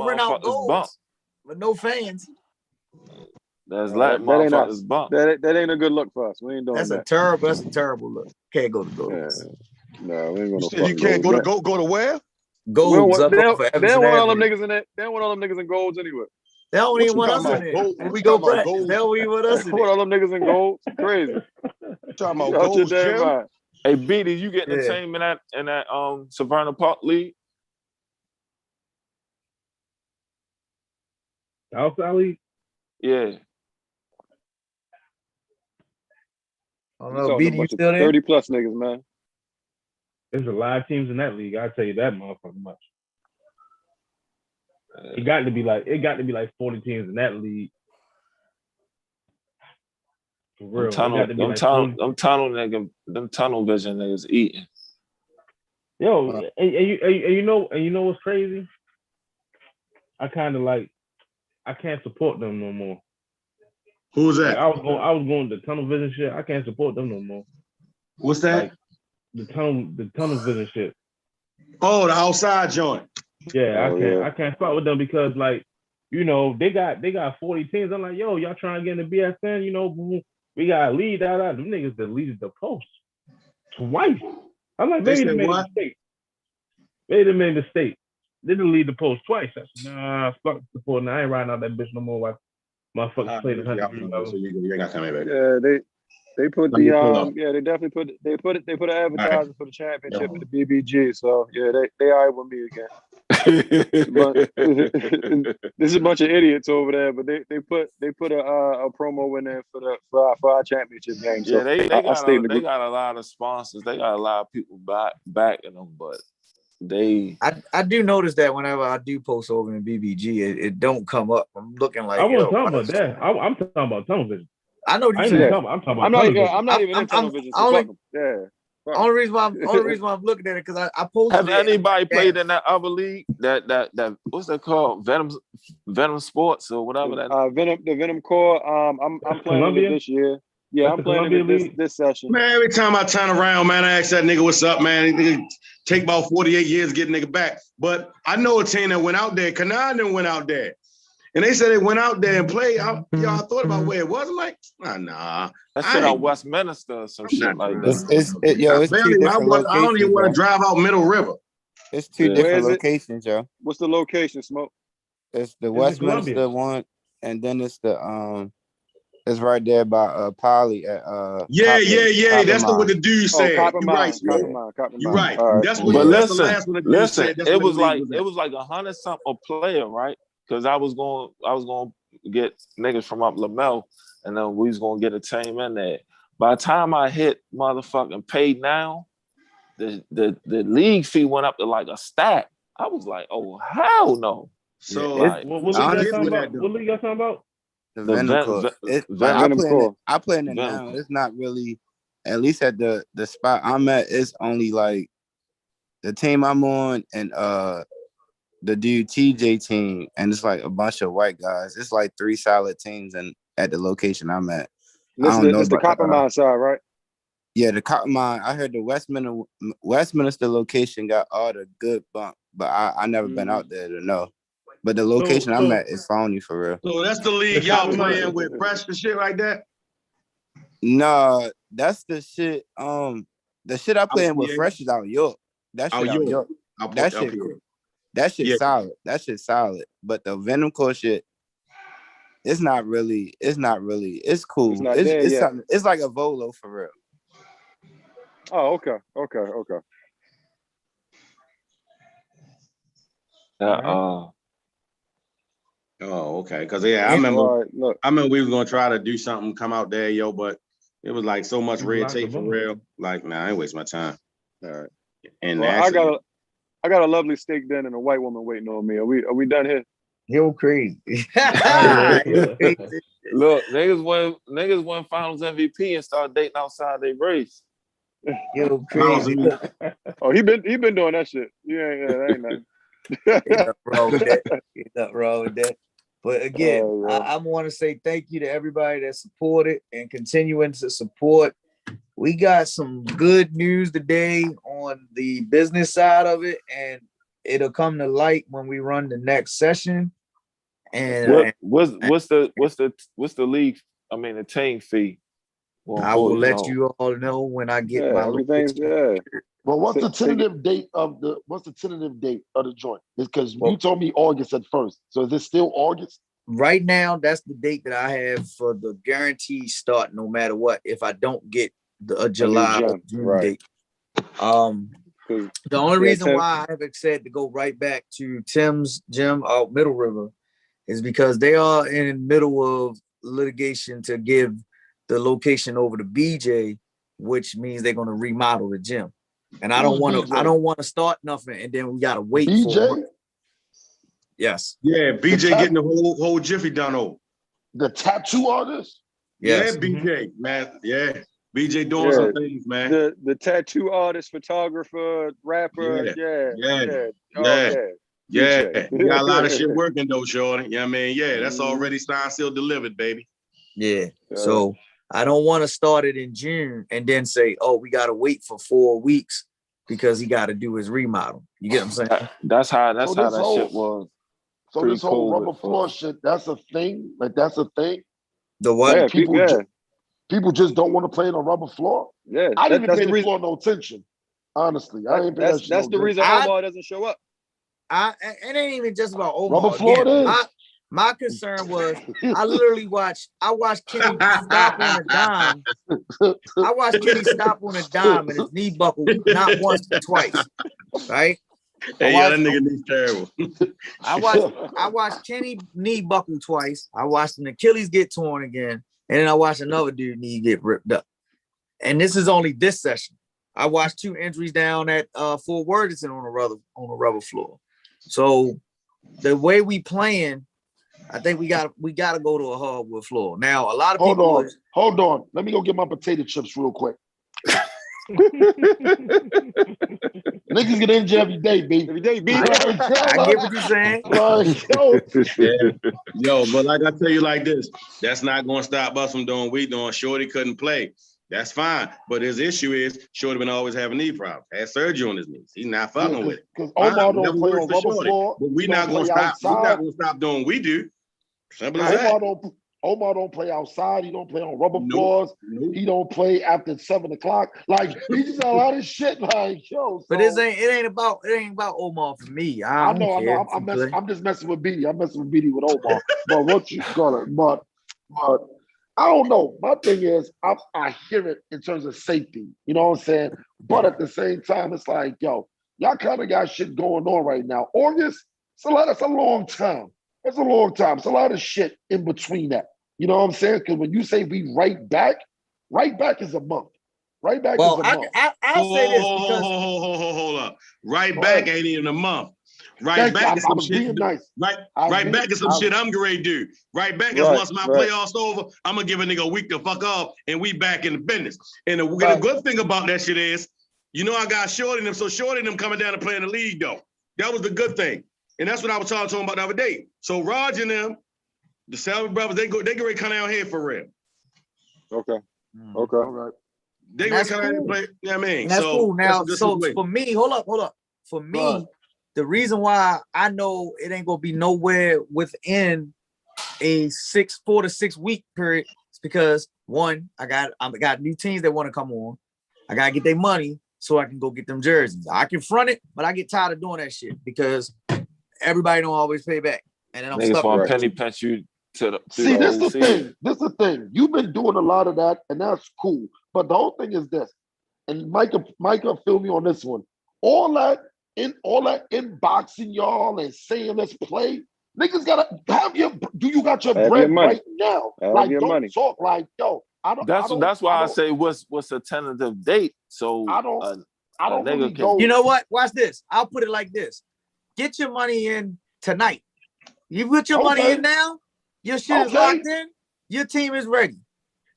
rent out goals with no fans. That's letting motherfuckers bump. That ain't a good look for us. We ain't doing that. That's a terrible look. Can't go to goals. No, we ain't going to. You can't go to where? Goals up they for don't want all them niggas in that. They don't want all them niggas in golds anyway. They don't even want us in there. When we go back, they don't even want us in there. What all them niggas in golds? Crazy. Talking about golds, Jim. Hey, B, did you get the team in that Savannah Park League? Southside League? Yeah. I don't know. B, you still there? 30 plus niggas, man. There's a lot of teams in that league. I'll tell you that motherfucking much. It got to be like 40 teams in that league. For real. Them tunnel vision niggas eating. Yo, and you know what's crazy? I kind of like I can't support them no more. Who's that? Like I was going to tunnel vision shit. I can't support them no more. What's that? Like the tunnel vision shit. Oh, the outside joint. Yeah, I can't fuck with them because like, you know, they got 40 teams. I'm like, yo, y'all trying to get in the BSN, you know, we got a lead out. Them niggas deleted the post twice. I'm like, maybe they made a mistake. Maybe they made a mistake. They deleted the post twice. I said, nah, fuck supporting. I ain't riding out that bitch no more. Like, motherfuckers play the 100 level. So you ain't got to come back. Yeah, they put the they definitely put an advertisement for the championship at the BBG. So yeah, they all right with me again. But there's a bunch of idiots over there, but they put a promo in there for our championship game. So yeah, they got a lot of sponsors. They got a lot of people backing them, but I do notice that whenever I do post over in BBG, it don't come up. I'm looking like I wasn't talking about that. I'm talking about television. I know what you're saying. I'm talking about television. I'm not even in television. Only reason why I'm looking at it because I posted. Have anybody played in that other league? That what's that called? Venom Sports or whatever that. The Venom Core. I'm playing it this year. Yeah, I'm playing it this session. Man, every time I turn around, man, I ask that nigga what's up, man. It take about 48 years to get nigga back. But I know a team that went out there. Kanan went out there. And they said they went out there and played. I thought about where it was. I'm like, nah. That shit on Westminster or some shit like that. It's two different locations. I don't even want to drive out Middle River. It's two different locations, yo. What's the location, Smoke? It's the Westminster one, and then it's the it's right there by Poly at Yeah. That's what the dude said. You're right, You're right. Right. That's what. But that's the last one the dude said. It was like 100 something a player, right? Because I was going to get niggas from up Lamel, and then we was going to get a team in there. By the time I hit motherfucking paid now, the league fee went up to like a stack. I was like, oh hell no. So what league y'all talking about? The Venom Core. I play in it now. It's not really, at least at the spot I'm at, it's only like the team I'm on and the dude TJ team, and it's like a bunch of white guys. It's like 3 solid teams and at the location I'm at. It's the Copper Mine side, right? Yeah, the Copper Mine. I heard the Westminster location got all the good bump, but I never been out there to know. But the location I'm at is phony for real. So that's the league y'all playing with fresh and shit like that? No, that's the shit. The shit I playing with fresh is out York. That shit out York. That shit solid. That shit solid. But the Venom Core shit, it's not really. It's cool. It's something. It's like a Volo for real. Oh, okay. Oh, okay. Because I remember we were gonna try to do something, come out there, but it was like so much red tape for real. Like, nah, I ain't waste my time. All right. And I got a lovely steak dinner and a white woman waiting on me. Are we done here? Yo, crazy. Look, niggas won finals MVP and start dating outside their race. Yo, crazy. Oh, he been doing that shit. Yeah, that ain't nothing. Nothing wrong with that. But again, I want to say thank you to everybody that supported and continuing to support. We got some good news today on the business side of it, and it'll come to light when we run the next session. And what's the league? I mean, the team fee. I will let you all know when I get my location. Well, what's the tentative date of the joint? Because you told me August at first. So is it still August? Right now, that's the date that I have for the guaranteed start, no matter what. If I don't get the July or June date. The only reason why I have said to go right back to Tim's gym out Middle River is because they are in the middle of litigation to give the location over to BJ, which means they're going to remodel the gym. And I don't want to start nothing and then we gotta wait for it. Yes. Yeah, BJ getting the whole jiffy done over. The tattoo artist? Yes. Yeah, BJ, man. Yeah. BJ doing some things, man. The tattoo artist, photographer, rapper. Yeah, you got a lot of shit working though, shorty. Yeah, I mean, yeah, that's already signed, sealed, delivered, baby. Yeah. So I don't want to start it in June and then say, oh, we got to wait for 4 weeks because he got to do his remodel. You get what I'm saying? That's how that shit was. So this whole rubber floor shit, that's a thing. Like that's a thing. The what? Yeah, people just don't want to play on a rubber floor. Yeah, I didn't even pay the floor no attention. Honestly, I didn't pay that shit. That's the reason Omar doesn't show up. It ain't even just about Omar. Rubber floor. Again, my concern was I watched Kenny stop on a dime. I watched Kenny stop on a dime and his knee buckled not once but twice. Right? Hey, that nigga knee's terrible. I watched Kenny knee buckle twice. I watched an Achilles get torn again, and then I watched another dude knee get ripped up. And this is only this session. I watched 2 injuries down at Fort Worthington on a rubber floor. So the way we playing, I think we got to go to a hardwood floor. Now a lot of people. Hold on. Let me go get my potato chips real quick. Niggas get injured every day, baby. Every day, baby. I get what you're saying. Yo, but like I tell you like this, that's not going to stop us from doing what we doing. Shorty couldn't play. That's fine. But his issue is Shorty been always having knee problems. Had surgery on his knees. He's not fucking with it. Because Omar don't play on rubber floor. But we're not going to stop. We're not going to stop doing what we do. Simple as that. Omar don't play outside. He don't play on rubber floors. He don't play after 7 o'clock. Like he just got a lot of shit. Like yo. But it ain't about Omar for me. I know. I'm just messing with BD. I'm messing with BD with Omar. But what you gonna? But I don't know. My thing is, I hear it in terms of safety. You know what I'm saying? But at the same time, it's like yo, y'all kind of got shit going on right now. August. That's a long time. That's a long time. It's a lot of shit in between that. You know what I'm saying? Because when you say we right back is a month. Right back is a month. I'll say this because hold up. Right back ain't even a month. Right back is some shit. Nice. Right back is some shit I'm gonna do. Right back is once my playoffs over, I'm gonna give a nigga a week to fuck off and we back in the business. And the good thing about that shit is, you know I got Shorty and them, so Shorty and them coming down to play in the league though. That was the good thing. And that's what I was talking to him about the other day. So Raj and them, the Salvage brothers, they get ready to come down here for real. Okay. All right. They get ready to come down here and play. You know what I mean? That's cool. Now, so for me, hold up. For me, the reason why I know it ain't gonna be nowhere within a 4 to 6 week period is because one, I got new teams that want to come on. I gotta get their money so I can go get them jerseys. I can front it, but I get tired of doing that shit because everybody don't always pay back. And then I'm stuck with penny pinch you to the See, this is the thing. This is the thing. You've been doing a lot of that, and that's cool. But the whole thing is this, and Micah feel me on this one. All that inboxing y'all and saying let's play, niggas gotta have you got your bread right now. Like don't money. Talk like yo. That's why I say what's a tentative date. So I don't really go. You know what? Watch this. I'll put it like this. Get your money in tonight. You put your money in now, your shit is locked in, your team is ready.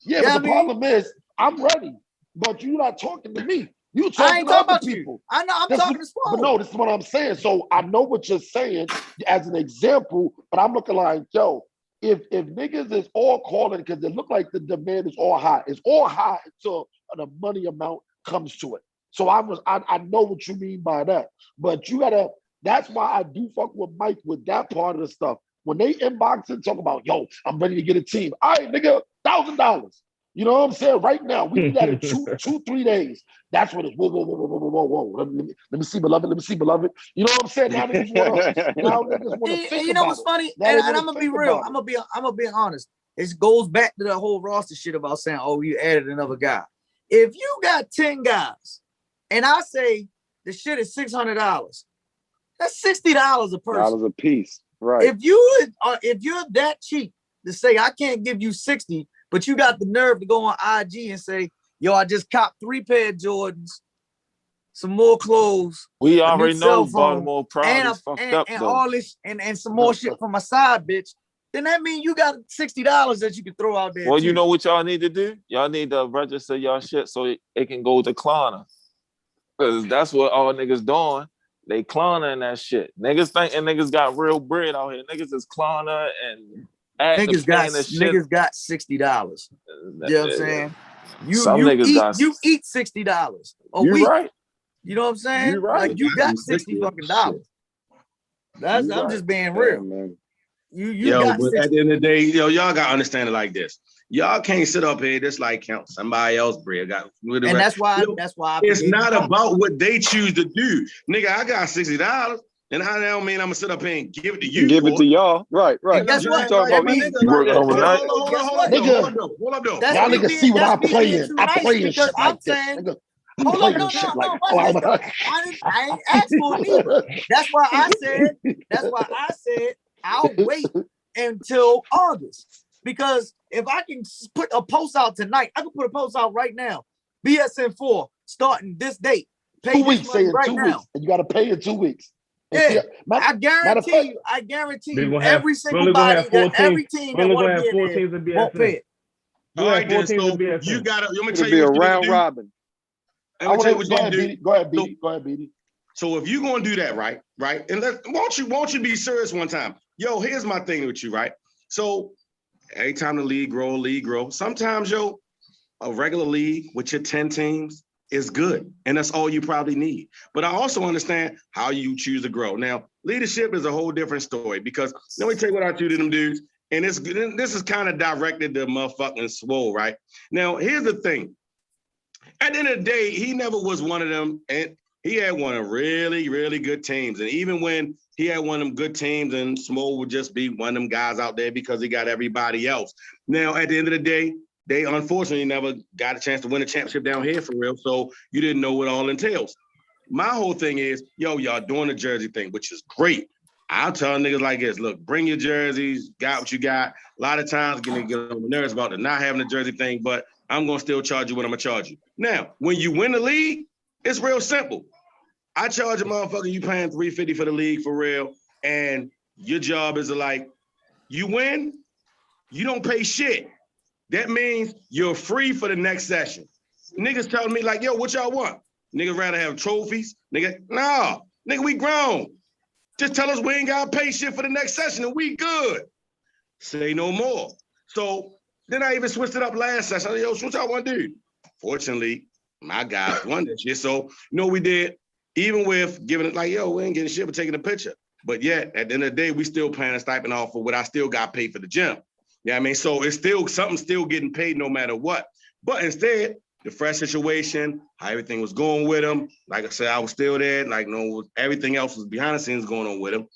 Yeah, but the problem is I'm ready, but you're not talking to me. You talking I ain't talking about people. I know I'm talking to Spo. But no, this is what I'm saying. So I know what you're saying as an example, but I'm looking like, yo, if niggas is all calling because it look like the demand is all high. It's all high until the money amount comes to it. So I know what you mean by that. But you gotta. That's why I do fuck with Mike with that part of the stuff. When they inbox and talk about, yo, I'm ready to get a team. All right, nigga, $1,000. You know what I'm saying? Right now, we do that in 2-3 days. That's what it's whoa. Let me see, beloved. You know what I'm saying? Now niggas want to think. You know what's funny? And I'm gonna be real. I'm gonna be honest. It goes back to the whole roster shit about saying, oh, you added another guy. If you got 10 guys, and I say the shit is $600. That's $60 a person. $60 a piece, right? If you're that cheap to say I can't give you 60, but you got the nerve to go on IG and say, "Yo, I just copped 3 pair of Jordans, some more clothes." We already know Baltimore Proud is fucked up and though. all this and some more shit from my side bitch. Then that means you got $60 that you can throw out there. Well, too. you know what y'all need to do? Y'all need to register y'all shit so it can go to Klarna. Because that's what all niggas doing. They clowning that shit. Niggas thinking niggas got real bread out here. Niggas is clowning and niggas got $60. You know what I'm saying? You eat $60 a week. Right. You know what I'm saying? You right. Like you got 60 fucking dollars. I'm just being real. Man. You got but 60. at the end of the day, y'all gotta understand it like this. Y'all can't sit up here just like count somebody else bread. And that's why it's not about what they choose to do. Nigga, I got $60. And I don't mean I'm gonna sit up here and give it to you. Give it to y'all. Right. And guess what? Hold up, Nigga, though. Y'all niggas see what I play in. I play in shit like this. Nigga. Hold on, no. I ain't asked for it either. That's why I said I'll wait until August. Because if I can put a post out tonight, I can put a post out right now. BSN 4 starting this date. Pay 2 weeks, saying right 2 weeks. And you got to pay in 2 weeks. Yeah, I guarantee you, every single body, every team that want to be in there won't pay it. All right, then, so you gotta. Let me tell you what you round robin. Go ahead, BD. So if you're gonna do that, right, and won't you be serious one time? Yo, here's my thing with you, right? So every time the league grow. Sometimes, a regular league with your 10 teams is good, and that's all you probably need. But I also understand how you choose to grow. Now, leadership is a whole different story because let me tell you what I do to them dudes, and this is kind of directed to motherfucking Swole, right? Now, here's the thing. At the end of the day, he never was one of them, and he had one of really, really good teams. And even when he had one of them good teams, and Swole would just be one of them guys out there because he got everybody else. Now, at the end of the day, they unfortunately never got a chance to win a championship down here for real, so you didn't know what all entails. My whole thing is, y'all doing the jersey thing, which is great. I'll tell niggas like this, look, bring your jerseys, got what you got. A lot of times get on my nerves about the not having the jersey thing, but I'm going to still charge you what I'm going to charge you. Now, when you win the league, it's real simple. I charge a motherfucker, you paying $350 for the league for real, and your job is you win, you don't pay shit. That means you're free for the next session. Niggas telling me yo, what y'all want? Niggas rather have trophies? Nigga, we grown. Just tell us we ain't got to pay shit for the next session and we good. Say no more. So then I even switched it up last session. I said, yo, what y'all want to do? Fortunately, my guys won that shit. So, we did, even with giving it we ain't getting shit for taking a picture. But yet, at the end of the day, we still paying a stipend off for what I still got paid for the gym. Yeah, I mean, so it's still something still getting paid no matter what. But instead, the fresh situation, how everything was going with him. Like I said, I was still there. Everything else was behind the scenes going on with him.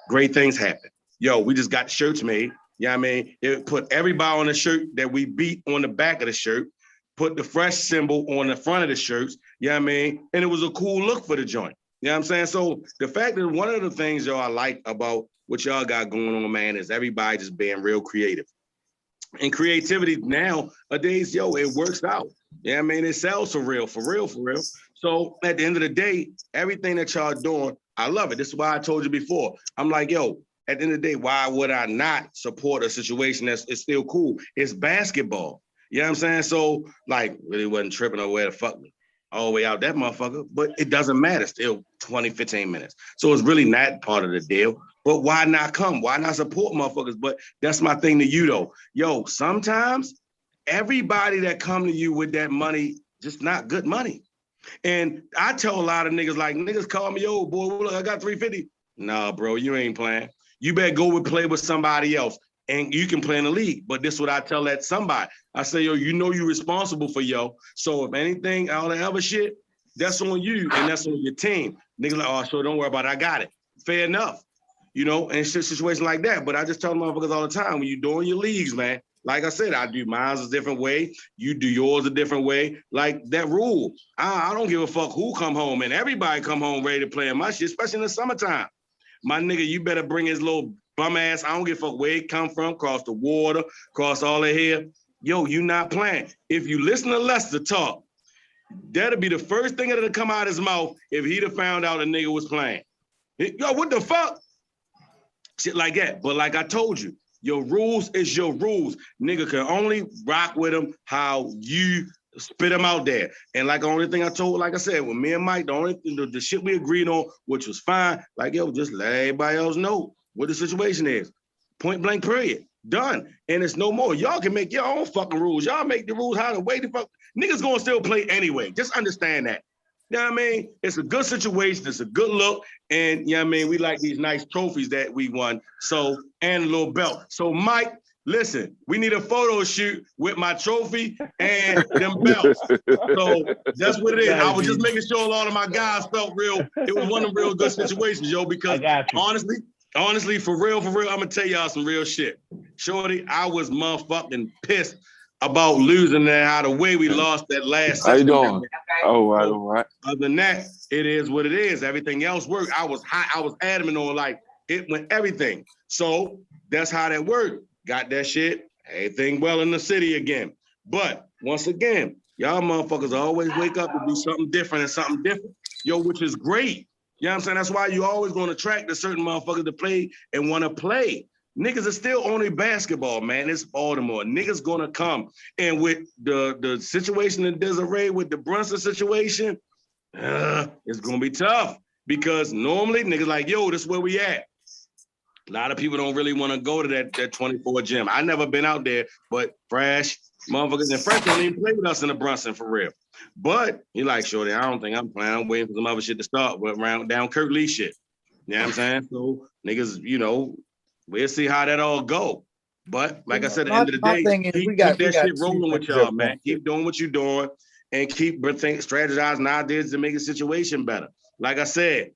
Great things happened. Yo, we just got shirts made. Yeah, I mean, it put everybody on the shirt that we beat on the back of the shirt, put the fresh symbol on the front of the shirts. Yeah, I mean, and it was a cool look for the joint. You know what I'm saying? So the fact that one of the things y'all I like about what y'all got going on, man, is everybody just being real creative. And creativity nowadays, it works out. Yeah, I mean, it sells for real. So at the end of the day, everything that y'all doing, I love it. This is why I told you before. I'm like, at the end of the day, why would I not support a situation that's still cool? It's basketball. You know what I'm saying? So, really wasn't tripping or where the fuck me all the way out that motherfucker, but it doesn't matter. Still 20, 15 minutes. So it's really not part of the deal. But why not come? Why not support motherfuckers? But that's my thing to you, though. Yo, sometimes everybody that come to you with that money, just not good money. And I tell a lot of niggas, niggas call me, yo, boy, look, I got $350. Nah, bro, you ain't playing. You better go and play with somebody else. And you can play in the league. But this is what I tell that somebody. I say, yo, you're responsible for So if anything, all that other shit, that's on you and that's on your team. Niggas oh, so don't worry about it. I got it. Fair enough. And situation like that. But I just tell motherfuckers all the time, when you're doing your leagues, man, like I said, I do mine a different way. You do yours a different way. Like that rule. I don't give a fuck who come home. And everybody come home ready to play in my shit, especially in the summertime. My nigga, you better bring his little bum ass. I don't give a fuck where he come from, across the water, across all of here. Yo, you not playing. If you listen to Lester talk, that'll be the first thing that'll come out of his mouth if he'd have found out a nigga was playing. Yo, what the fuck? Shit like that. But like I told you, your rules is your rules. Nigga can only rock with them how you spit them out there. And like the only thing I told, like I said, with me and Mike, the shit we agreed on, which was fine, like, yo, just let everybody else know what the situation is. Point blank, period. Done. And it's no more. Y'all can make your own fucking rules. Y'all make the rules how to wait the fuck. Niggas gonna still play anyway. Just understand that. You know what I mean? It's a good situation. It's a good look. And you know what I mean? We like these nice trophies that we won. So, and a little belt. So, Mike, listen, we need a photo shoot with my trophy and them belts. So that's what it is. I was just making sure all of my guys felt real. It was one of them real good situations, yo, because honestly, for real, I'm gonna tell y'all some real shit. Shorty, I was motherfucking pissed about losing that, how the way we lost that last How you session. doing? All right. Other than that, it is what it is. Everything else worked. I was adamant on like it went everything. So that's how that worked. Got that shit. Everything well in the city again. But once again, y'all motherfuckers always wake up to do something different and something different. Yo, which is great. You know what I'm saying? That's why you always going to attract a certain motherfucker to play and want to play. Niggas are still only basketball, man. It's Baltimore. Niggas gonna come. And with the situation in Desiree, with the Brunson situation, it's gonna be tough. Because normally niggas like, yo, this is where we at. A lot of people don't really want to go to that 24 gym. I never been out there, but Fresh, motherfuckers, and Fresh don't even play with us in the Brunson for real. But he like, shorty, I don't think I'm playing. I'm waiting for some other shit to start with around down Kurt Lee shit. You know what I'm saying? So niggas, you know, we'll see how that all go. But like I said, at the end of the day, keep that shit rolling with y'all, man. Keep doing what you're doing and keep strategizing ideas to make the situation better. Like I said,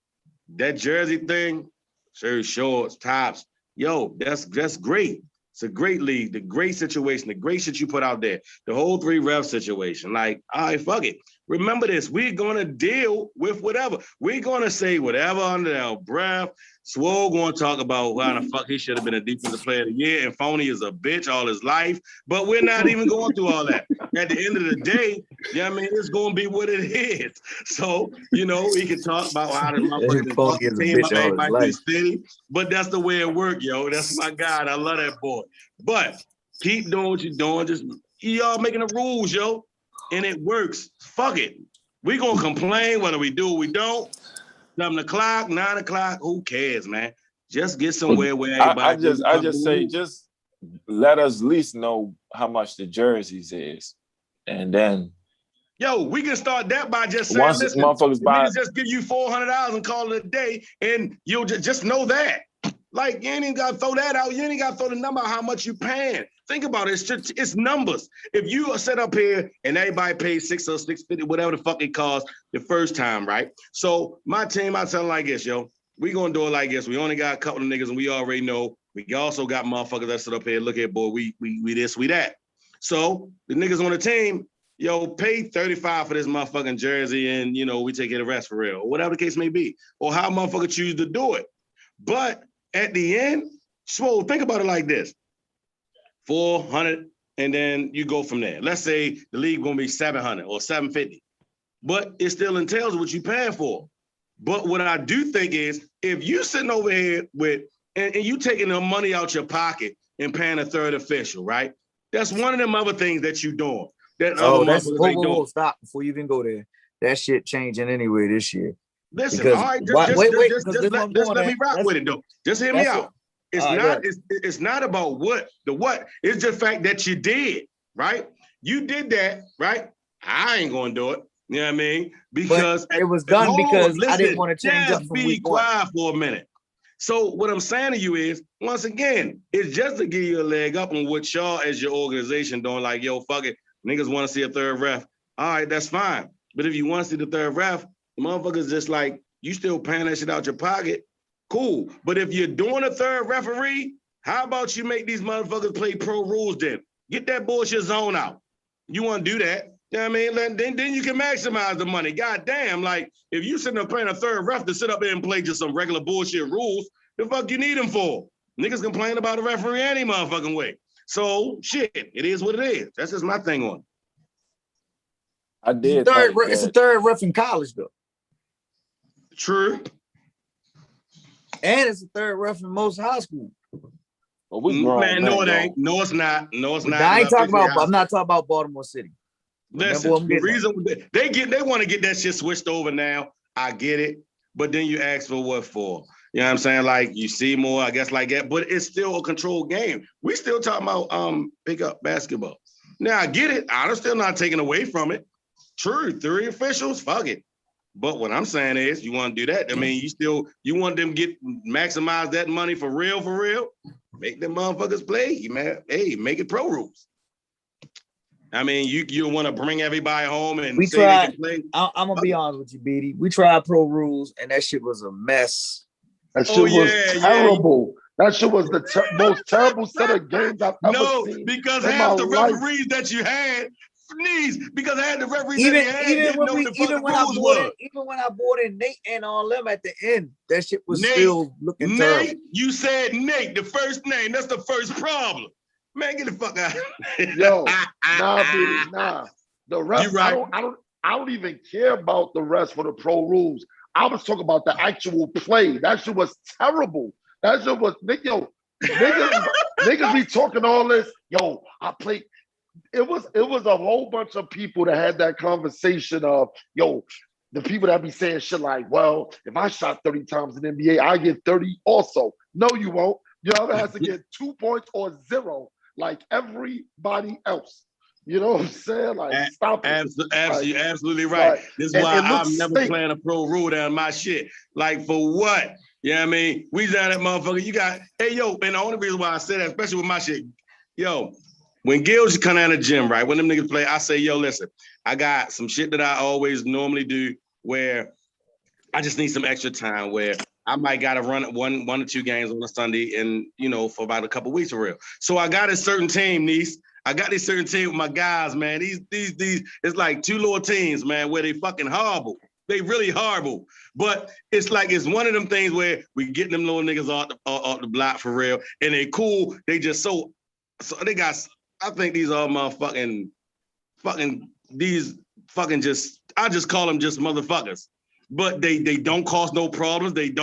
that jersey thing, shirts, shorts, tops, yo, that's great. It's a great league, the great situation, the great shit you put out there, the whole 3 ref situation. Like, all right, fuck it. Remember this, we're gonna deal with whatever. We're gonna say whatever under our breath. Swole gonna talk about how the fuck he should have been a defensive player of the year, and Phony is a bitch all his life. But we're not even going through all that. At the end of the day, yeah, I mean, it's gonna be what it is. So, you know, he can talk about how the motherfuckers fuck the team up, everybody steady. But that's the way it works, yo. That's my God. I love that boy. But keep doing what you're doing. Just y'all making the rules, yo. And it works. Fuck it. We gonna complain whether we do or we don't. 7 o'clock, 9 o'clock, who cares, man? Just get somewhere where everybody. I just say, just let us at least know how much the jerseys is, and then. Yo, we can start that by just saying, listen, motherfuckers just give you $400 and call it a day, and you'll just know that. Like, you ain't even got to throw that out. You ain't got to throw the number out how much you paying. Think about it. It's numbers. If you are set up here and everybody pays $6 or $6.50, whatever the fuck it costs the first time, right? So my team, I tell them like this, yo. We gonna do it like this. We only got a couple of niggas, and we already know. We also got motherfuckers that sit up here. Look at, boy, we this, we that. So the niggas on the team, yo, pay $35 for this motherfucking jersey, and you know we take care of the rest for real, or whatever the case may be, or how motherfucker choose to do it. But at the end, Swole, think about it like this: 400, and then you go from there. Let's say the league gonna be 700 or 750, but it still entails what you paying for. But what I do think is, if you sitting over here with and you taking the money out your pocket and paying a third official, right? That's one of them other things that you doing. That that's whoa, stop before you even go there. That shit changing anyway this year. Listen, because, all right, just let me rock with it though. Just hear me out. It's not about what. It's the fact that you did, right? You did that, right? I ain't gonna do it. You know what I mean? Because it was done because I didn't want to change up from be quiet for a minute. So what I'm saying to you is, once again, it's just to give you a leg up on what y'all as your organization doing. Like, yo, fuck it, niggas want to see a third ref. All right, that's fine. But if you want to see the third ref, the motherfuckers just like, you still paying that shit out your pocket, cool. But if you're doing a third referee, how about you make these motherfuckers play pro rules then? Get that bullshit zone out. You want to do that? You know what I mean? Then you can maximize the money. God damn, like, if you sitting up paying a third ref to sit up there and play just some regular bullshit rules, the fuck you need them for? Niggas complain about a referee any motherfucking way. So, shit, it is what it is. That's just my thing on it. I did. It's a third ref in college, though. True. And it's a third ref in most high school. Well, no, it ain't. No, it's not. No, it's not. I ain't talking about. I'm not talking about Baltimore City. Listen, the reason they want to get that shit switched over now. I get it, but then you ask for what for? You know what I'm saying? Like you see more, I guess, like that. But it's still a controlled game. We still talking about pickup basketball. Now I get it. I'm still not taking away from it. True, 3 officials, fuck it. But what I'm saying is, you want to do that. I mean, you want them to maximize that money for real. Make them motherfuckers play, man. Hey, make it pro rules. I mean, you want to bring everybody home and they can play. I'm gonna be honest with you, BD. We tried pro rules and that shit was a mess. That shit was terrible. That shit was the most terrible set of games I've ever seen. No, because half the referees that you had because I had the referees even when I brought in Nate and all them at the end, that shit was still looking terrible. You said Nate, the first name. That's the first problem. Man, get the fuck out. Yo, nah. The rest, right. I don't even care about the rest for the pro rules. I was talking about the actual play. That shit was terrible. That shit was, niggas be talking all this. Yo, I played. It was a whole bunch of people that had that conversation of, yo, the people that be saying shit like, well, if I shot 30 times in the NBA, I get 30 also. No, you won't. Your other has to get 2 points or 0. Like everybody else. You know what I'm saying? Like, stop it. You're absolutely right. This is why I'm never playing a pro rule down my shit. Like, for what? You know what I mean? We down that motherfucker. You got, hey, yo, and the only reason why I say that, especially with my shit, yo, when Gil's come out of the gym, right, when them niggas play, I say, yo, listen, I got some shit that I always normally do where I just need some extra time where I might gotta run one or 2 games on a Sunday and, you know, for about a couple weeks for real. So I got a certain team, niece. I got this certain team with my guys, man. These, it's like 2 little teams, man, where they fucking horrible. They really horrible. But it's like, it's one of them things where we getting them little niggas off the block for real. And they cool. They just so they got, I think these are motherfucking, just, I just call them just motherfuckers. But they don't cause no problems. They're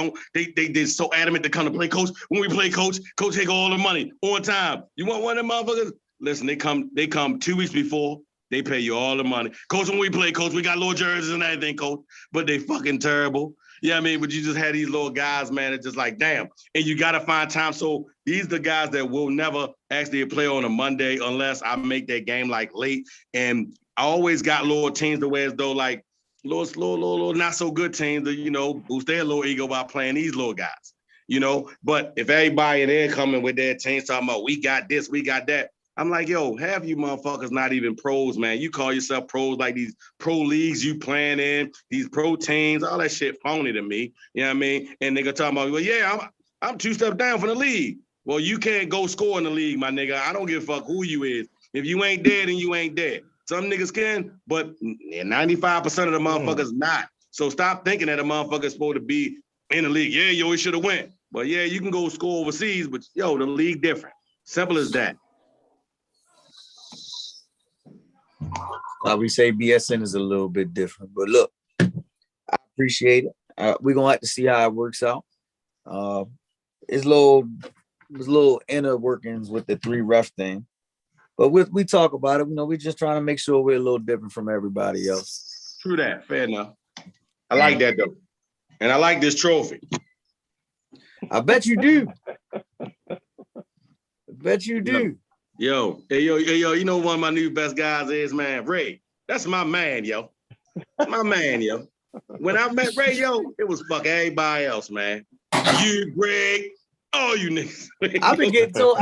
so adamant to come to play coach. When we play coach take all the money on time. You want one of them motherfuckers? Listen, they come 2 weeks before. They pay you all the money. Coach, when we play, coach, we got little jerseys and everything, coach. But they fucking terrible. Yeah, I mean, but you just had these little guys, man. It's just like, damn. And you got to find time. So these are the guys that will never actually play on a Monday unless I make that game like late. And I always got little teams the way as though like, little not so good teams that, you know, boost their little ego by playing these little guys, you know. But if everybody in there coming with their teams talking about we got this, we got that, I'm like, yo, half you motherfuckers not even pros, man. You call yourself pros, like these pro leagues you playing in, these pro teams, all that shit phony to me. You know what I mean? And nigga talking about, well, yeah, I'm 2 steps down from the league. Well, you can't go score in the league, my nigga. I don't give a fuck who you is. If you ain't dead, then you ain't dead. Some niggas can, but 95% of the motherfuckers not. So stop thinking that a motherfucker's supposed to be in the league. Yeah, yo, he should have went. But yeah, you can go score overseas, but yo, the league different. Simple as that. Like we say, BSN is a little bit different. But look, I appreciate it. We're going to have to see how it works out. It's little inner workings with the 3 ref thing. But we talk about it, you know, we're just trying to make sure we're a little different from everybody else. True that. Fair enough. I like that, though. And I like this trophy. I bet you do. I bet you do. Yo, you know one of my new best guys is, man, Ray. That's my man, yo. My man, yo. When I met Ray, yo, it was fuck everybody else, man. You, Greg, all you niggas. I've been getting told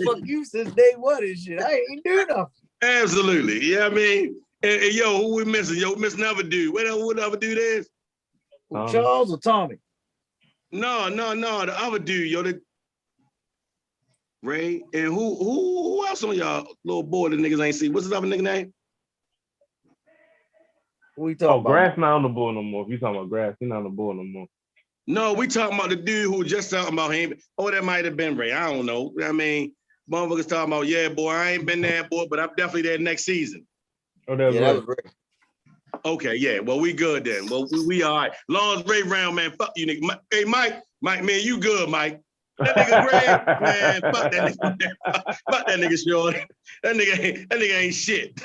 fuck you since day 1 and shit. I ain't doing nothing. Absolutely. You know what I mean? And yo, who we missing? Yo, missing another dude. What other dude is? Charles or Tommy? No, the other dude, yo, the Ray. And who else on y'all little boy the niggas ain't see? What's his other nigga name? What we talking about? Grass not on the board no more. If you talking about Grass, he's not on the board no more. No, we talking about the dude who just talking about him. Oh, that might have been Ray. I don't know. I mean, motherfuckers talking about, yeah, boy, I ain't been there, boy, but I'm definitely there next season. Oh, that was Ray. Okay, yeah. Well, we good then. Well, we all right. Long as Ray round, man, fuck you, nigga. Hey, Mike, man, you good, Mike. That nigga Greg, man, fuck that nigga. Fuck that nigga short. That nigga ain't shit.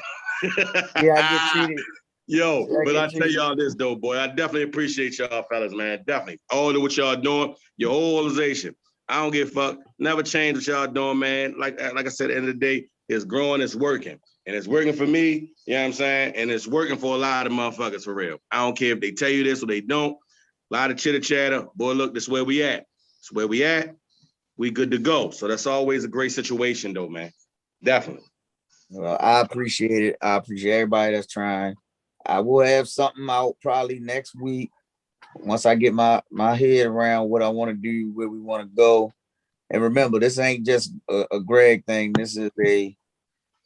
Yeah, I get treated. Yo, but I tell y'all this though, boy. I definitely appreciate y'all fellas, man. Definitely. All of what y'all doing, your whole organization. I don't give a fuck. Never change what y'all doing, man. Like I said, at the end of the day, it's growing, it's working. And it's working for me, you know what I'm saying? And it's working for a lot of motherfuckers for real. I don't care if they tell you this or they don't. A lot of chitter chatter. Boy, look, this is where we at. This is where we at. We good to go. So that's always a great situation though, man. Definitely. Well, I appreciate it. I appreciate everybody that's trying. I will have something out probably next week once I get my head around what I want to do, where we want to go. And remember, this ain't just a Greg thing. This is a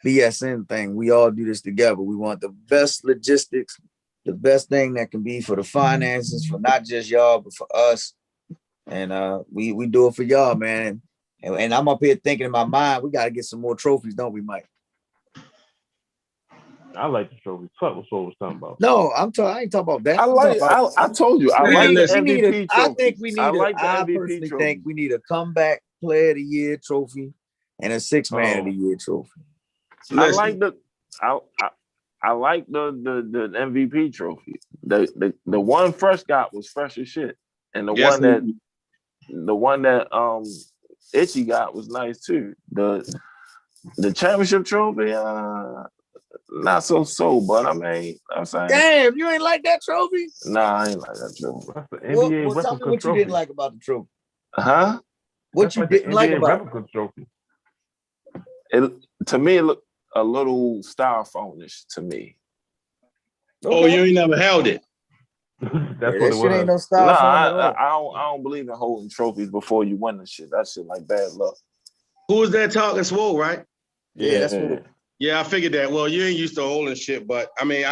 BSN thing. We all do this together. We want the best logistics, the best thing that can be for the finances, for not just y'all, but for us. And we do it for y'all, man. And I'm up here thinking in my mind, we got to get some more trophies, don't we, Mike? I like the trophies. Fuck what Soul was talking about. No, I ain't talking about that. I told you, I like the MVP trophy. I think we need I personally think we need a comeback player of the year trophy and a 6-man of the year trophy. I like the MVP trophy. The one Fresh got was fresh as shit. And the one that Itchy got was nice too. The championship trophy, not so, but I mean, I'm saying. Damn, you ain't like that trophy? Nah, I ain't like that trophy. That's the NBA tell me what you didn't like about the trophy. Huh? What you didn't like about the trophy? To me, it looked a little styrofoam-ish to me. Okay. Oh, you ain't never held it. That's what it was. Ain't no styrofoam I don't believe in holding trophies before you win the shit. That shit like bad luck. Who was that talking? Swole, right? Yeah, that's what it. Yeah, I figured that. Well, you ain't used to holding shit, but I mean,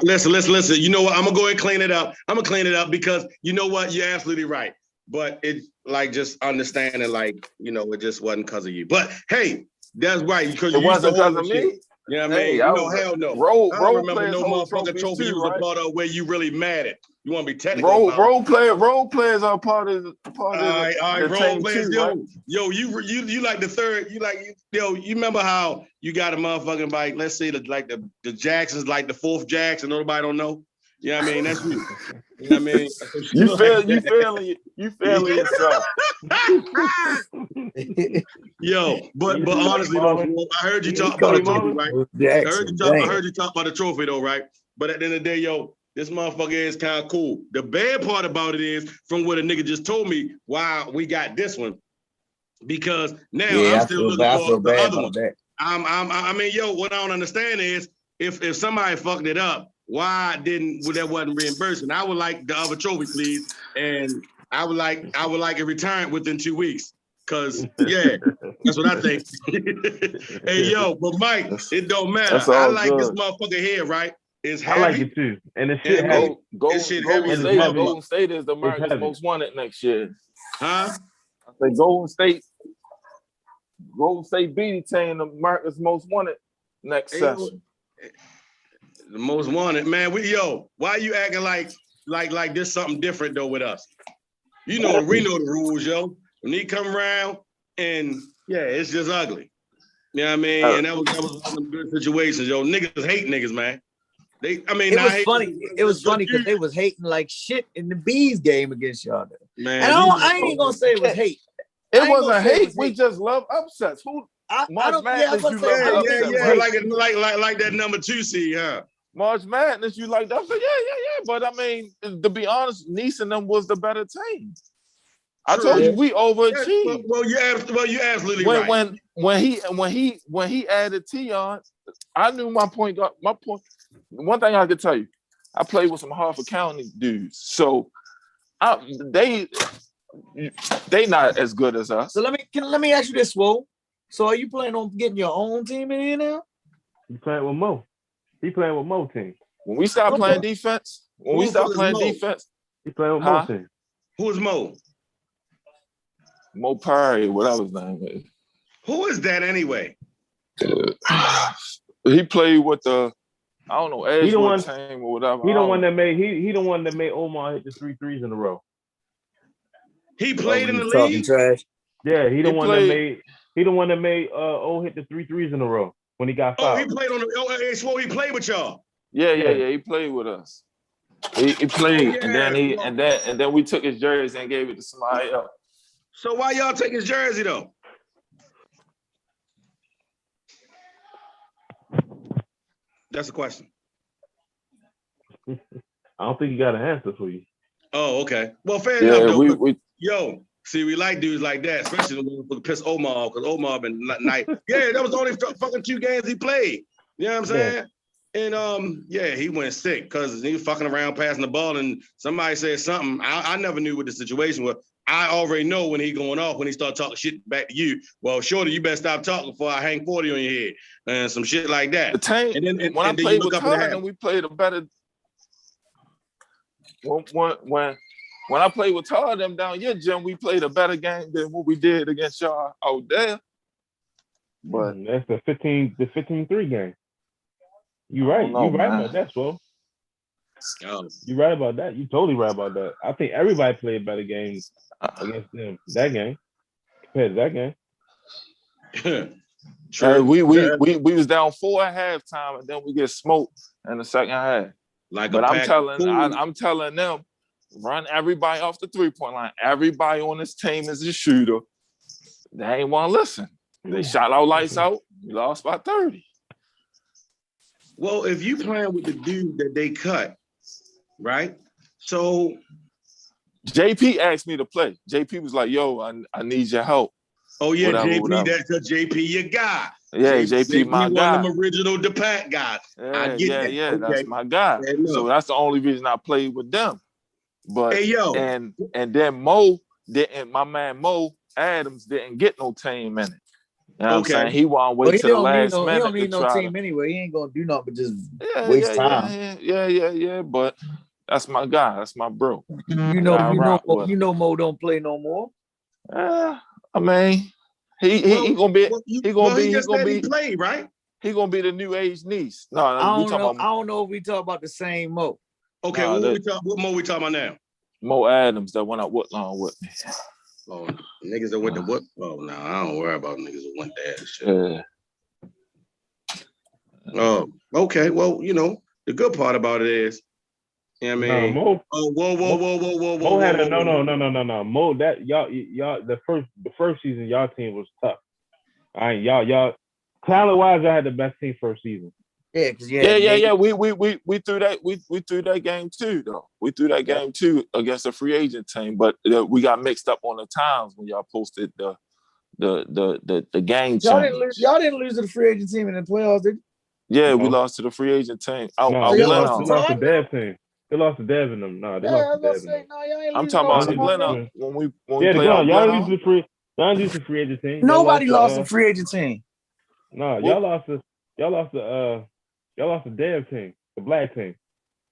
listen. Listen. You know what? I'm gonna go ahead and clean it up. I'm gonna clean it up because you know what? You're absolutely right. But it like just understanding, like, you know, it just wasn't because of you. But hey, that's right, because it wasn't because of me. You know what I mean? Hell no. I don't remember no motherfucking trophy you was a part of where you really mad at. You want to be technical? Role players are part of all right, role players. Too, right? Yo, you like the third. You remember how you got a motherfucking like, let's say the Jacksons, like the fourth Jackson. Nobody don't know. You know what I mean? That's you. You know what I mean? You failing yourself. Yo, but honestly though, I heard you talk about the trophy, right? I heard you talk about the trophy though, right? But at the end of the day, yo, this motherfucker is kind of cool. The bad part about it is, from what a nigga just told me, why we got this one, because now I'm still looking for the other one. I mean, yo, what I don't understand is if somebody fucked it up, why that wasn't reimbursed? And I would like the other trophy, please, and I would like it returned within 2 weeks. Cause yeah, that's what I think. Hey yo, but Mike, it don't matter. I like this motherfucker here, right? It's heavy. I like it too. And it's shit heavy. Golden State is the America's most wanted next year. Huh? I say Golden State BD team, the America's most wanted next session. The most wanted, man. Why are you acting like there's something different though with us? You know, we know the rules, yo. When he come around, and yeah, it's just ugly. You know what I mean? And that was one of them good situations, yo. Niggas hate niggas, man. It was funny because they was hating like shit in the Bees game against y'all. Man, and I ain't gonna say it was hate. It wasn't hate. We just love upsets. March Madness, like that number 2 seed, huh? March Madness, you like that? Yeah. But I mean, to be honest, Nice and them was the better team. I told you we overachieved. Well, you absolutely right. When he added Tion, I knew my point. One thing I could tell you, I played with some Harford County dudes, so they not as good as us. So let me ask you this, Swole. So are you planning on getting your own team in here now? You playing with Mo? He playing with Mo team. When we start playing defense, he playing with Mo team. Who is Mo? Mo Perry, whatever his name is. Who is that anyway? He played with the, I don't know, Edgewood team or whatever. He the one that made Omar hit the 3 threes in a row. He played in the league? Trash. Yeah, he the one that made. He the one that made O hit the 3 threes in a row when he got fouled. Oh, he played on the. Oh, so he played with y'all. Yeah. He played with us. He played, and then we took his jersey and gave it to somebody else. So why y'all take his jersey though? That's the question. I don't think he got an answer for you. Oh, okay. Well, fair enough. Though, we like dudes like that, especially when we piss Omar off, because Omar been night. Yeah, that was the only fucking 2 games he played. You know what I'm saying? And he went sick because he was fucking around passing the ball, and somebody said something. I never knew what the situation was. I already know when he going off, when he start talking shit back to you. Well, Shorty, you better stop talking before I hang 40 on your head and some shit like that. The team, when I played with Todd, and we played a better. When I played with Todd them down your gym, we played a better game than what we did against y'all out there. But that's the 15-3 game. You right. You right about that, bro. You right about that. You totally right about that. I think everybody played better games against them that game compared to that game. True. We was down 4 at halftime, and then we get smoked in the second half. I'm telling them, run everybody off the 3-point line. Everybody on this team is a shooter. They ain't want to listen. They shot our lights out. We lost by 30. Well, if you playing with the dude that they cut, right? So JP asked me to play. JP was like, "Yo, I need your help." Oh yeah, JP, that's a JP your guy. Yeah, JP my guy. One of them original DePac guys. Yeah, that's my guy. So that's the only reason I played with them. But and then my man Mo Adams didn't get no team in it. You know what I'm saying? He want to wait till the last minute. He don't need no team anyway. He ain't gonna do nothing but just waste time. Yeah. But that's my guy. That's my bro. You know Mo don't play no more. I mean, he gonna be play, right? He gonna be the new age niece. No, I don't know if we talk about the same Mo. Okay, what Mo we talking about now? Mo Adams that went out Woodlawn with me. Oh, niggas that went to what? Oh, no, I don't worry about niggas that went there and shit. Oh, okay. Well, the good part about it is, I mean, Mo. Oh, whoa. Mo had a no. Mo, that y'all the first season y'all team was tough. All right, y'all talent wise, y'all had the best team first season. Yeah, We threw that game too, though. We threw that game too against a free agent team, but we got mixed up on the times when y'all posted the game. Y'all didn't lose to the free agent team in the playoffs, did you? Yeah, we lost to the free agent team. They lost to Dev team. They lost to Dev in them. No, they lost to Dev in them. I'm talking about the Glen when we play y'all lose to the free agent team. Nobody lost to the free agent team. No, y'all lost the Dev team, the black team.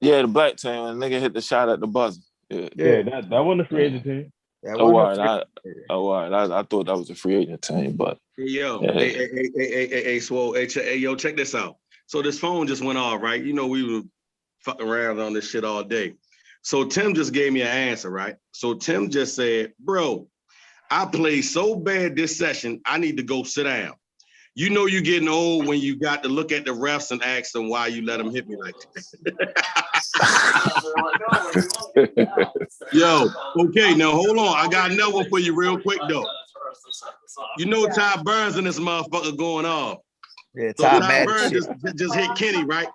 Yeah, the black team. And nigga hit the shot at the buzzer. Yeah, that wasn't the free agent team. All right. I thought that was a free agent team, but hey, Swole, hey, yo, check this out. So this phone just went off, right? We were fucking around on this shit all day. So Tim just gave me an answer, right? So Tim just said, "Bro, I played so bad this session, I need to go sit down." You're getting old when you got to look at the refs and ask them why you let them hit me like that. Yo, okay, now hold on. I got another one for you real quick, though. Ty Burns and this motherfucker going off. Yeah, so Ty Burns just hit Kenny, right?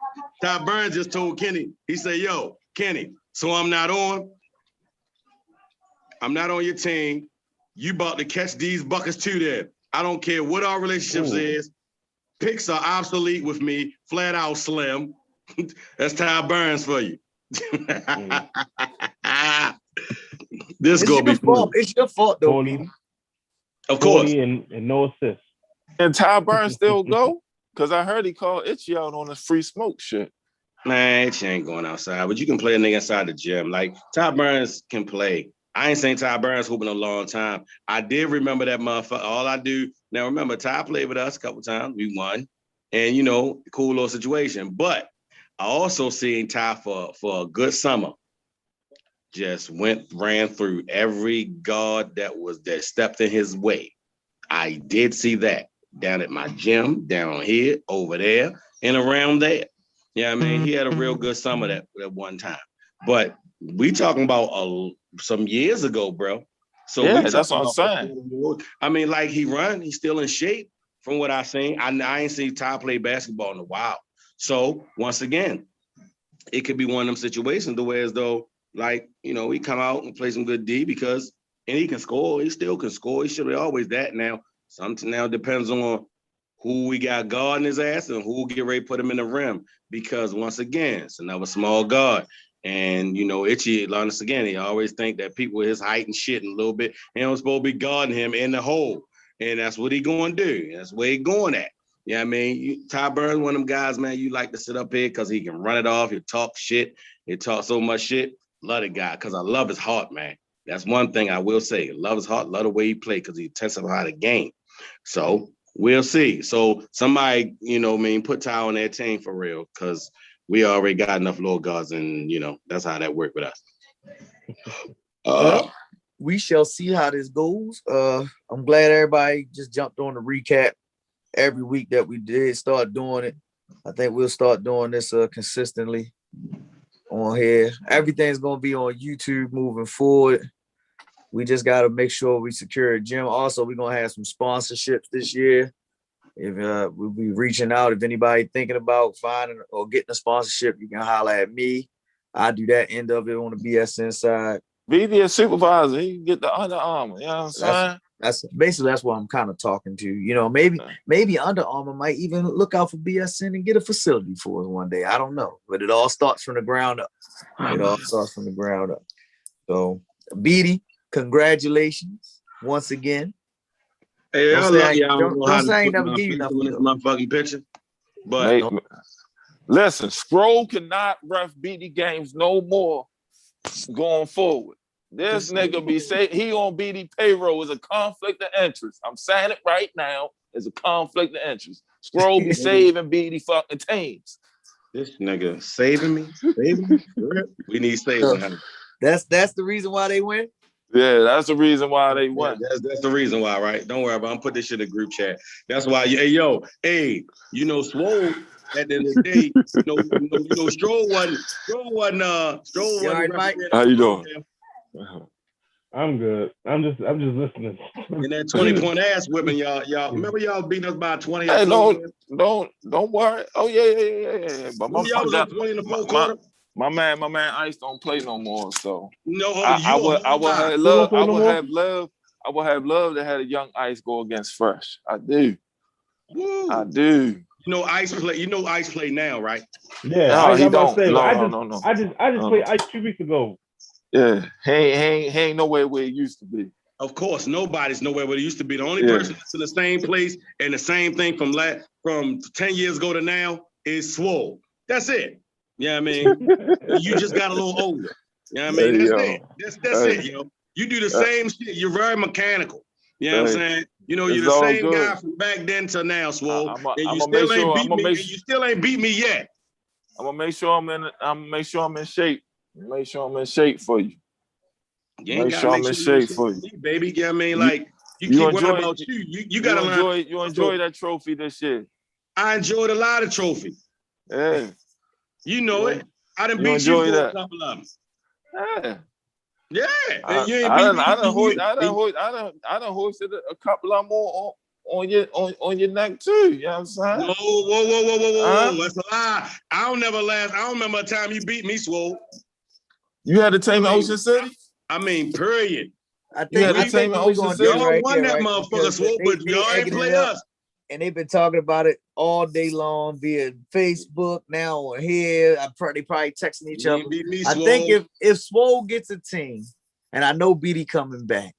Ty Burns just told Kenny, he said, "Yo, Kenny, so I'm not on your team. You about to catch these buckets too there. I don't care what our relationships is. Picks are obsolete with me, flat out slim." That's Ty Burns for you. This gonna be fun. It's your fault, though. Of course. And no assist. And Ty Burns still go? Because I heard he called Itchy out on his free smoke shit. Man, Itchy ain't going outside, but you can play a nigga inside the gym. Like, Ty Burns can play. I ain't seen Ty Burns hooping a long time. I did remember that motherfucker. All I do, now remember, Ty played with us a couple times. We won. And, cool little situation. But I also seen Ty for a good summer. Just ran through every guard that stepped in his way. I did see that down at my gym, down here, over there, and around there. Yeah, I mean, he had a real good summer that one time. But we talking about some years ago, bro. So yeah, we that's talking what I'm about. saying. I mean, like he's still in shape from what I seen. I ain't seen Ty play basketball in a while. So once again, it could be one of them situations the way as though, like, you know, he come out and play some good D because and he can score. He still can score. He should be always that now. Something now depends on who we got guarding his ass and who will get ready to put him in the rim. Because once again, it's another small guard. And, you know, Itchy, once again, he always think that people with his height and shit and a little bit, and I'm supposed to be guarding him in the hole. And that's what he going to do. That's where he going at. Yeah, I mean, Ty Burns, one of them guys, man, you like to sit up here because he can run it off. He talk shit. He talk so much shit. Love the guy because I love his heart, man. That's one thing I will say. Love his heart, love the way he play because he intensified the game. So we'll see. So somebody, you know, put Ty on that team for real because we already got enough little guards and, you know, that's how that worked with us. Well, we shall see how this goes. I'm glad everybody just jumped on the recap every week that we did start doing it. I think we'll start doing this consistently on here. Everything's going to be on YouTube moving forward. We just got to make sure we secure a gym. Also, we're going to have some sponsorships this year. If we'll be reaching out, if anybody thinking about finding or getting a sponsorship, you can holler at me. I do that end of it on the BSN side. BD a supervisor, he can get the Under Armour. You know what I'm saying? That's basically what I'm kind of talking to. You know, maybe Under Armour might even look out for BSN and get a facility for us one day. I don't know, but it all starts from the ground up. So, BD, congratulations once again. Hey, I love y'all. Don't say I ain't never give you nothing. This motherfucking picture. But listen, Scroll cannot ref BD games no more going forward. This nigga be saying he on BD payroll is a conflict of interest. I'm saying it right now. It's a conflict of interest. Scroll be saving BD fucking teams. This nigga saving me. We need saving him. That's the reason why they win. Yeah, that's the reason why they won. That's the reason why, right? Don't worry about it. I'm put this shit in the group chat. That's why, you know, Swole at the end of the day, you know, Stroll wasn't right, Mike? How you doing? I'm good. I'm just listening. And that 20-point ass whipping, y'all. Remember y'all beating us by 20? Hey, don't worry. Oh yeah. But y'all was up 20 in the fourth quarter. My man, Ice don't play no more. So no, I would have loved to have a young Ice go against Fresh. I do. Woo. I do. You know Ice play now, right? Yeah, no, he don't. No. I just played Ice 2 weeks ago. Yeah, he ain't nowhere where he used to be. Of course, nobody's nowhere where it used to be. The only person that's in the same place and the same thing from 10 years ago to now is Swole. That's it. Yeah, I mean, you just got a little older. Yeah, I mean, that's it, yo. You do the same shit. You're very mechanical. You know what I'm saying? You know, you're the same guy from back then to now, Swole. And you still ain't beat me yet. I'm gonna make sure I'm in shape. Make sure I'm in shape for you. Make sure I'm in shape for you, baby. Yeah, I mean, like you keep worrying about you. You gotta learn. You enjoy that trophy this year. I enjoyed a lot of trophies. Yeah. You know it. I done beat you for a couple of them. Yeah. Yeah. I done hoisted a couple of more on your neck too. You know what I'm saying? No, whoa. That's a lie. I don't remember a time you beat me, Swole. You had a team in Ocean City? I mean, period. I think you had a team in Ocean City. Y'all won that motherfucker, Swole, but y'all ain't play us. And they've been talking about it all day long via Facebook, now on here. They probably texting each other. I think if Swole gets a team, and I know BD coming back,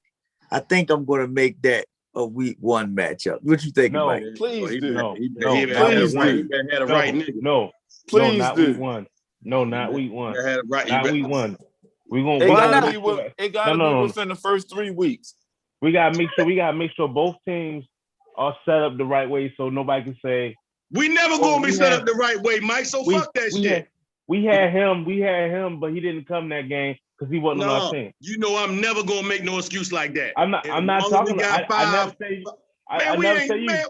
I think I'm going to make that a week 1 matchup. What you think, Mike? Please do. No, please do. No, not week 1. No, not week 1. Not week 1. We're gonna. It gotta be within the first 3 weeks. We gotta make sure both teams are set up the right way, so nobody can say we never gonna be set up the right way, Mike. So fuck that shit. We had him, but he didn't come that game because he wasn't on our team. You know I'm never gonna make no excuse like that. I'm not talking. I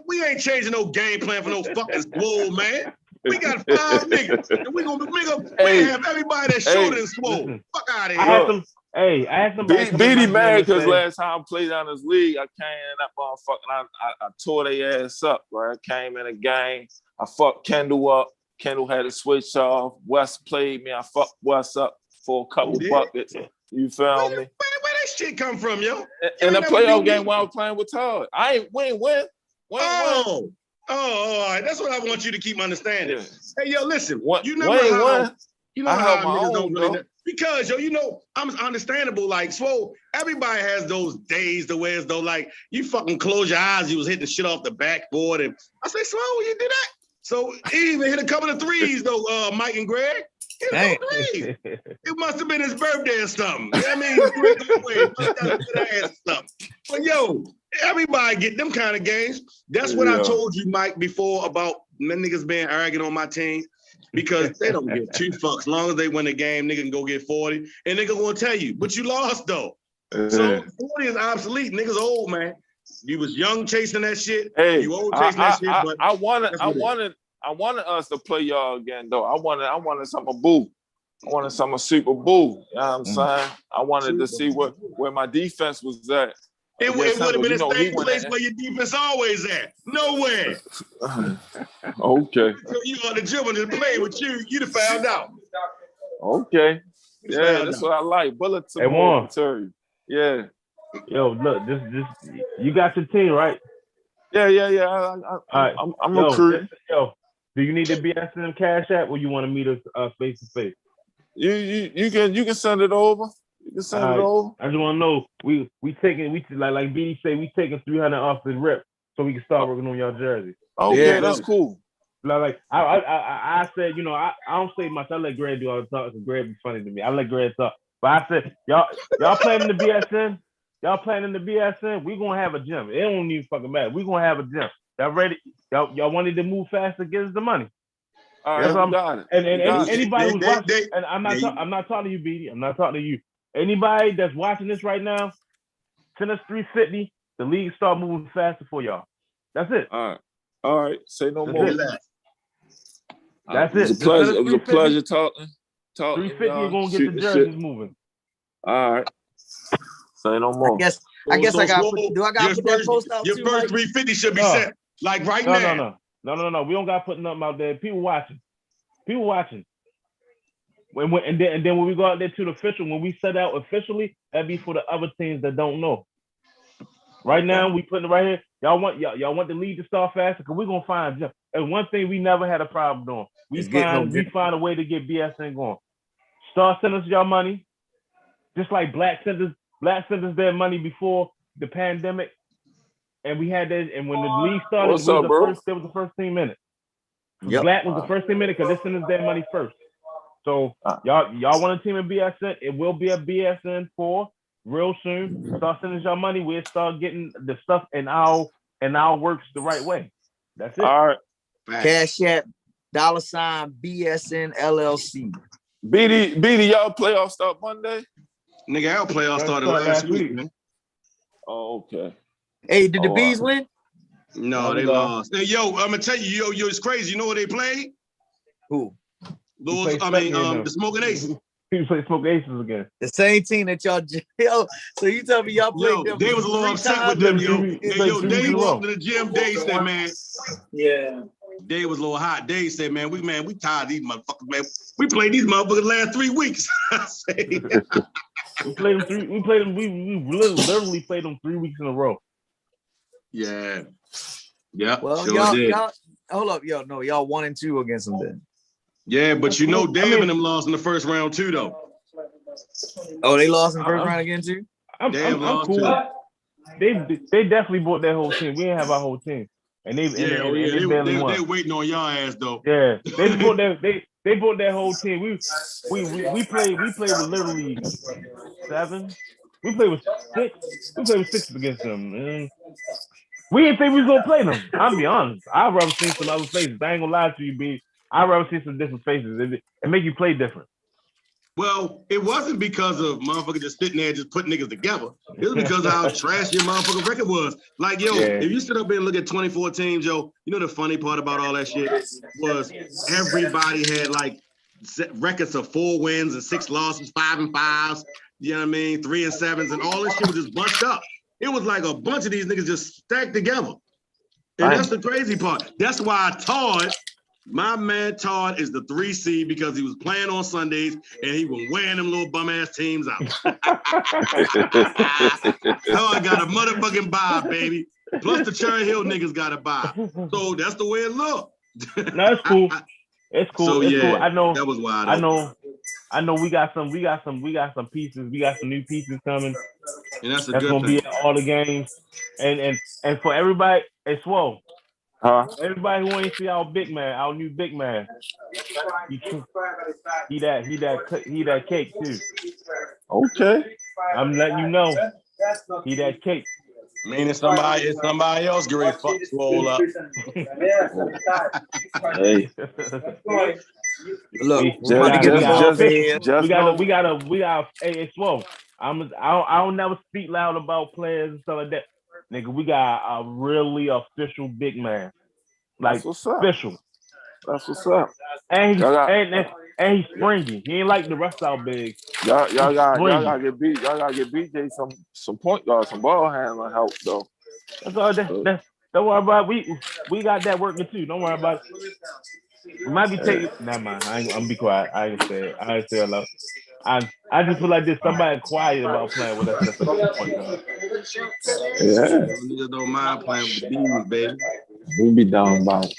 we ain't changing no game plan for no fucking Swole, man. We got 5 niggas, and we gonna have everybody that's shorter than Swole. Fuck out of here. I had somebody. Beatty mad because last time I played on this league, I came in that motherfucker. I tore their ass up, right? I came in a game. I fucked Kendall up. Kendall had to switch off. West played me. I fucked West up for a couple buckets. You feel me? Where that shit come from, yo? In the playoff game while I was playing with Todd. We ain't win. Oh, all right. That's what I want you to keep understanding. Yeah. Hey, yo, listen. You know how niggas don't really know. Because, yo, I'm understandable. Like, Swole, everybody has those days to where as though, like, you fucking close your eyes, you was hitting shit off the backboard. And I say, Swole, you did that? So he even hit a couple of threes, though, Mike and Greg. It must have been his birthday or something. I mean, but yo, everybody get them kind of games. That's what I told you, Mike, before about them niggas being arrogant on my team. Because they don't give 2 fucks. As long as they win the game, nigga can go get 40. And nigga gonna tell you, but you lost though. So 40 is obsolete. Niggas old, man. You was young chasing that shit. Hey, you old chasing that shit. But I wanted us to play y'all again though. I wanted some boo. I wanted some Super Bowl. You know what I'm saying? I wanted to see where my defense was at. It would have been the same place where your defense always at. Nowhere. Okay. So you on the dribble and play with you'd have found out. Okay. Yeah, that's what I like. Bullets to Terry. Yeah. Yo, look, this you got your team, right? Yeah. I'm recruiting. Yo, do you need the BSN Cash App or you want to meet us face to face? You can send it over. You can send it over. I just want to know we taking like BD say we taking 300 off the rip so we can start working on y'all jerseys. Okay, that's cool. Like I said, I don't say much. I let Greg do all the talk because Greg be funny to me. I let Greg talk, but I said y'all playing in the BSN. Y'all playing in the BSN. We gonna have a gym. It don't even fucking matter. We gonna have a gym. Y'all ready? Y'all wanted to move faster? Get us the money. All right, got it. And anybody who's watching, and I'm not talking to you, BD. I'm not talking to you. Anybody that's watching this right now, send us 350. The league start moving faster for y'all. That's it. All right. Say no more. That's it. It was a pleasure talking. 350 is gonna get the jerseys moving. All right. Say no more. I guess I got. Do I got to put that post out? Your first 350 should be set like right now. No. We don't got to put nothing out there. People watching. And then when we go out there to the official, when we set out officially, that'd be for the other teams that don't know. Right now, we putting it right here. Y'all want the league to start faster because we're gonna find. And one thing we never had a problem doing, we find a way to get BSN going. Start sending us y'all money, just like Black sent us their money before the pandemic, and we had that. And when the league started, there was the first team in it. Yep. Black was the first team in it because they sent us their money first. So y'all want a team in BSN? It will be a BSN 4 real soon. Start sending y'all money. We'll start getting the stuff in our works the right way. That's it. All right. Cash App $BSN LLC. BD, y'all playoffs start Monday? Nigga, our playoffs started last week, man. Oh, okay. Hey, did the Bees win? No, they lost. Hey, yo, I'm gonna tell you, yo, it's crazy. You know what they played? Who? The Smoking Aces. People play Smoking Aces again. The same team that y'all. So you tell me y'all played them? They was a little upset with them, yo. Dave walked to the gym. Dave said, man. Yeah. Dave was a little hot. Dave said, man, we tired of these motherfuckers, man. We played these motherfuckers the last 3 weeks. We literally played them 3 weeks in a row. Yeah. Well, y'all hold up, y'all 1-2 against them then. Yeah, but Dave and them lost in the first round too, though. Oh, they lost in the first round again too? I'm cool. Too. They definitely bought their whole team. We didn't have our whole team. And they barely won. They waiting on y'all ass though. Yeah. They bought their whole team. We played with literally 7. We played with 6. We played with 6 against them. Man. We didn't think we was gonna play them. I'll be honest. I'd rather see some other faces. I ain't gonna lie to you, B. I'd rather see some different faces. It make you play different. Well, it wasn't because of motherfuckers just sitting there just putting niggas together. It was because of how trash your motherfucking record was. Like, yo, if you sit up there and look at 24 teams, yo, you know the funny part about all that shit was everybody had like records of 4 wins and 6 losses, 5 and 5s, you know what I mean, 3 and 7s, and all this shit was just bunched up. It was like a bunch of these niggas just stacked together. And that's the crazy part. That's why Todd, my man Todd, is the 3 seed because he was playing on Sundays and he was wearing them little bum ass teams out. Todd got a motherfucking bye, baby. Plus the Cherry Hill niggas got a bye. So that's the way it looked. No, it's cool. It's cool. So, it's yeah, cool. I know. That was wild. I know. We got some pieces. We got some new pieces coming. And that's gonna be at all the games. And for everybody, it's Swole. Everybody who ain't see our big man, our new big man. He that cake too. Okay. I'm letting you know. He that cake. Meaning somebody else get ready to fuck Swole up. Hey. Look, we gotta hey, Swole. I don't never speak loud about players and stuff like that. Nigga, we got a really official big man. Like, that's what's up. Official. That's what's up. And he's springy. He ain't like the rest of our bigs. Y'all gotta get BJ some point guard, some ball handler help though. That's all don't worry about it. We got that working too. Don't worry about it. We might be taking never mind. I'm gonna be quiet. I ain't say it. I ain't say it loud. I just feel like there's somebody quiet about playing with us. That's a point guard. Yeah. Niggas don't mind playing with the bees, baby. We be down by it.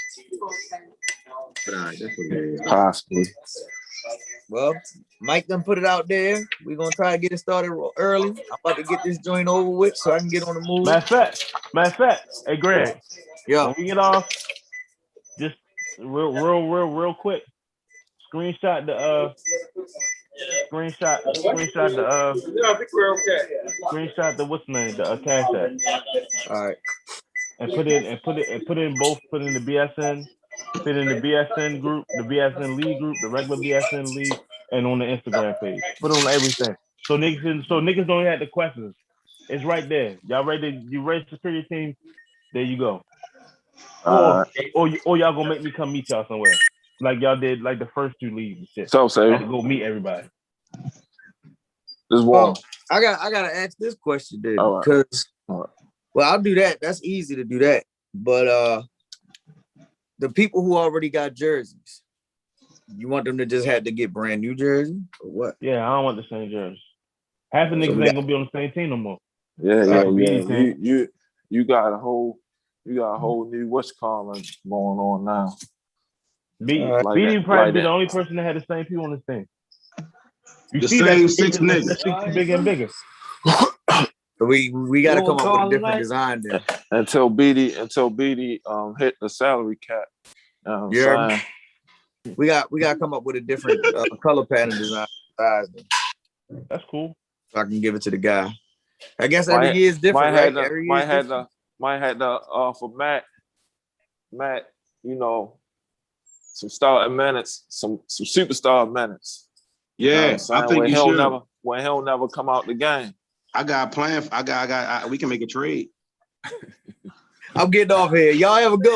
All right, that's what it is. Possibly. Well, Mike done put it out there. We're gonna try to get it started early. I'm about to get this joint over with so I can get on the move. Matter of fact. Hey, Greg. Yeah. When we get off, just real quick. Screenshot the what's the name? The cash app. All right. And put in both. Put in the BSN. Put in the BSN group, the BSN league group, the regular BSN league, and on the Instagram page. Put it on everything. So niggas don't have the questions. It's right there. Y'all ready? You ready to secure your team? There you go. Or y'all gonna make me come meet y'all somewhere, like y'all did, like the first 2 leagues and shit. So say go meet everybody. There's one. I gotta ask this question then, right. because well, I'll do that. That's easy to do that. But the people who already got jerseys, you want them to just have to get brand new jerseys or what? Yeah, I don't want the same jerseys. Half the niggas ain't gonna be on the same team no more. Yeah. You got a whole new what's calling going on now. BD probably be the only person that had the same people on this thing. You the see same that 6 niggas. That's bigger and bigger. So we got to come up with a different design then. Until BD hit the salary cap. Yeah. We got to come up with a different color pattern design. That's cool. So I can give it to the guy. I guess every year is different, right? Might have to for Matt, you know, some starting minutes, some superstar minutes. Yeah, I think you should. When he'll never come out the game. I got a plan. We can make a trade. I'm getting off here. Y'all have a good one.